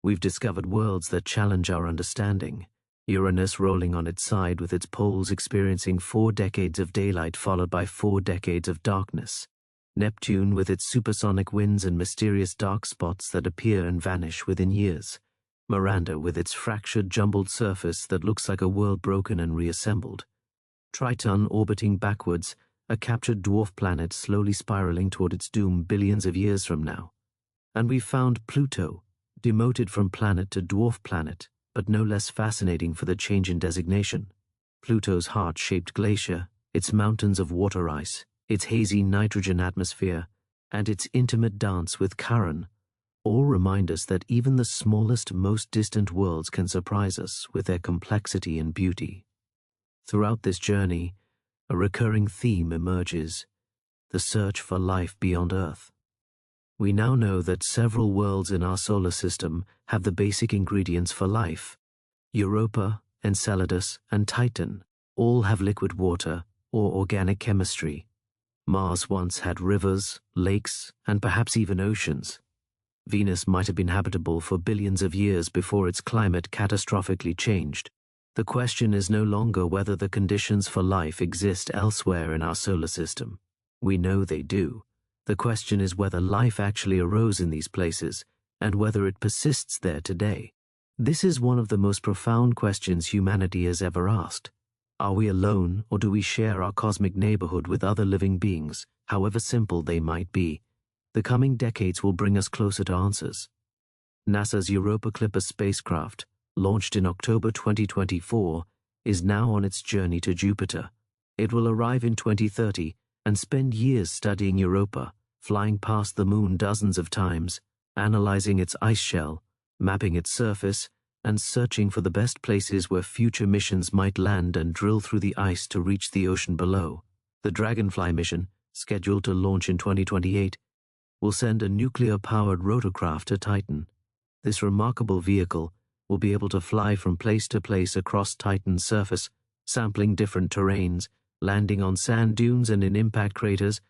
We've discovered worlds that challenge our understanding. Uranus rolling on its side with its poles experiencing 4 decades of daylight followed by 4 decades of darkness. Neptune with its supersonic winds and mysterious dark spots that appear and vanish within years. Miranda with its fractured, jumbled surface that looks like a world broken and reassembled. Triton orbiting backwards, a captured dwarf planet slowly spiraling toward its doom billions of years from now. And we've found Pluto, demoted from planet to dwarf planet, but no less fascinating for the change in designation. Pluto's heart-shaped glacier, its mountains of water ice, its hazy nitrogen atmosphere, and its intimate dance with Charon, all remind us that even the smallest, most distant worlds can surprise us with their complexity and beauty. Throughout this journey, a recurring theme emerges: the search for life beyond Earth. We now know that several worlds in our solar system have the basic ingredients for life. Europa, Enceladus, and Titan all have liquid water or organic chemistry. Mars once had rivers, lakes, and perhaps even oceans. Venus might have been habitable for billions of years before its climate catastrophically changed. The question is no longer whether the conditions for life exist elsewhere in our solar system. We know they do. The question is whether life actually arose in these places, and whether it persists there today. This is one of the most profound questions humanity has ever asked. Are we alone, or do we share our cosmic neighborhood with other living beings, however simple they might be? The coming decades will bring us closer to answers. NASA's Europa Clipper spacecraft, launched in October 2024, is now on its journey to Jupiter. It will arrive in 2030 and spend years studying Europa, flying past the moon dozens of times, analyzing its ice shell, mapping its surface, and searching for the best places where future missions might land and drill through the ice to reach the ocean below. The Dragonfly mission, scheduled to launch in 2028, will send a nuclear-powered rotorcraft to Titan. This remarkable vehicle will be able to fly from place to place across Titan's surface, sampling different terrains, landing on sand dunes and in impact craters,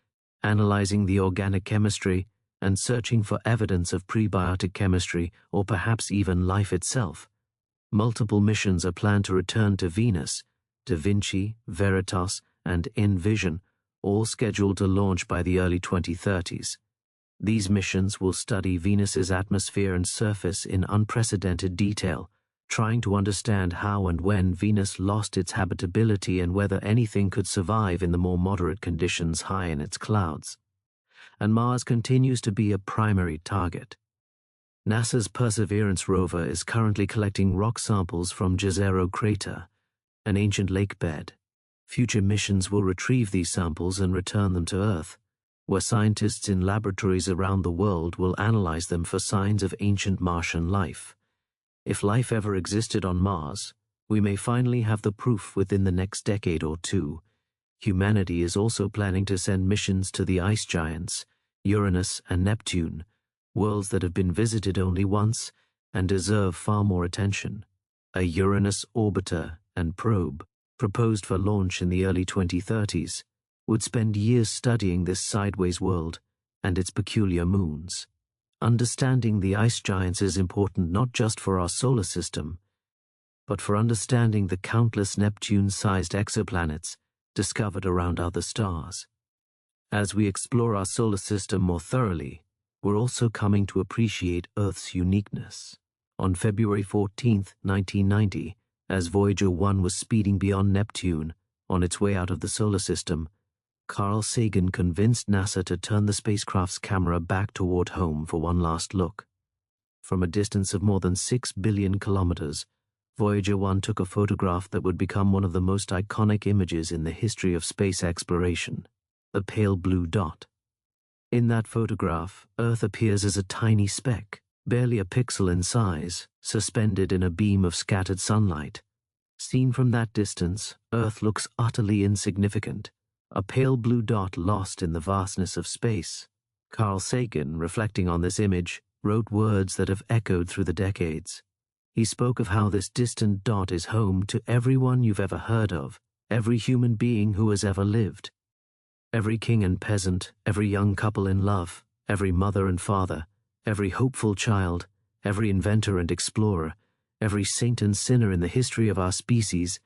analyzing the organic chemistry, and searching for evidence of prebiotic chemistry or perhaps even life itself. Multiple missions are planned to return to Venus, Da Vinci, Veritas, and Envision, all scheduled to launch by the early 2030s. These missions will study Venus's atmosphere and surface in unprecedented detail, trying to understand how and when Venus lost its habitability and whether anything could survive in the more moderate conditions high in its clouds. And Mars continues to be a primary target. NASA's Perseverance rover is currently collecting rock samples from Jezero Crater, an ancient lake bed. Future missions will retrieve these samples and return them to Earth, where scientists in laboratories around the world will analyze them for signs of ancient Martian life. If life ever existed on Mars, we may finally have the proof within the next decade or two. Humanity is also planning to send missions to the ice giants, Uranus and Neptune, worlds that have been visited only once and deserve far more attention. A Uranus orbiter and probe, proposed for launch in the early 2030s, would spend years studying this sideways world and its peculiar moons. Understanding the ice giants is important not just for our solar system, but for understanding the countless Neptune-sized exoplanets discovered around other stars. As we explore our solar system more thoroughly, we're also coming to appreciate Earth's uniqueness. On February 14, 1990, as Voyager 1 was speeding beyond Neptune on its way out of the solar system, Carl Sagan convinced NASA to turn the spacecraft's camera back toward home for one last look. From a distance of more than 6 billion kilometers, Voyager 1 took a photograph that would become one of the most iconic images in the history of space exploration: the pale blue dot. In that photograph, Earth appears as a tiny speck, barely a pixel in size, suspended in a beam of scattered sunlight. Seen from that distance, Earth looks utterly insignificant, a pale blue dot lost in the vastness of space. Carl Sagan, reflecting on this image, wrote words that have echoed through the decades. He spoke of how this distant dot is home to everyone you've ever heard of, every human being who has ever lived. Every king and peasant, every young couple in love, every mother and father, every hopeful child, every inventor and explorer, every saint and sinner in the history of our species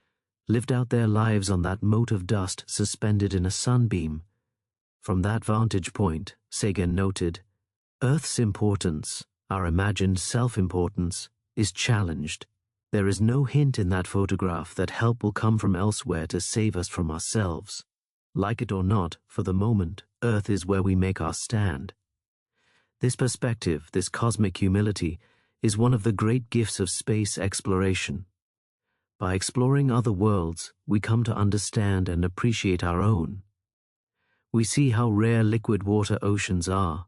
lived out their lives on that mote of dust suspended in a sunbeam. From that vantage point, Sagan noted, Earth's importance, our imagined self-importance, is challenged. There is no hint in that photograph that help will come from elsewhere to save us from ourselves. Like it or not, for the moment, Earth is where we make our stand. This perspective, this cosmic humility, is one of the great gifts of space exploration. By exploring other worlds, we come to understand and appreciate our own. We see how rare liquid water oceans are,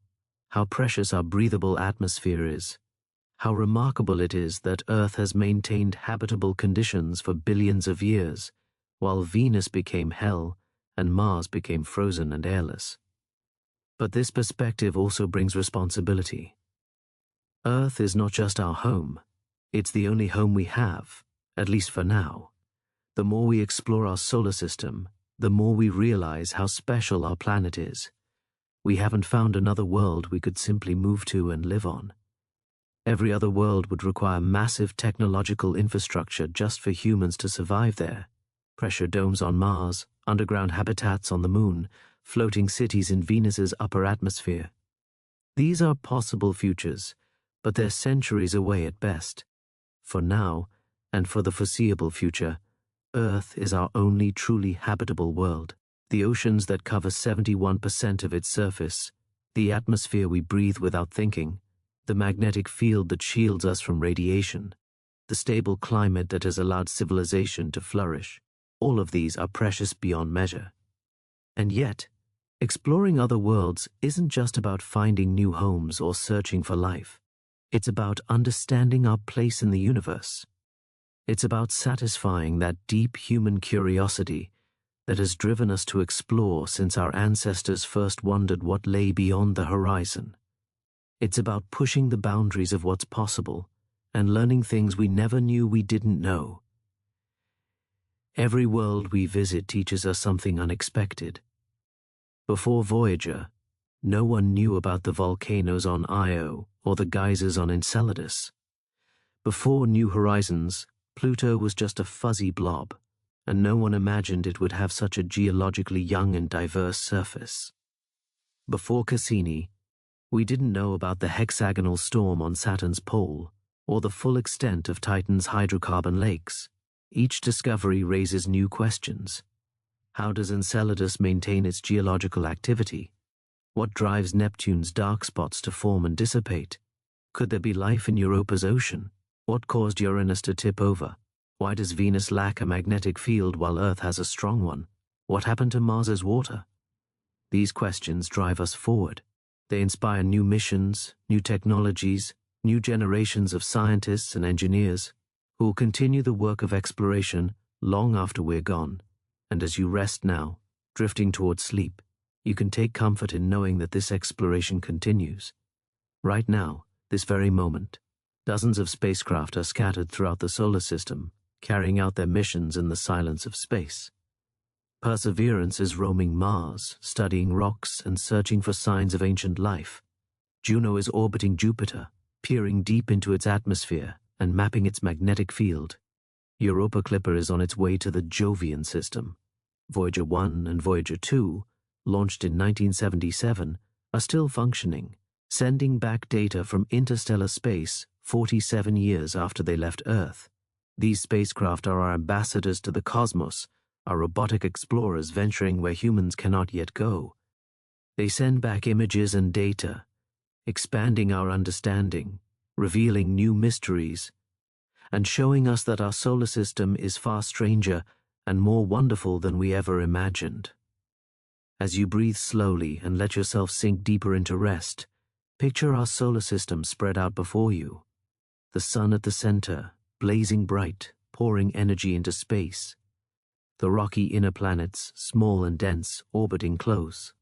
how precious our breathable atmosphere is, how remarkable it is that Earth has maintained habitable conditions for billions of years, while Venus became hell and Mars became frozen and airless. But this perspective also brings responsibility. Earth is not just our home, it's the only home we have, at least for now. The more we explore our solar system, the more we realize how special our planet is. We haven't found another world we could simply move to and live on. Every other world would require massive technological infrastructure just for humans to survive there. Pressure domes on Mars, underground habitats on the Moon, floating cities in Venus's upper atmosphere. These are possible futures, but they're centuries away at best. For now, and for the foreseeable future, Earth is our only truly habitable world. The oceans that cover 71% of its surface, the atmosphere we breathe without thinking, the magnetic field that shields us from radiation, the stable climate that has allowed civilization to flourish, all of these are precious beyond measure. And yet, exploring other worlds isn't just about finding new homes or searching for life. It's about understanding our place in the universe. It's about satisfying that deep human curiosity that has driven us to explore since our ancestors first wondered what lay beyond the horizon. It's about pushing the boundaries of what's possible and learning things we never knew we didn't know. Every world we visit teaches us something unexpected. Before Voyager, no one knew about the volcanoes on Io or the geysers on Enceladus. Before New Horizons, Pluto was just a fuzzy blob, and no one imagined it would have such a geologically young and diverse surface. Before Cassini, we didn't know about the hexagonal storm on Saturn's pole or the full extent of Titan's hydrocarbon lakes. Each discovery raises new questions. How does Enceladus maintain its geological activity? What drives Neptune's dark spots to form and dissipate? Could there be life in Europa's ocean? What caused Uranus to tip over? Why does Venus lack a magnetic field while Earth has a strong one? What happened to Mars's water? These questions drive us forward. They inspire new missions, new technologies, new generations of scientists and engineers who will continue the work of exploration long after we're gone. And as you rest now, drifting towards sleep, you can take comfort in knowing that this exploration continues. Right now, this very moment, dozens of spacecraft are scattered throughout the solar system, carrying out their missions in the silence of space. Perseverance is roaming Mars, studying rocks and searching for signs of ancient life. Juno is orbiting Jupiter, peering deep into its atmosphere and mapping its magnetic field. Europa Clipper is on its way to the Jovian system. Voyager 1 and Voyager 2, launched in 1977, are still functioning, sending back data from interstellar space 47 years after they left Earth. These spacecraft are our ambassadors to the cosmos, our robotic explorers venturing where humans cannot yet go. They send back images and data, expanding our understanding, revealing new mysteries, and showing us that our solar system is far stranger and more wonderful than we ever imagined. As you breathe slowly and let yourself sink deeper into rest, picture our solar system spread out before you. The sun at the center, blazing bright, pouring energy into space. The rocky inner planets, small and dense, orbiting close.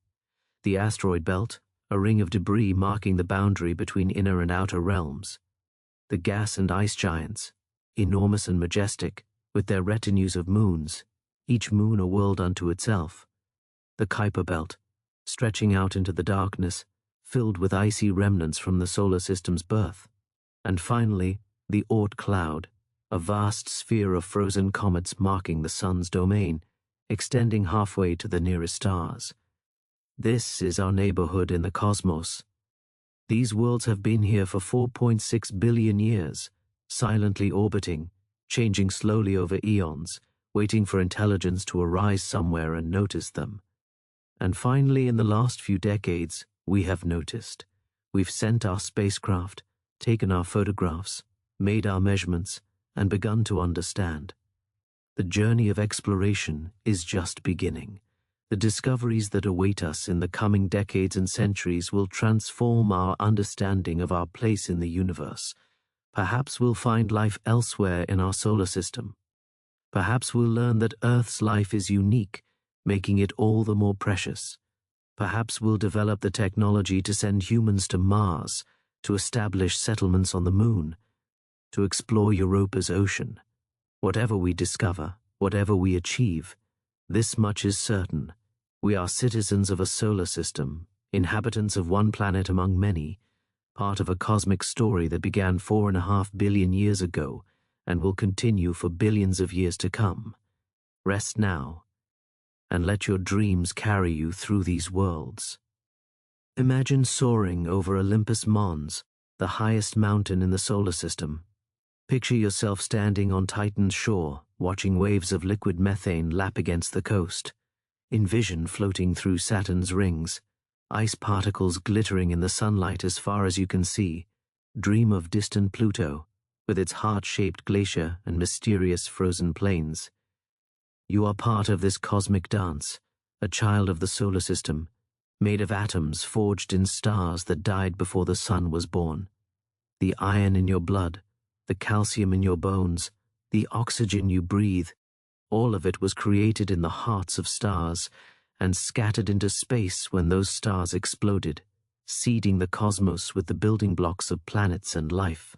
The asteroid belt, a ring of debris marking the boundary between inner and outer realms. The gas and ice giants, enormous and majestic, with their retinues of moons, each moon a world unto itself. The Kuiper belt, stretching out into the darkness, filled with icy remnants from the solar system's birth. And finally, the Oort cloud, a vast sphere of frozen comets marking the sun's domain, extending halfway to the nearest stars. This is our neighborhood in the cosmos. These worlds have been here for 4.6 billion years, silently orbiting, changing slowly over eons, waiting for intelligence to arise somewhere and notice them. And finally, in the last few decades, we have noticed. We've sent our spacecraft, taken our photographs, made our measurements, and begun to understand. The journey of exploration is just beginning. The discoveries that await us in the coming decades and centuries will transform our understanding of our place in the universe. Perhaps we'll find life elsewhere in our solar system. Perhaps we'll learn that Earth's life is unique, making it all the more precious. Perhaps we'll develop the technology to send humans to Mars, to establish settlements on the Moon, to explore Europa's ocean. Whatever we discover, whatever we achieve, this much is certain. We are citizens of a solar system, inhabitants of one planet among many, part of a cosmic story that began 4.5 billion years ago and will continue for billions of years to come. Rest now, and let your dreams carry you through these worlds. Imagine soaring over Olympus Mons, the highest mountain in the solar system. Picture yourself standing on Titan's shore, watching waves of liquid methane lap against the coast. Envision floating through Saturn's rings, ice particles glittering in the sunlight as far as you can see. Dream of distant Pluto, with its heart-shaped glacier and mysterious frozen plains. You are part of this cosmic dance, a child of the solar system, made of atoms forged in stars that died before the sun was born. The iron in your blood, the calcium in your bones, the oxygen you breathe, all of it was created in the hearts of stars and scattered into space when those stars exploded, seeding the cosmos with the building blocks of planets and life.